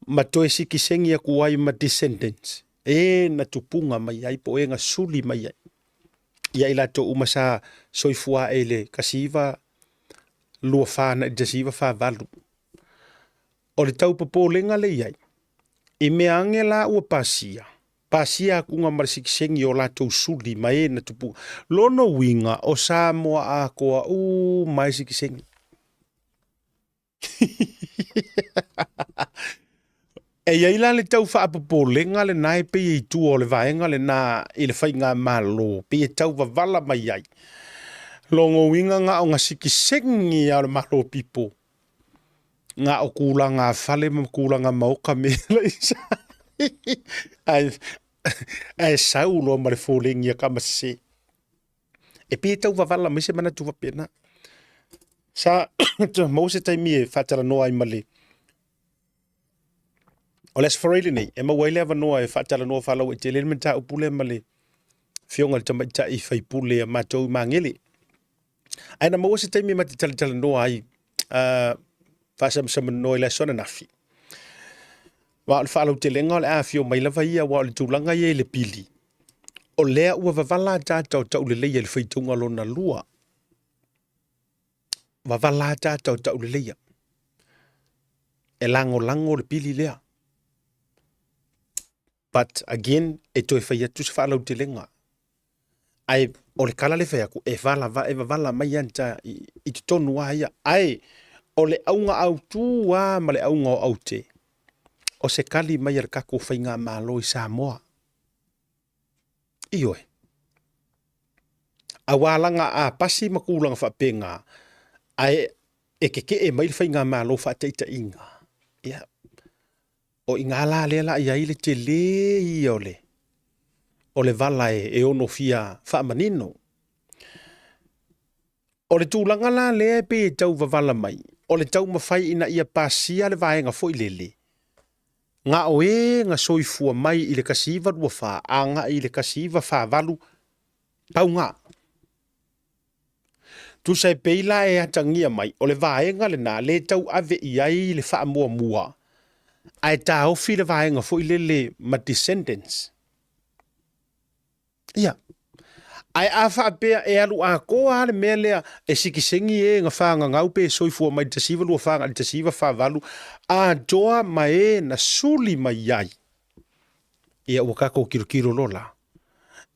Ma toe sikisengi a kuai ma descendants. E na tupunga mai ai po e nga suli mai ai. Ia ila to umasa soifua ele kasiva lua whana i jasiva wha valu. O le tau papo lenga le iai. I mea ange la ua pasia. Pasia kunga mara sikisengi o la tau suli mai e na tupunga. Lono winga o Samoa a koa mai sikisengi. E ia ila le tau whaapapolenga le nai pe i tu o le vaenga le na i le whainga malo. Pe i tau wavala mai ai. Longo winga nga o nga sikisengi a le malo pipo. Nga o kula nga whale ma kula nga mauka me la isa. Ai sau lo ma le fōlengi a kamase. E pe i tau wavala mai se mana tu wapena. Sa mo se taimi e whatara noa i male. O les whareile nei, e ma waile awa noa e whatara noa whalau e te elementa upule male. Fionga le tamaita i whaipule a mātou mangele. Aina mo se taimi mati tala noa ai whasamsama noa i la sona nafi. Wa o le whalau te lenga o le a fio mai lava ia wa o le tūlanga ia i le pili. O lea ua wavala tātau tau le leia le whaitunga lona lua. Wavala tātau tau le leia. E lango le pili lea. But again, e toi whai atu se whalau te lenga. Ai, o le kala le whai aku, e wavala mai anta i te tonu a ia. Ai, o le aunga au tū a ma le aunga o au te. O se kali mai ar kako whai ngā mālo i Samoa. Ioe. A wālanga a pasi makulanga whapenga. Ai, e keke e mai le whai ngā mālo whateita inga. Ia. O inga la lela ia ile te le i ole. O le vala e ono fia whaamanino. O le tūlanga la lea pe e tau wavala mai. O le tau mawhai ina ia pasia le vaenga fo i lele. Nga oe nga soifua mai i le kasiva rua wha, a nga i le kasiva wha valu, pau ngā. Tu sai peila e atangia mai, o le vaenga le nā, le tau ave i ai le wha mua mua. Ai tā ofi le vaenga fo i lele ma descendants. Ia. Ai a wha apea e alu a koa le mea lea e sikisengi e nga whaanga ngau pe soifua mai tasiva lua whaanga le tasiva wha valu. A doa mai na suli mai ai. Ia wakako kiro lola.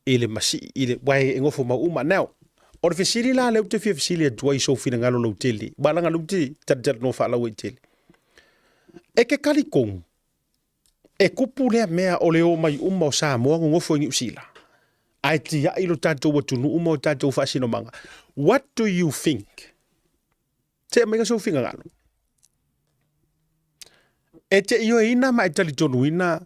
Ile masi, ile wai e ngofo mauma. Now, o le fesili la leu te fia fesili a dua i sofina ngalo lau tele. Balanga lau te tadjara no wha lau e tele. E ke kalikong. E kupu lea mea o leo mai o Samoa ngofo ingi usila. Ai te ia ilo tātou watunu umo tātou whaasino manga. What do you think? Te mega so finga ngalo. E te io ina ma e tali tonu ina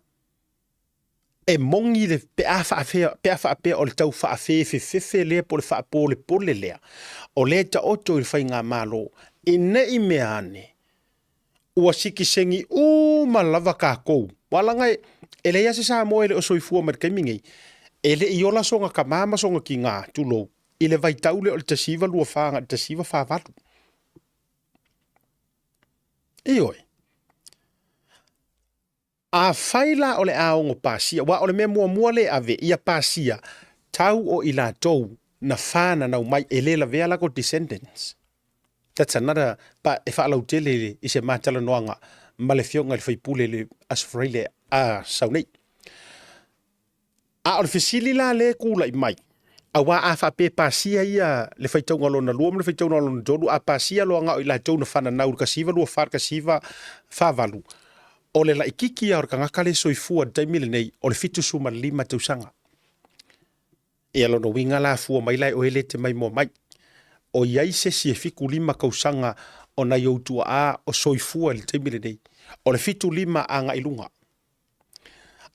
e mongi le pe a whaafea o le tau whaafea fefe lea po le whaapole pole lea. O lea ta oto i whai ngā malo. I ne i mea ane. Ua siki sengi malava kākou. Walangai, e lea se sa moe le o soifua marikaimingi. Ele i ola songa ka mama songa ki ngā tulo. I le vai taule o le tasiva lua whaanga, le tasiva whaavatu. Ioi. A whaila o le aongo pasia, wa o le mea mua le ave, ia pasia, tau o i la tou na whana nau mai e le la vea lako descendants. That's another, pa e whaalau tele i se mātala noanga, ma le fionga le whaipule le asfraile a saunei. A o le fesili la le kula i mai. A wa a whape pasia ia le whaitaunga lona luam, le whaitaunga lona dolu, a pasia loa ngā o i la tau na whana nau, kasiva lua whar, kasiva whavalu. O le la ikiki a o ka ngakale soifua taimile nei, o le fitu suma lima tausanga. E alo no winga la fua mai lai o ele te mai mo mai. O iai se si e fiku lima kausanga o na ioutua a o soifua le taimile nei. O le fitu lima a ngā ilunga.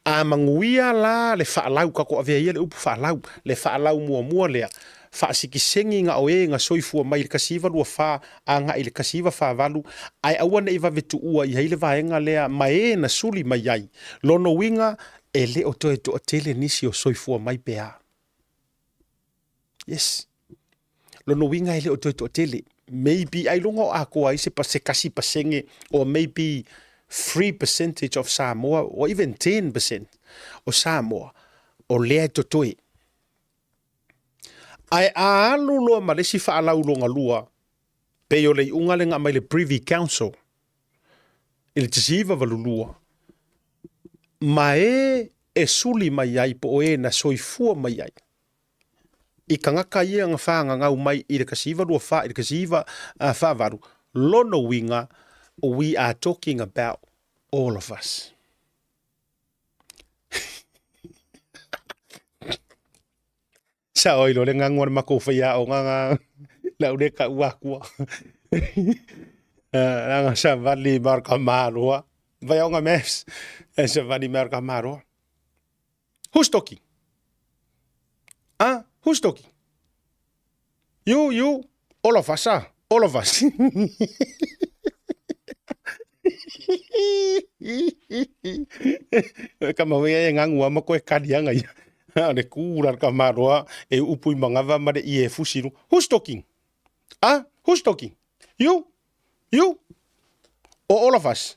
A manguia la le whaalau, kako avea ia le upu whaalau, le whaalau mua lea, whaasikisengi ngā oe ngā soifua mai le kasiva lua wha, a ngā i le kasiva whaavalu, ai awana i wawetu ua i heile vaenga lea mai na suli mai ai, lono winga e le o toe to tele nisi o soifua mai pea. Yes. Lono winga e le o toe to tele. Maybe ai longa o a koa i se kasi pasenge, or maybe 3% of Samoa, or even 10% of Samoa, o lea totoe. Ai a alu loa malesi whaalau longa lua, pe o lei unga lenga mai le Privy Council, i le tisiva valulua. Ma e suli mai ai po o e na soifua mai ai. I kangaka ia nga whaanga ngau mai i le kasiva lua wha, i le kasiva whaavaru, lono winga, we are talking about all of us. Sa oi lo le ngangor mako fia o nga la ule ka ua kua. Nga sa vali marka maroa. Vai o nga mes. Sa vali marka maroa. Who's talking? Who's talking? You, all of us, all of us. Kamawea ngangua mako e kadianga ia. Ne kura ka maroa e upui mangava mare I e fusiru. Who's talking? Who's talking? You? Or all of us?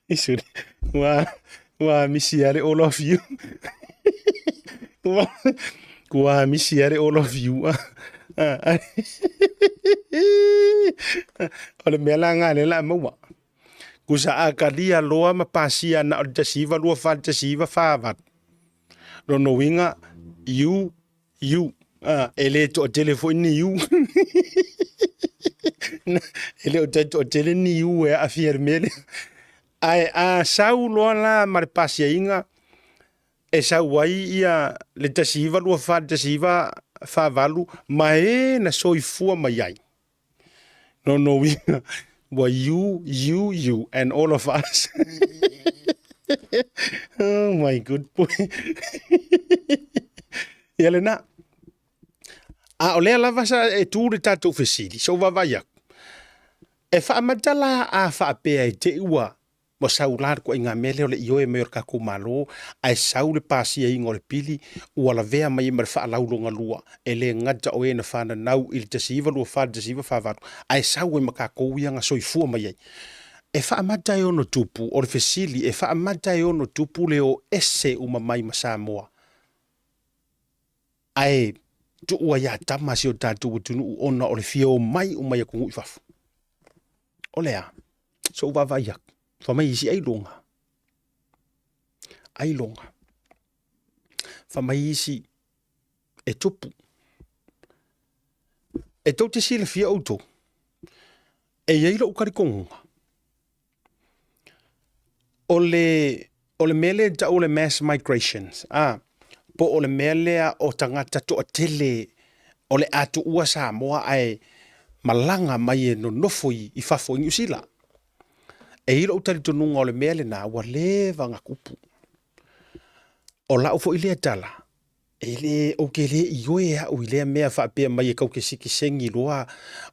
Isuri. Wa misiare all of you. Wa misiare all of you. Ole melanga le la maua. Kusa akalia loa mapasia na tasiva loa fa tasiva fa. No winga you ele to telefone you. Ele to telefone you e afirmele. Ai sau loa la mapasia inga e sau wai ia le tasiva loa fa tasiva fa valu mai na soifua mai ai. No winga well, you, and all of us. Oh, my good boy. Yelena. Olea lava sa e tūre tātou whesiri, so wawaiak. E whaamatala a whaapea e te ua, mo saular ko inga mele o le ioe me orka kumalo, ai saule pasia ingo le pili, ua la vea mai mar whaalaulonga lua, e le ngata o e na whana nau ili tasiva lua whana tasiva whawatu, ai saue makakouia nga soifua mai ai. E whaamatai ono tupu, o le fesili, e whaamatai ono tupu le o ese umamai masamoa. Ai, tu ua ya tamasi o tātou tunu ona o le fio mai umai a kungu ifafu. O lea, so wawaiak. Whamai isi ailonga. Whamai isi e tupu. E tau te sila fia auto. E yeila ukari kongunga. Ole mele da ole mass migrations. Po ole mele o tangata to a tele. Ole atu ua Samoa ai malanga mai e no nofoi I fafo New Zealand. E hilo utari tonunga o le mele na ua lewa ngā kupu. O lau fo ilea tala. E le o ke le ioe au ilea mea whaapea mai e kau ke siki sengi loa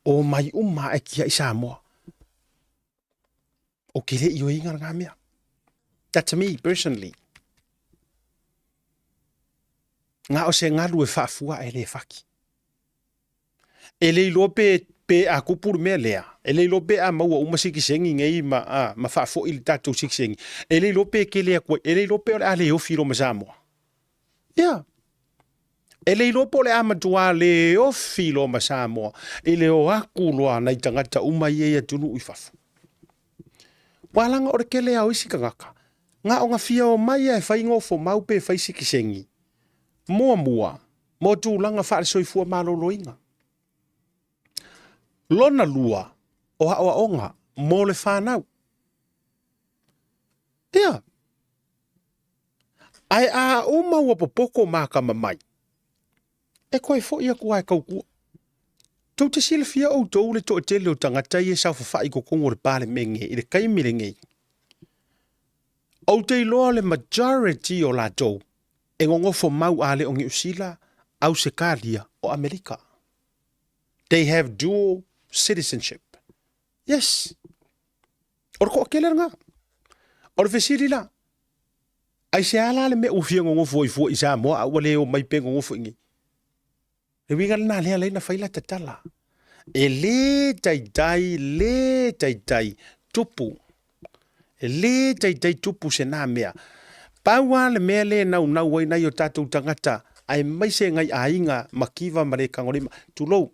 o mai uma e kia I Samoa. O ke le ioe inga ngā mea. That's me, personally. Ngā o se ngalu e whaafua e le whaki. E le ilope pe a kupuru mea lea. E le lope a maua umasiki sengi ngei ma whaafo ili tātou siki sengi. E le lope ke lea koe. E le lope ole a le ofiro ma Samoa. Yeah. E le lope ole a matua le ofiro ma Samoa. E le o aku loa na itangata umai e tunu uifafu. Walanga ore ke lea o isi kangaka. Nga o nga fia o mai e whai ngofo mau pe whai siki sengi. Mua. Mo tūlanga whaare soifua malolo inga. Lona lua o hawa onga mo le whanau. Ia. Ai a uma ua popoko maka mamai. E koe fo ia kua e kaukua. Tau te sila fia au tau le to tele o tangata I e sau whawhai ko kongo le pale menge I le kaimire ngei. Au te iloa le majority o la tau e ngongofo mau ale o New Zealand au se kālia o Amerika. They have dual citizenship. Yes. Ora ko akele nga. Ora fesiri la. Ai se ala le me ufia ngongofo I Samoa au le o mai pe ngongofo ingi. E winga na le na faila tatala. E le tai tupu. E le tai tupu se na mea. Paua le mea le nau wai nai o tātou tangata. Ai mai se ngai ainga makiva mare kangorima. Tulou.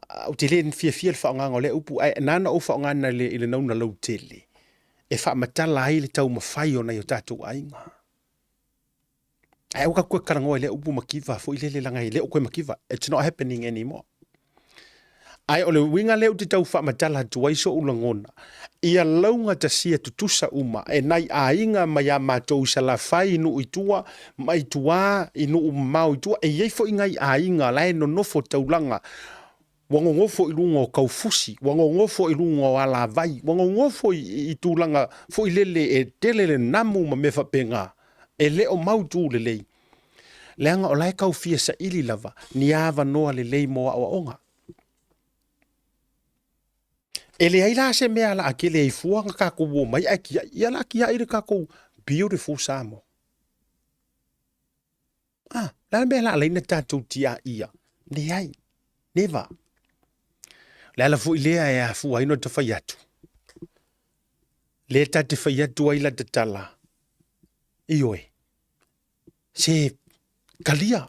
Au te le fia le whaonga le upu. Ai nana o whaonga na le ile nau na lau tele. E wha matala ai le tau mawhai o nai o tātou ainga. Ai uka koe karangoa le upu makiva. Fo ile le langa le o koe makiva. It's not happening anymore. Ai ole winga leo te tau wha matala tuai so ulangona. Ia launga ta sia tutusa uma. E nai a inga mai a mātou sa la whai inu itua, mai tua, inu umau itua. E iei fo ingai a inga lai no nofo taulanga. Wangongofo i lunga o kaufusi, wangongofo i lunga o ala vai, wangongofo i tūlanga fo i lele e telele namu ma mefa penga. E leo mau tū lelei. Leanga o lai kau fia sa ili lava, ni awa noa lelei moa o onga. E le aila se mea la akele i fuanga kako wo mai akia, ia la akia ire kako beautiful samo. La mea la alaina tātou tia ia. Ne ai, never. La fu ilea e a fu aino te whai atu. Le ta te whai atu aila te tala. Ioe. Se kalia.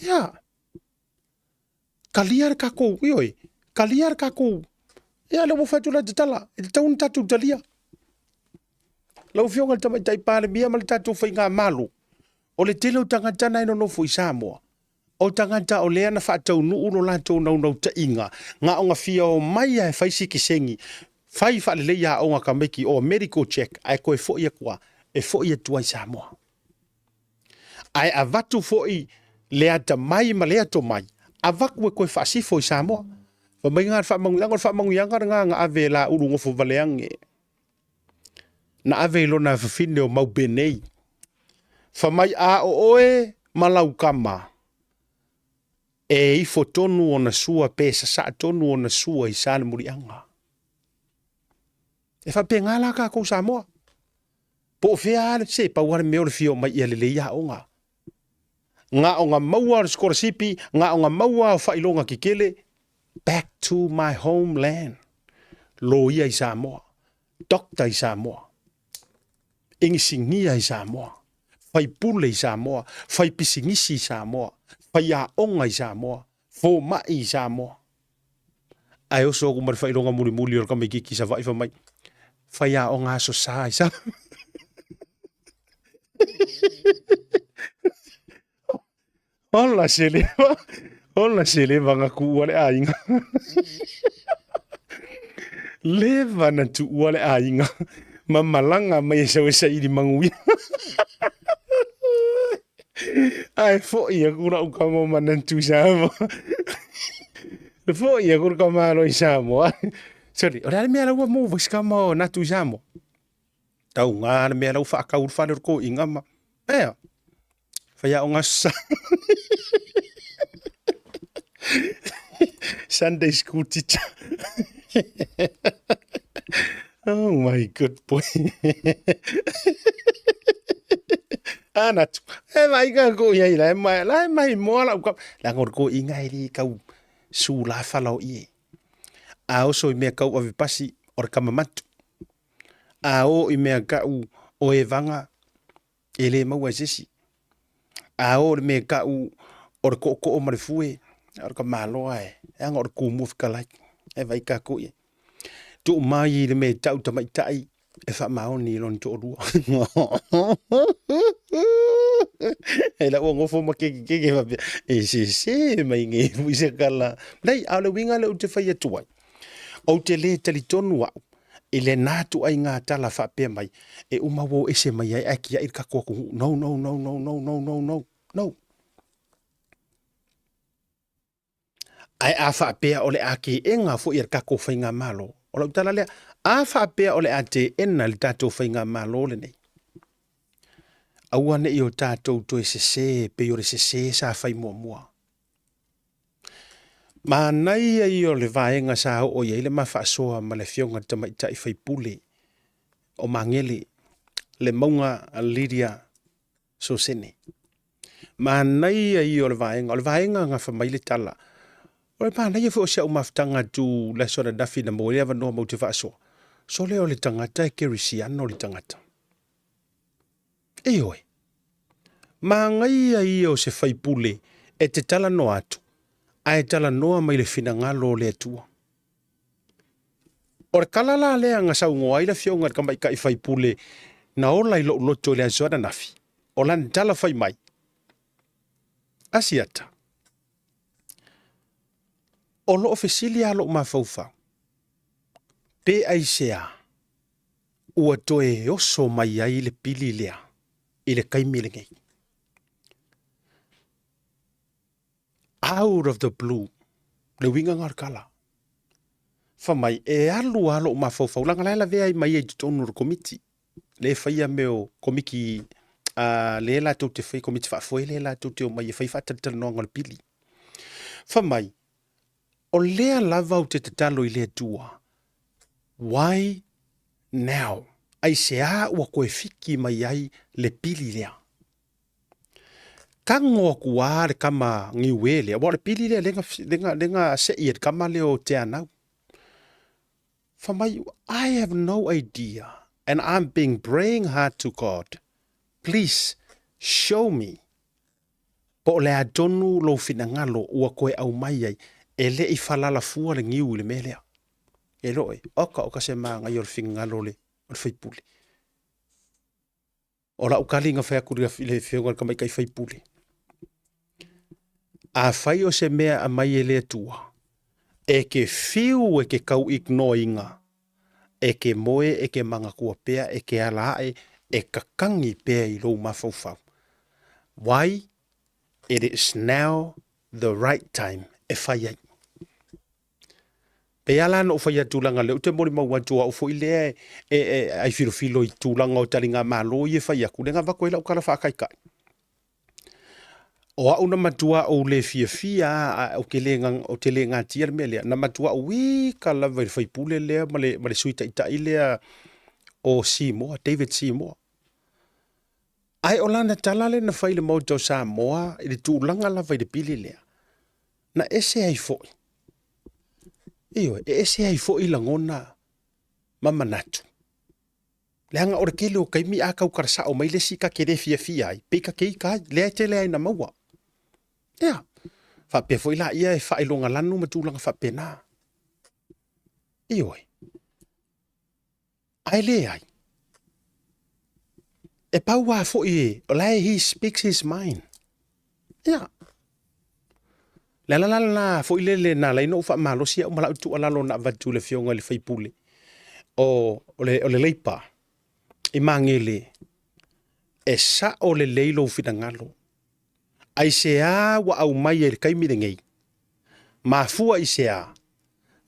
Ia. Kalia ar kako, ioe. Kalia ar kako. Ia le wafatu la te tala. E te taun tatu talia. Lau fionga tamai tai pāle mia ma le tatu whai ngā malo. O le tele o tangatana ino no fui Samoa. O tangata o lea na whaatau nuuno lātou nau ta inga. Ngā o ngā fia o mai ai whaisi ki sengi. Whai whaalelei a o ngā kameki o medical check. Ai koe fo ia kua. E fo ia tuai Samoa. Ai a vatu fo i lea ta mai ma lea to mai. A vaku e koe whaasi fo i Samoa. Wa mai ngā whamangu yanga ngā ave la uru ngofo valeange. Na ave lona whawhine o mau benei. Whamai a o oe malau kama. E i fo tonu o na sua pesa sa tonu o na sua i sāle murianga. E whape ngā la kā kou Samoa. Po o whea ale se pa wale meo le fio mai ia lele ia o ngā. Ngā o ngā maua o skora sipi, ngā o ngā maua o whailonga ki kele. Back to my homeland. Lo ia i Samoa. Dokta i Samoa. Ingisingia i Samoa. Whai pule i Samoa. Whai pisingisi i Samoa. Whai a onga i Samoa. Fo mai i Samoa. Ai oso ku mara whailonga muli o kama ki sa whaifa mai. Whai a onga aso sa i Samoa. Hola se lewa. Hola se lewa ngā ku uale a inga. Lewa na tu uale a inga. Mamalanga mai e sa iri mangui. Ai fo ia kura u kama manantu Samoa. Fo ia kura kama alo i Samoa. Sorry, ora ale mea lau mo voice kama o natu Samoa. Tau ngā ale mea lau whaakaur whanero ko i ngama. Ea. Whaia o ngā sa. Sunday school teacher. Oh my good boy. Natu. E mai ka ko ia lai mai mo la ko. La ngor ko inga iri kau su la falau i. A oso i mea kau ave pasi or kamamatu. A o i mea kau o e vanga ele mau sesi. A o mea kau or ko o marifue. Or ka malo ai. E ngor ku move ka like. E vai ka ko i. Tu mai le me tau tamai tai. E wha maoni lon to rua. E la ngofo ma ke wapia. E se mai nge wisa kala. Nei, au le winga le ute whai atuai. O te le tali tonu au. E le nātu ai ngā tala whapea mai. E umawo ese mai ai aki ai kako aku. No. Ai a whapea ole ake e ngā fo ir kako whai ngā malo. O lau tala lea. A whapea ole a te ena li tātou whai ngā malo le nei. Aua ne i o tātou to e se pe o le se sa whai mua. Ma nai ai o le vaenga sa o ia ile ma whaasoa ma le fionga tamai tai whai pule o mangele le maunga a Lydia Sosene. Ma nai ai o le vaenga ngā whamaile tala. O le pā nai e fo o sia o maftanga tu le sora dafi na mo le ava noa mau te whaasoa. So leo le tangata e kerisiano le tangata. E oe. Ma ngai ai o se whai pule e te tala no atu. Ai tala noa mai le fina ngalo le atua. O le kalala lea nga sau ngoa ila fionga ka mai ka i whai pule na ola i lo loto le azoana nafi. O lan tala whai mai. Asiata. O lo ofesili a lo mafaufa. Pe aisea. Ua toe oso mai ai le pili lea. I le kaimi ngei. Out of the blue. Le winga ngarkala. Famai e alu alo mafaufa. Langa laila vea i mai e tonu komiti. Le faia meo komiki le la tau te fai komiti whaafoe le la tau te o mai e fai whaatata noa ngal pili. Famai. O lea lava o te tatalo I lea tua. Why now? Ai se a ua koe fiki mai ai le pili lea. Kango kua le kama ngiwe lea. Wa le pili lea lenga se i kama leo te anau. Famai, I have no idea. And I'm being praying hard to God. Please, show me. Po le adonu lo finangalo ua koe au mai ai. Ele I falala fua le ngiu le melea. E loe, oka se maa ngai ol fingalo le, ol faipule. Ola ukali nga faya kuri le whionga kamai kai faipule. A fai o se mea a mai ele tua. E ke fiu e ke kau ignoinga. E ke moe e ke manga kua pea e ke alae e kakangi pea I lou mafaufau. Why? It is now the right time. E fai ai. Pe ala no fai atulanga leo te mori mau atua o fo ile ai filo I tulanga o talinga malo I fai aku lenga vako ila ukala whakaikai. O au na matua o le fia o te lenga tia melea na matua o wika lava I fai pule lea ma le suita ita ilea o Seymour, David Seymour. Ai o lana talale na fai le mau tau Samoa I le tulanga lava I le pili lea. Na ese ai foi. Iyo, ese ai fo I langona mamanatu. Leanga ora kele o kaimi a kau karasa o mai le sika kere fia ai. Peka kei kai, lea te lea ina maua. Ia, fa pe fo ila ia e fa ilonga lanu matulanga fa pena. Iyo, ai le ai. E paua fo I, o lai he speaks his mind. Ia. La fo ile na la ino fa malosia o mala tu alalo na vatu le fionga le faipule o le leipa I mangele e sa o le leilo finangalo ai se a wa au mai e kai mirengei ma fua I se a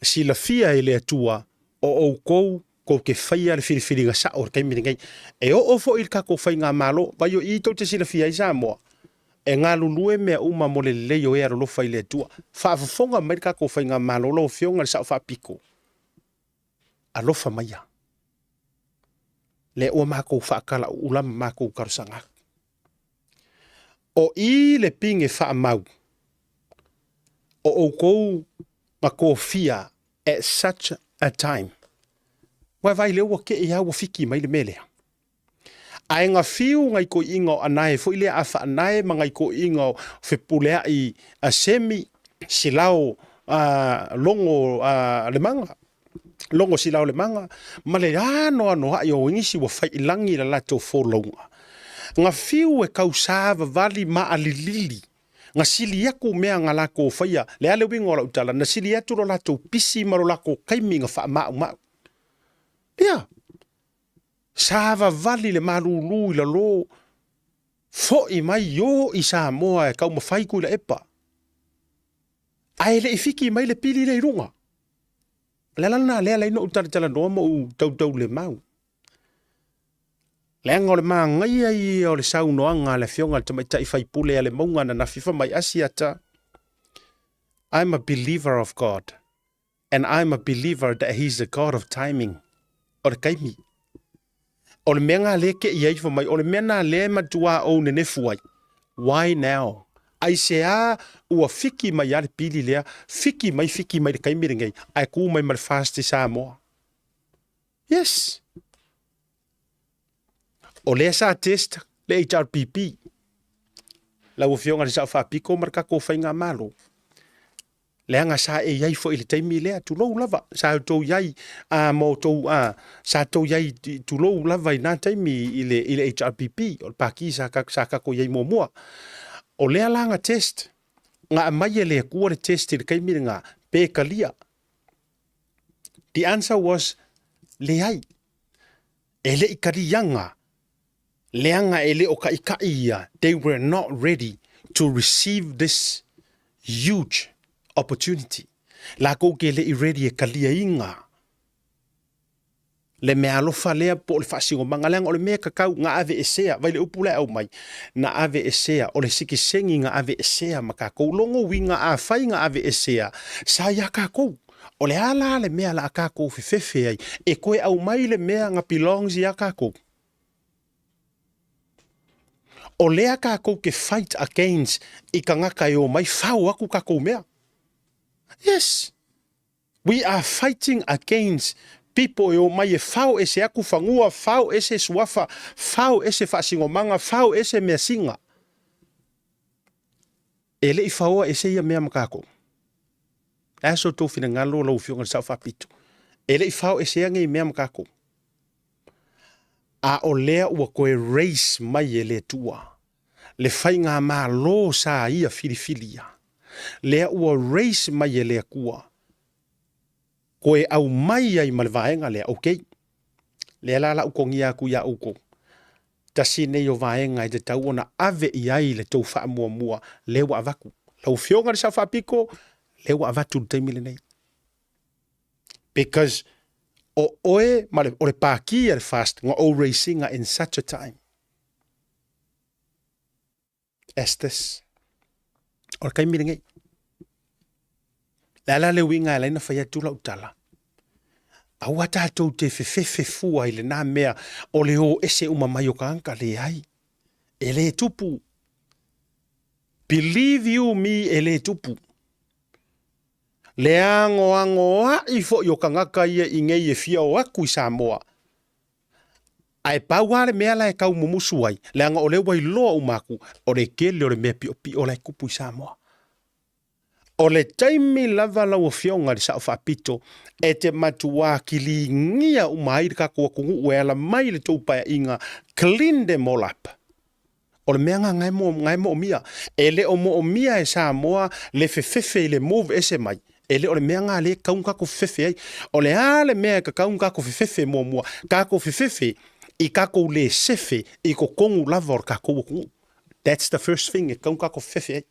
si la fia ele atua o ko ke faia le filifilinga sa o kai mirengei e o fo il ka ko fainga malo ba yo I to te si la fia I sa mo e ngā lulue mea uma mo le leo e arolo fai le tua. Whaafafonga Amerika ko whai ngā malolo o whionga le sao whaapiko. Alofa maia. Le ua mako whaakala ulama mako karusanga. O I le pinge wha mau. O kou mako fia at such a time. Wai vai leo wa ke e au fiki mai le melea. Ai nga fiu ngai ko ingo anae fo ile afa anae mangai ko ingo fe pulea I a semi silao longo le manga longo silao le manga male ano yo ngisi wo fai langi la lato fo longa nga fiu e kausava vali ma alilili nga sili yaku mea nga lako faia le ale wingo la utala na sili atu lo lato pisi maro lako kaimi nga fa ma yeah. Sava vali le malulu I la lo fo I mai yo I Samoa e kau mawhai kui la epa. Ai le ifiki mai le pili le irunga. Le lana lea leino utaritala noa mo u tau le mau. Le anga o le maa ngai ai o le sau noanga le fionga le tamaita I fai pule le maunga na fifa mai asiata. I'm a believer of God. And I'm a believer that He's the God of timing. O le kaimi. O le mea ngā le ke iai fa mai, o le mea ngā le matua o ne nefuai. Why now? Ai se a ua fiki mai ale pili lea, fiki mai le kaimiringai, ai ku mai mal fast Samoa. Yes. O le sa test, le HRPP. La ua fionga le sa whapiko marka ko whainga malo. Leanga sa e iai fo I le taimi lea tulou lava. Sa tau iai mo tau sa tau iai tulou lava I nā taimi I le HRPP. O le paki sa kako iai mua. O lea langa test. Nga mai e lea kua le test I le kaimiri ngā pe kalia. The answer was leai. Ele ikarianga. Leanga ele o ka ia. They were not ready to receive this huge opportunity. La ko ke le ready e kalia inga. Le me alofa lea po le whasingo mangalang o le mea kakau ngā ave esea, vai le upule au mai, na ave esea, o le sikisengi ngā ave esea makakou, longo wi ngā a whai ngā ave esea, sa ia kakou, o le ala le mea la a kakou fefefe ai, e koe au mai le mea ngā pilongs ia kakou. O lea kakou ke fight against I ka ngaka o mai whau aku kakou mea. Yes, we are fighting against people yo mai e fau ese aku fangua, fau ese suafa, fau ese fasingomanga, fau ese mea singa. Ele I faua ese ia mea makako. Aso tō whina ngalo lau fionga sa whapitu. Ele I fau ese ia ngai mea makako. A o lea ua koe race mai ele tua. Le whai ngā mā lo sa ia filifilia. Lea ua race mai ele kua. Koe au mai ai malvaenga lea, okay. Lea la ukongi aku ya uko. Tasi nei o vaenga I te tau ona ave I ai le tau wha mua mua, lewa avaku. Lau fionga le sa whapiko, lewa avatu teimile nei. Because o oe, o le pāki le fast, ngā o racinga in such a time. As this. O le kaimile ngai. La le winga la ina faya tula utala. Awa tātou te fefefe fua I le nā mea o le o ese umamai o ka anka le ai. E le tupu. Believe you me e le tupu. Le ango a I fo I o ka ngaka ia I ngei e fia o aku I Samoa. Ai pauare mea la e kau mumusu ai. Le anga o le wai loa umaku o le kele o le mea pi o le kupu I Samoa. O le taimi lava lau fionga di sa whapito e te matua ki li ngia umai ka kua kungu ue ala mai le taupai inga clean them all up. O le mea ngai mo mia. E le o mo mia e Samoa le fefefe le move ese mai. E le o le mea ngā le kaunga ko fefefe ai. O le ale mea ka kaunga ko fefefe mua. Ka ko fefefe I ka ko le sefe I ko kongu lava o ka kua kungu. That's the first thing e kaunga ko fefefe ai.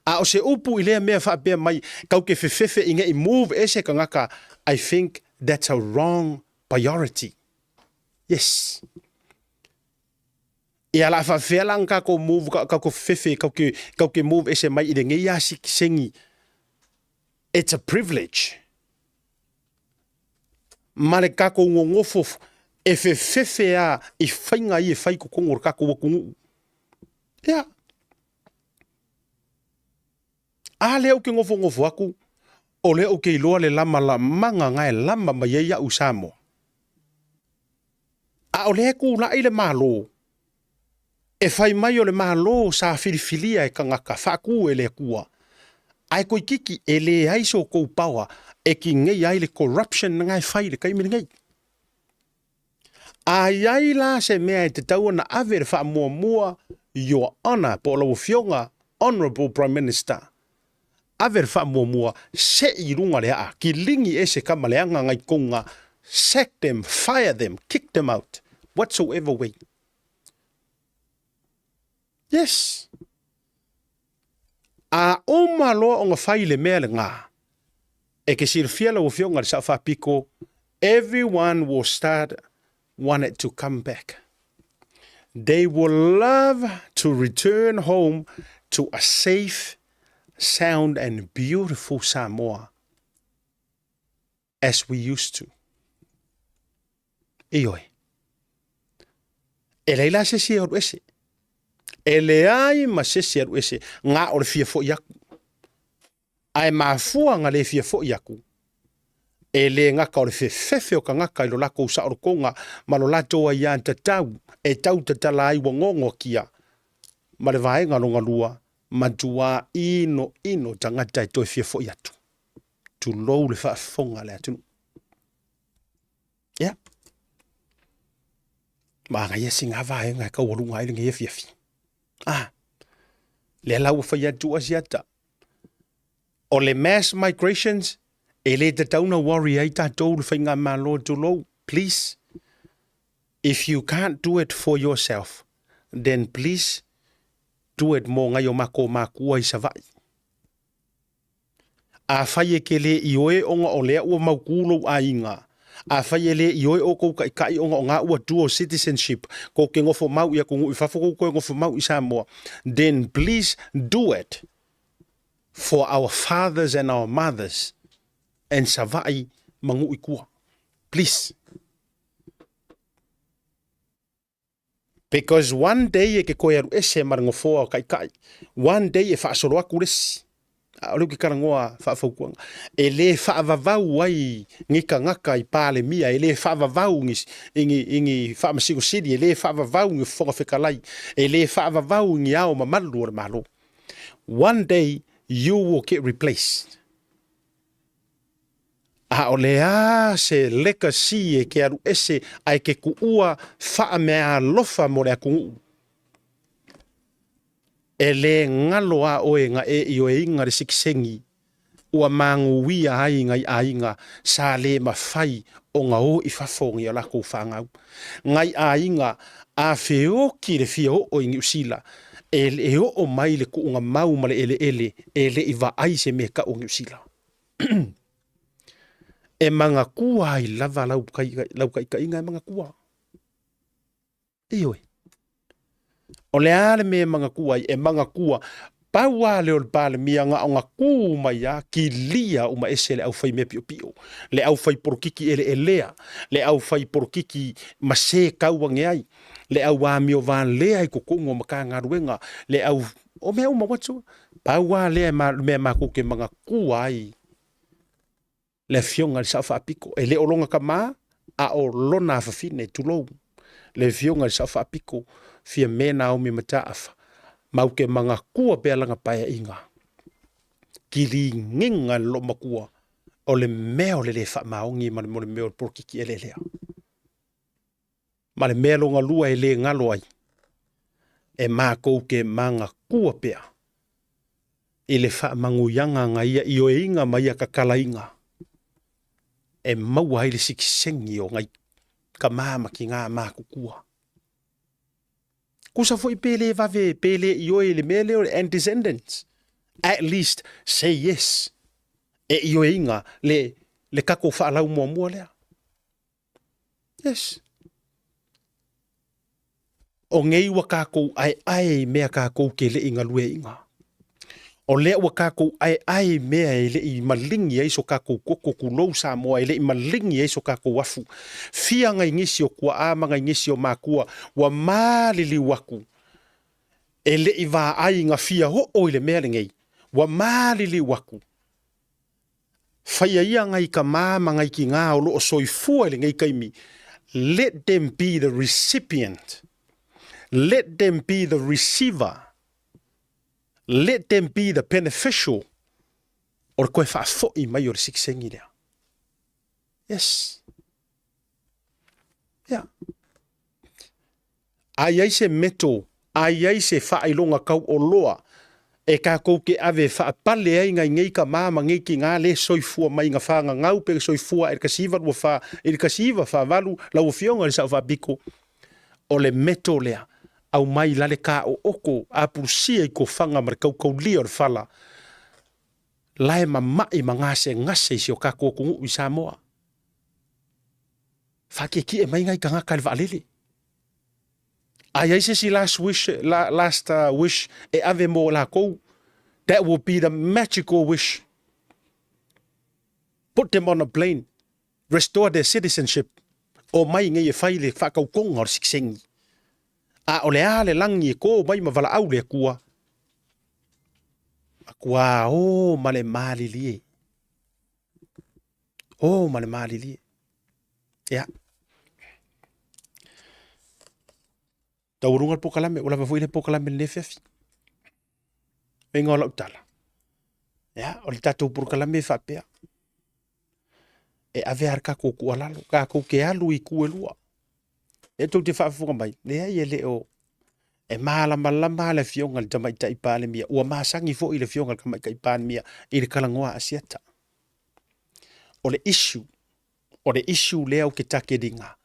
A o se upu I lea mea whaapea mai, kau ke fefefe I nge I move ese ka ngaka, I think that's a wrong priority. Yes. I ala whawhea lang ka ko move, ka ko fefefe, kau ke move ese mai I le nge ia sengi. It's a privilege. Mare ka ko ngongofo, e fefefe a I whainga I e whai ko kongor ka ko wakungu. Yeah. A leo ke ngofo aku, o leo ke iloa le lama la manga ngai lama mai ia usamo. A o leo ku la ile malo. E fai mai o le malo sa filifilia e kangaka whaku e le kua. Ai koi kiki e le aiso kou pawa e ki ngei ai le corruption ngai fai le kaimini ngai. Ai ai la se mea e te tau na ave le wha mua your honor po lau fionga honorable prime minister. Aver wha mua se I runga lea ki lingi ese kamaleanga ngai konga, sack them, fire them, kick them out, whatsoever way. Yes. A oma loa o ngā whai le mea le ngā. E ke sirfia lau fionga le sa whapiko, everyone will start wanted to come back. They will love to return home to a safe sound and beautiful Samoa as we used to. Ioi. E leila se si aru ese. E leai ma se si aru ese. Ngā o le fia fo iaku. Ai mafua ngā le fia fo iaku. E le ngaka o le fefefe o ka ngaka ilo lako sa oro konga ma lo lato a ian tatau e tau tatala ai wangongo kia. Ma le vaenga longa lua. Matua ino tangata e toi fia fo iatu. Tu lou le whaafonga le atu. Yeah. Ma nga yesi ngā vaenga e ka warunga ili nge fia fi. Le lau wha iatu asiata. O le mass migrations, e le te tauna worry ai tātou le whainga malo tūlou. Please, if you can't do it for yourself, then please do it mo ngai o mako makua I savai. A whai e ke le I oe onga o lea ua maukulo a inga. A whai e le I oe o kou kai onga o ngā ua dual citizenship. Ko ke ngofo mau ia kungu I whafoko koe ngofo mau I Samoa. Then please do it for our fathers and our mothers. And savai mangu I kua. Please. Because one day e ke koe aru ese marangofoa o kai. One day e whaasoro aku resi. Alu ki karangoa whaafaukuanga. E le whaavavau ai ngika ngaka I pāle mia. E le whaavavau ingi whaamasigo siri. E le whaavavau ngi whonga whikalai. E le whaavavau ngi ao mamalu ora malo. One day you will get replaced. A o lea se leka si e ke aru ese ai ke kuua wha mea lofa mo rea kungu. E le ngalo a oe nga e I oe inga re sikisengi ua mangu wia ai ngai a inga sa le mawhai o nga o I whafongi o lako whangau. Ngai a inga a whioki le whia o ingi usila e le o mai le kuunga mau ma le ele e le I wa ai se me ka o ngi usila. E manga kua I lava lau kai inga e manga kua. E oe. O le ale me manga kua e manga kua paua le o le pale mianga o nga kū mai a ki lia uma ese le au fai me pio pio. Le au fai porokiki ele elea. Le au fai porokiki mase kauange ai. Le au wami o van lea I kukungo maka ngaruenga. Le au o mea uma watu. Paua lea me mako ke manga kua ai. Le fionga le saufa apiko. E le olonga ka maa a o lona afafine tulou. Le fionga le saufa apiko. Fia mena au mi mataafa. Mau ke manga kua pea langa paia inga. Kili nginga lo makua. O le mea o le le wha maongi ma le mea o le porkiki ele lea. Ma le mea longa lua e le ngalo ai. E maa kou ke manga kua pea. I le wha manguyanga nga ia I oe inga ma ia kakala inga. E mau hai le sikisengi o ngai ka mama ki ngā maa kukua. Kusa foi pele vave pele I oe le mele o and descendants. At least say yes. E I oe inga le kako whaalau mua lea. Yes. O ngei wa kako ai mea kako ke le inga lue inga. O lea wa kako ai mea e le I malingi e so kako koko kulou Samoa e le I malingi e so kako wafu. Fia ngai ngisi o kua ama ngai ngisi o makua wa malili waku. E le I wa ai nga fia ho o le mea ngei. Wa malili waku. Faya ia ngai ka mama ngai ki ngā o lo o soifua le ngai kaimi. Let them be the recipient. Let them be the receiver. Let them be the beneficial. O koe whaafoi mai o le sikisengi lea. Yes. Yeah. Ai se meto, ai se whailonga kau o loa, e ka kou ke ave whaapale ai ngai ka mama ngai ki ngā le soifua mai ngā whaanga ngau pe soifua e kasiva lua wha, e kasiva wha walu lau fionga le sa whabiko. O le meto lea. Au mai lale ka o oko a purusia I ko whanga mara kau lia o whala. Lae ma mai ma ngase ngase si o ka kōkungu I Samoa. Whake ki e mai ngai ka ngaka le waalele. Ai se si last wish e ave mo la kou. That will be the magical wish. Put them on a plane. Restore their citizenship. O mai ngai e whaile whakaukonga o sikisengi. A o le ale langi e ko mai ma wala au le kua. A kua o ma le mali lie. O ma le mali lie. Ya. Taurunga pokalame, ula va le pokalame le fefi. E ngola utala. Ya, o le tatou pokalame fa pea. E ave ar ka ko alalo, ka ko ke alu I ku lua. E tau te whaafunga mai. Le ai e le o. E malama le fionga le tamaitai pale mia. Ua masangi fo i le fionga le tamaitai pale mia i le kalangoa asiata. O le issue lea o ke take ringa.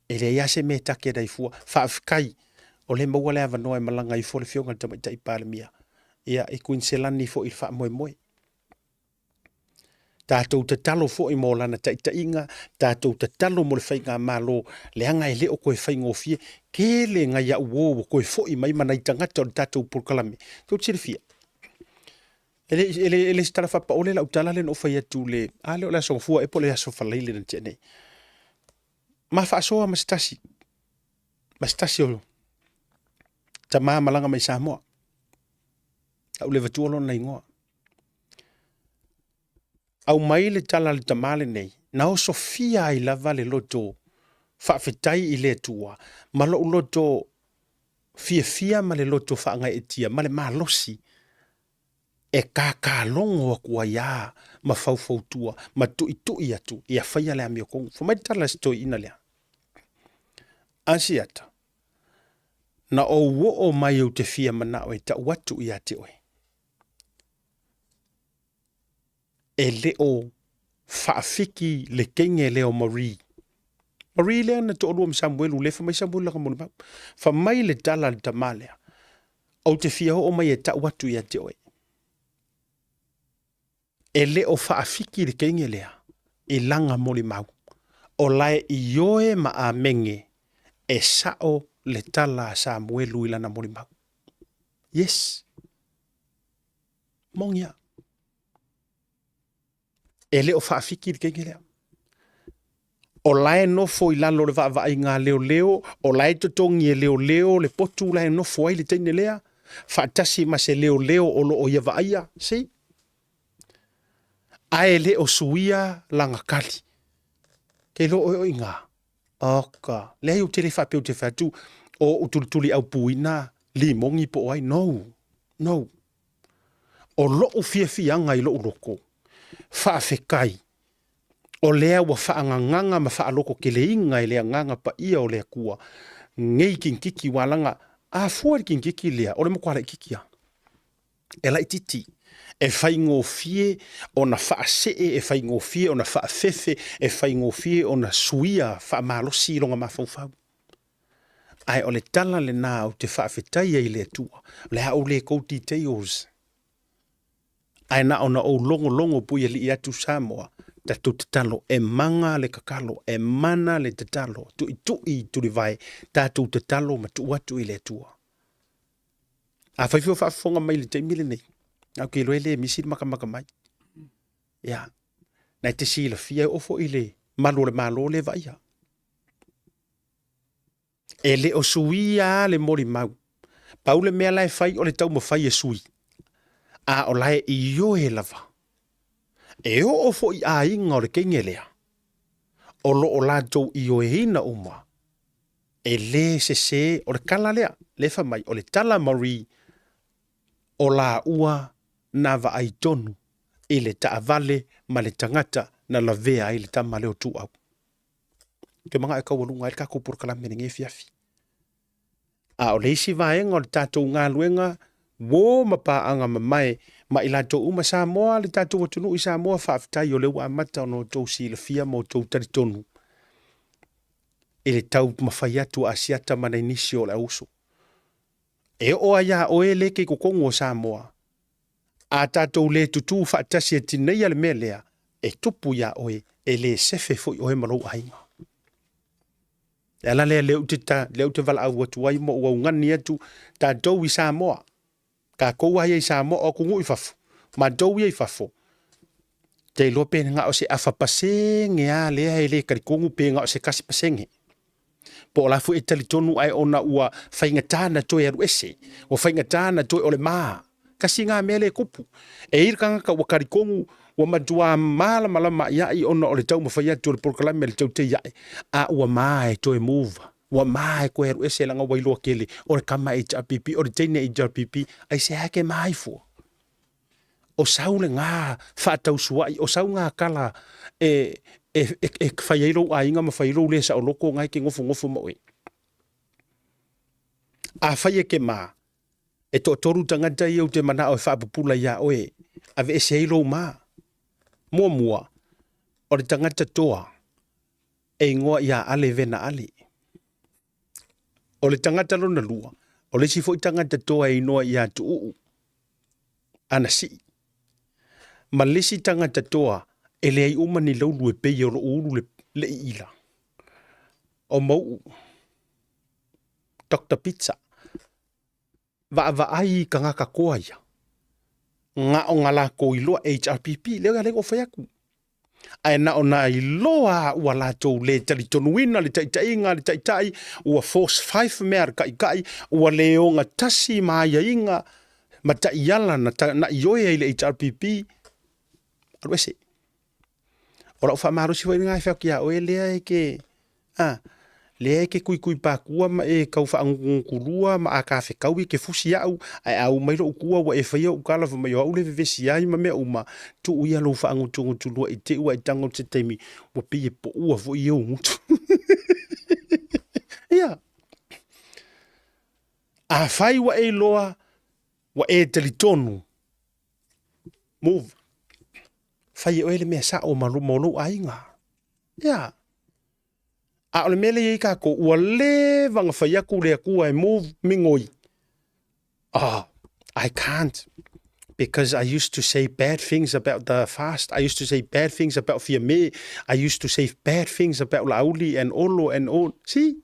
E le iase me take dai fua. Whaafikai. O le maua le avanoa e malanga i fo le fionga le tamaitai pale mia. Ia i kuinselani fo i le wha moe moe. Tātou te talo fo i mōlana taitainga, tātou te talo mo le whainga mālo, le anga e leo koe whainga o fie, ke le ngai a uowo koe fo i mai manai tangata o le tātou pulkalame. Kau tira fia. Ele stara whapa ole la utala le no whai atu le, a leo la songfua e po le aso whalaile na tēnei. Ma whaasoa mastasi. Mastasi o ta maa malanga mai Samoa. Au le vatuolo na ingoa. Au mai le tala le tamale nei, na o Sofia i lava le loto whaafetai i le tua, ma lo loto fia ma le loto whaanga e tia, ma le malosi e kālongo a kua ia ma faufautua, ma tui atu, ia whaia le amio kongu. Fo mai tala stoi ina lea. Asiata, na o wo mai au te fia mana oe ta watu i ate oe. E leo whaafiki le kenge leo Marie. Marie lea na to oluam Samuelu le whamai Samuelu laka moni mau. Whamai le tala le tamalea. Au te fia o mai e ta watu i ate oe. E leo whaafiki le kenge lea. E langa moni mau. O lae i oe ma a menge. E sao le tala Samuelu ilana moni mau. Yes. Mongia. E leo whaafiki le kenge lea. O lae nofo i lalo le va i ngā leo, o lae totongi e leo, le potu lae nofo ai le teine lea, whaatasi ma se leo o lo o ia vaia, si? Ae leo suia langa kali. Ke lo o inga. Oka. Lea iu tele whapeu te whatu, o utulituli au puina, li mongi po ai, no. O lo o fianga i lo uroko. Whaafekai. O lea wa whaanganganga ma whaaloko ke le inga i lea nganga pa ia o lea kua. Ngei kinkiki walanga. A fuari kinkiki lea. O le mokwara ikikia. E la ititi. E whaingo fie o na whaasee. E whaingo fie o na whaafefe. E whaingo fie o na suia. Whaamalosi longa mawhauwhau. Ai o le tala le nā o te whaafetai ai lea tua. Lea o le kouti teos. Ai na o na o longo puia li atu Samoa. Tatu te talo e manga le kakalo, e mana le te talo, tui turi vai, tatu te talo ma tu atu i le tua. A whaifio whaafonga mai le teimile nei. Au ke loe le misiri maka mai. Ia. Nai te sila fia ofo i le malo le vai. E le o suia le mori mau. Paule mea lai fai o le tau ma fai e sui. A o lai i yo he lava. E o fo i a inga o le kenge lea. O lo o lātou i o hina uma. E le se o le kala lea. Le whamai o le tala Marie. O la ua na va ai tonu. I le taavale ma le tangata na la vea i le tama leo tu au. Ke mga e kawarunga i kako por kalame ni ngefiafi. A o le isi vaenga o le tātou ngā luenga. Wo mapa anga mamae. Ma i lato uma Samoa, le tātou watunu i Samoa whaafitai o leu amata o no tau si le fia mo tau taritonu. E le tau mawhai atu asiata mana inisi o le auso. E o aia o e le ke kukongu o Samoa. A tātou le tutu whaatasi e tinei ale melea, e tupu ia oe, e le sefe fo i oe marou ainga. E ala lea leu te vala au atu ai mo ua ungani atu tātou i Samoa. Ka koua ia i Samoa o kungu i fafu. Ma dou ia i fafu. Te lope nga o se awhapasenge a lea e le karikongu pe nga o se kasi pasenge. Po la fu e talitonu ai ona ua whaingatana toi aru ese. O whaingatana toi o le maa. Kasi ngā mele kupu. E irkanga ka ua karikongu ua madua malama iai ona o le tau mawhai atu o le porkalame le tau te iai. A ua maa e toi move. Wa mai ko heru ese langa wailoa kele o le kama HRPP o le teine HRPP ai se hake mai fo o saule ngā whaatau suai o sau ngā kala e whaiero a inga ma whaiero le sa o loko ngai ke ngofo mo e A whaia ke mā. E tō toru tangata i au te mana o e whaapupula ia oe. A ve e se eiro mā. Mua. O le tangata toa. E ngoa ia ale vena ale. O le tangata lona lua. O le sifo i tangata toa e inoa ia tu uu. Ana si. Ma lesi tangata toa e le ai umani laulu e pei o lo ulu le ila. O mau. Dr. Pizza. Va ai ka ngaka koa ia. Nga o ngala ko iloa HRPP. Leo ga lego whaiaku. Ai na ona i loa ua lātou le tali tonuina, le taitainga, le taitai, ua force 5 mea kai, ua leonga tasi maia inga, ma taiala na ioe ai le HRPP. Aru ese. Ora ufa marusi wai ngai whaki a oe lea e ke, lea e ke kui pākua ma e kau wha angungurua ma a ka whekau i ke fusi au, ai au mairo ukua wa e whaia ukala wa mai au le vevesi ai ma mea uma, tu uia lo wha angutungu lua i te ua i tango te teimi, wa pie po ua vo i au mutu. Ia. A whai wa e loa, wa e telitonu. Move. Whai e oele mea sa o malumolo ainga. Ia. A ole mele i ka ko ua le vanga whaiaku le akua e move mingoi. I can't. Because I used to say bad things about the fast. I used to say bad things about Fiame. I used to say bad things about Lauli and Olo and all. See?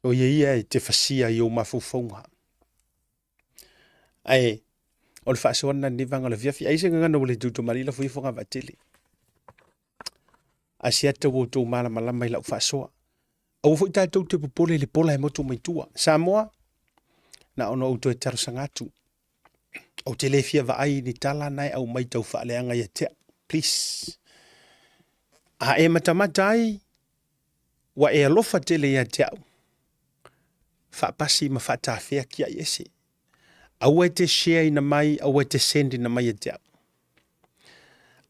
O ia te whasia i o mafufonga. Ai, o le whaasona ni vanga le viafi. Aise ngana o le tuto marila fui fonga vatele. Asia te wo tō malama i lau whaasoa. Au fo i tātou te popole le pola e moto mai tua. Samoa, na ono au to e taro sangatu. Au te le fia va ai ni tala nai au mai tau whaaleanga ia tea. Please. A e matamata ai, wa e alofa tele ia tea. Whaapasi ma whaatawhea kia iese. Au e te share ina mai, au e te send ina mai ia tea.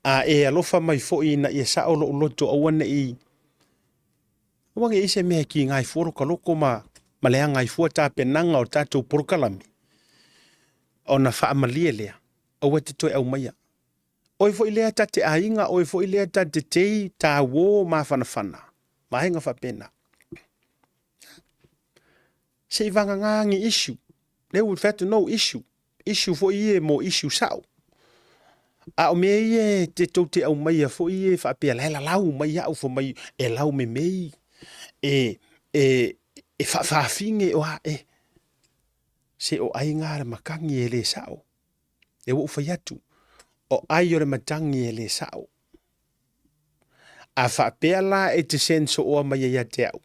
A e alofa mai fo i na ia sa olo loto awane i wange ise mea ki ngai foro ka loko ma lea ngai fua tā penanga o tātou porokalami. O na wha amalia lea. Au e te toi au maia. Oi fo i lea ta te ainga, oi fo i lea ta te tei, tā wō ma whanawhana. Mahenga wha pena. Se i vanga ngangi issue. Leo with that no issue. Issue fo i e mo issue sao. A o mea i te tau te au maia fo i e whapea laila lau mai au fo mai e lau me mei. E whaafinge o a e. Se o ai ngāra makangi e le sao. E wo uwhai atu. O ai ore matangi e le sao. A whapea la e te senso o mai ia te au.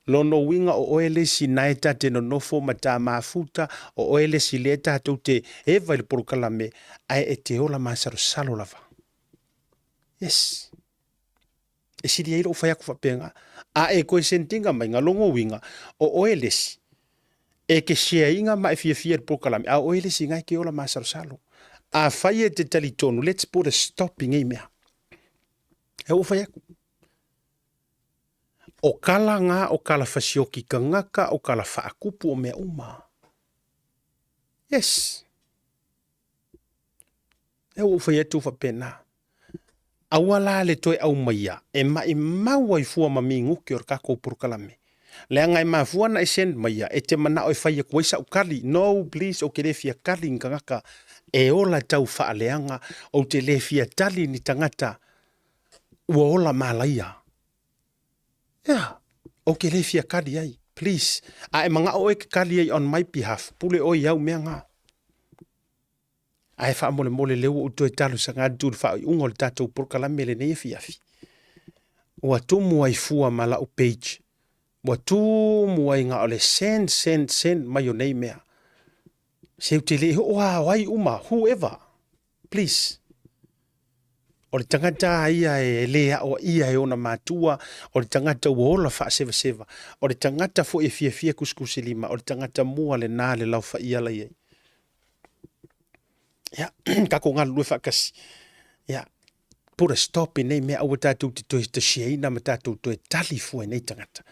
Lono winga o oele si naeta te no nofo ma tā mafuta, o oele si leta tau te ewa ili porukalame, ai e te ola masaro salo lava. Yes. E siri eiro whaiaku whapenga. A e koe sentinga mai ngā longo winga, o oele si. E ke shea inga mai fia ili porukalame, a oele si ngai ke ola masaro salo. A whai e te talitonu, let's put a stopping ei mea. E o whaiaku. O kala ngā, o kala whasioki ka ngaka, o kala whaakupu o mea uma. Yes. E o whai atu whapena. Awala le toi au maia, e mai maua i fua ma mi nguki or kako purukalame. Le angai maa fua na e send maia, e te mana o e whai e kuaisa o kali. No, please, o ke le fia kali nga ngaka. E ola tau whaaleanga, o te le fia tali ni tangata. Ua ola malaia. Yeah. Okay, le fia kali ai. Please. A e manga o e kali ai on my behalf. Pule o iau mea ngā. A e wha mole leo o toi talu sa ngā dūr wha i ungo le tātou porkalame le nei fiafi. Ua tumu ai fua mala o page. Ua tumu ai ngā ole send mai o nei mea. Se te le hoa wai uma, whoever. Please. O le tangata ia e lea o ia e ona mātua, o le tangata ua ola wha seva. O le tangata fo e fia kuskusi lima, o le tangata mua le nā le lau wha ia lai ei. Ia, kako ngā lue whakasi. Ia, put a stop i nei mea awa tātou te toi te sheina ma tātou toi tali fua nei tangata.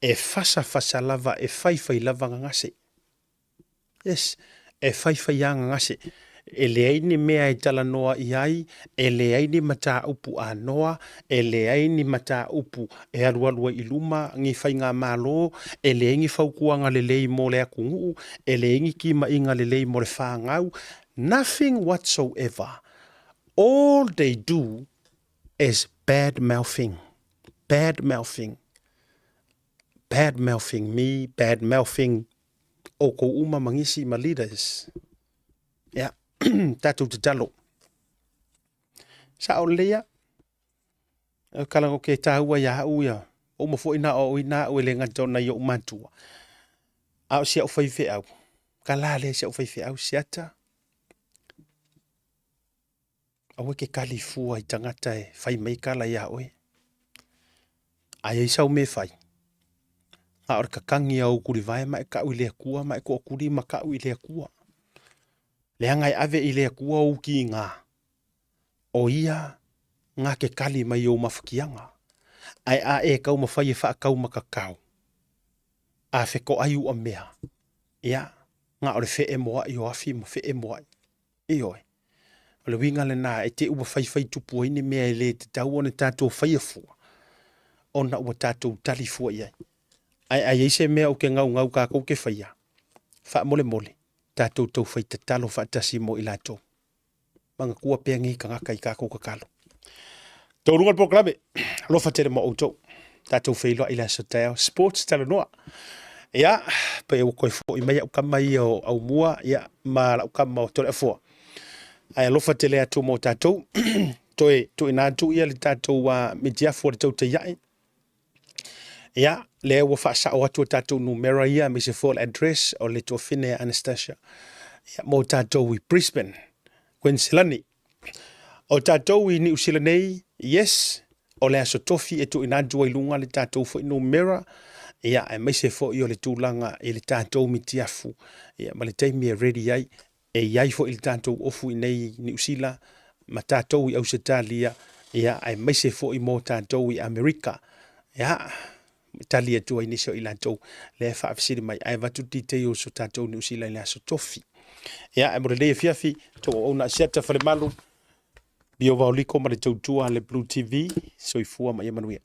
e fasa lava e fai lava ngase. Yes, e fai ngase. E leai ni mea i tala noa i ai, e leai ni mata upu a noa, e leai ni mata upu e aruarua i luma, ngi fai ngā malo, e leai ngi faukuanga le lei mo le akungu, e leai ngi kima inga le lei mo le whāngau. Nothing whatsoever. All they do is bad mouthing. Bad mouthing. Bad mouthing me, bad mouthing o ko uma mangisi ma leaders. Yeah. Tātou te talo. Sa o lea, kalango ke tāua ia uia, o mafo ina o ina o le ngata na yo matua. Au sia o whaiwhi au. Ka la le sia o whaiwhi au siata. Au ke kalifua i tangata e whai mei kala ia oe. Ai ei sau me whai. A ora ka kangi au kuri vai mai ka ui lea kua, mai ko kuri ma ka ui lea kua. Lea ngai ave i lea kua o ki ngā. O ia ngā ke kali mai o mawhakianga. Ai a e kau mawhai e wha kau makakau. A wheko aiu a mea. Ia, ngā ore whe e moa i o awhi ma whe e moa i oe. O le winga le nā e te ua whai tupu ai ni mea e le te tau o ne tātou whai a fua. O na ua tātou tali fua iai. Ai eise mea o ke ngau kākou ke whaia. Wha mole. Tātou tau whai te talo whaatasi mo i lātou. Manga kua pēa ngi ka ngaka i kākou kakalo. Tau runga po klabe. Lofa tere mo autou. Tātou whailua i la sotao. Sports tala noa. Ia, pe o koe fo i mai au kama i au mua. Ia, ma au kama o tore a fua. Ai lofa tere atu mo tātou. Toi nātu ia li tātou me diafo le tau te iai. Ia, le ua whaasa o atu tātou numera ia me se full address o le tō whine Anastasia. Ia, mo tātou i Brisbane, Queenslandi. O tātou i New Zealand nei, yes, o le aso tofi e tu inadua i lunga le tātou fo i numera. Ia, e mai se fo i o le tūlanga i le tātou mi tiafu. Ia, ma le taimi e ready ai, e iai fo i le tātou ofu i nei New Zealand, ma tātou i Australia. Ia, e mai se fo i mo tātou i Amerika. Ia, tali atua inisio i lantou le whaafisiri mai ai watu titei o so tātou ni usila i le aso tofi. Ia, e mora lea fiafi, tō o na siata whare malu, bio vau liko ma le tautua le Blue TV, so i fua mai e manuia.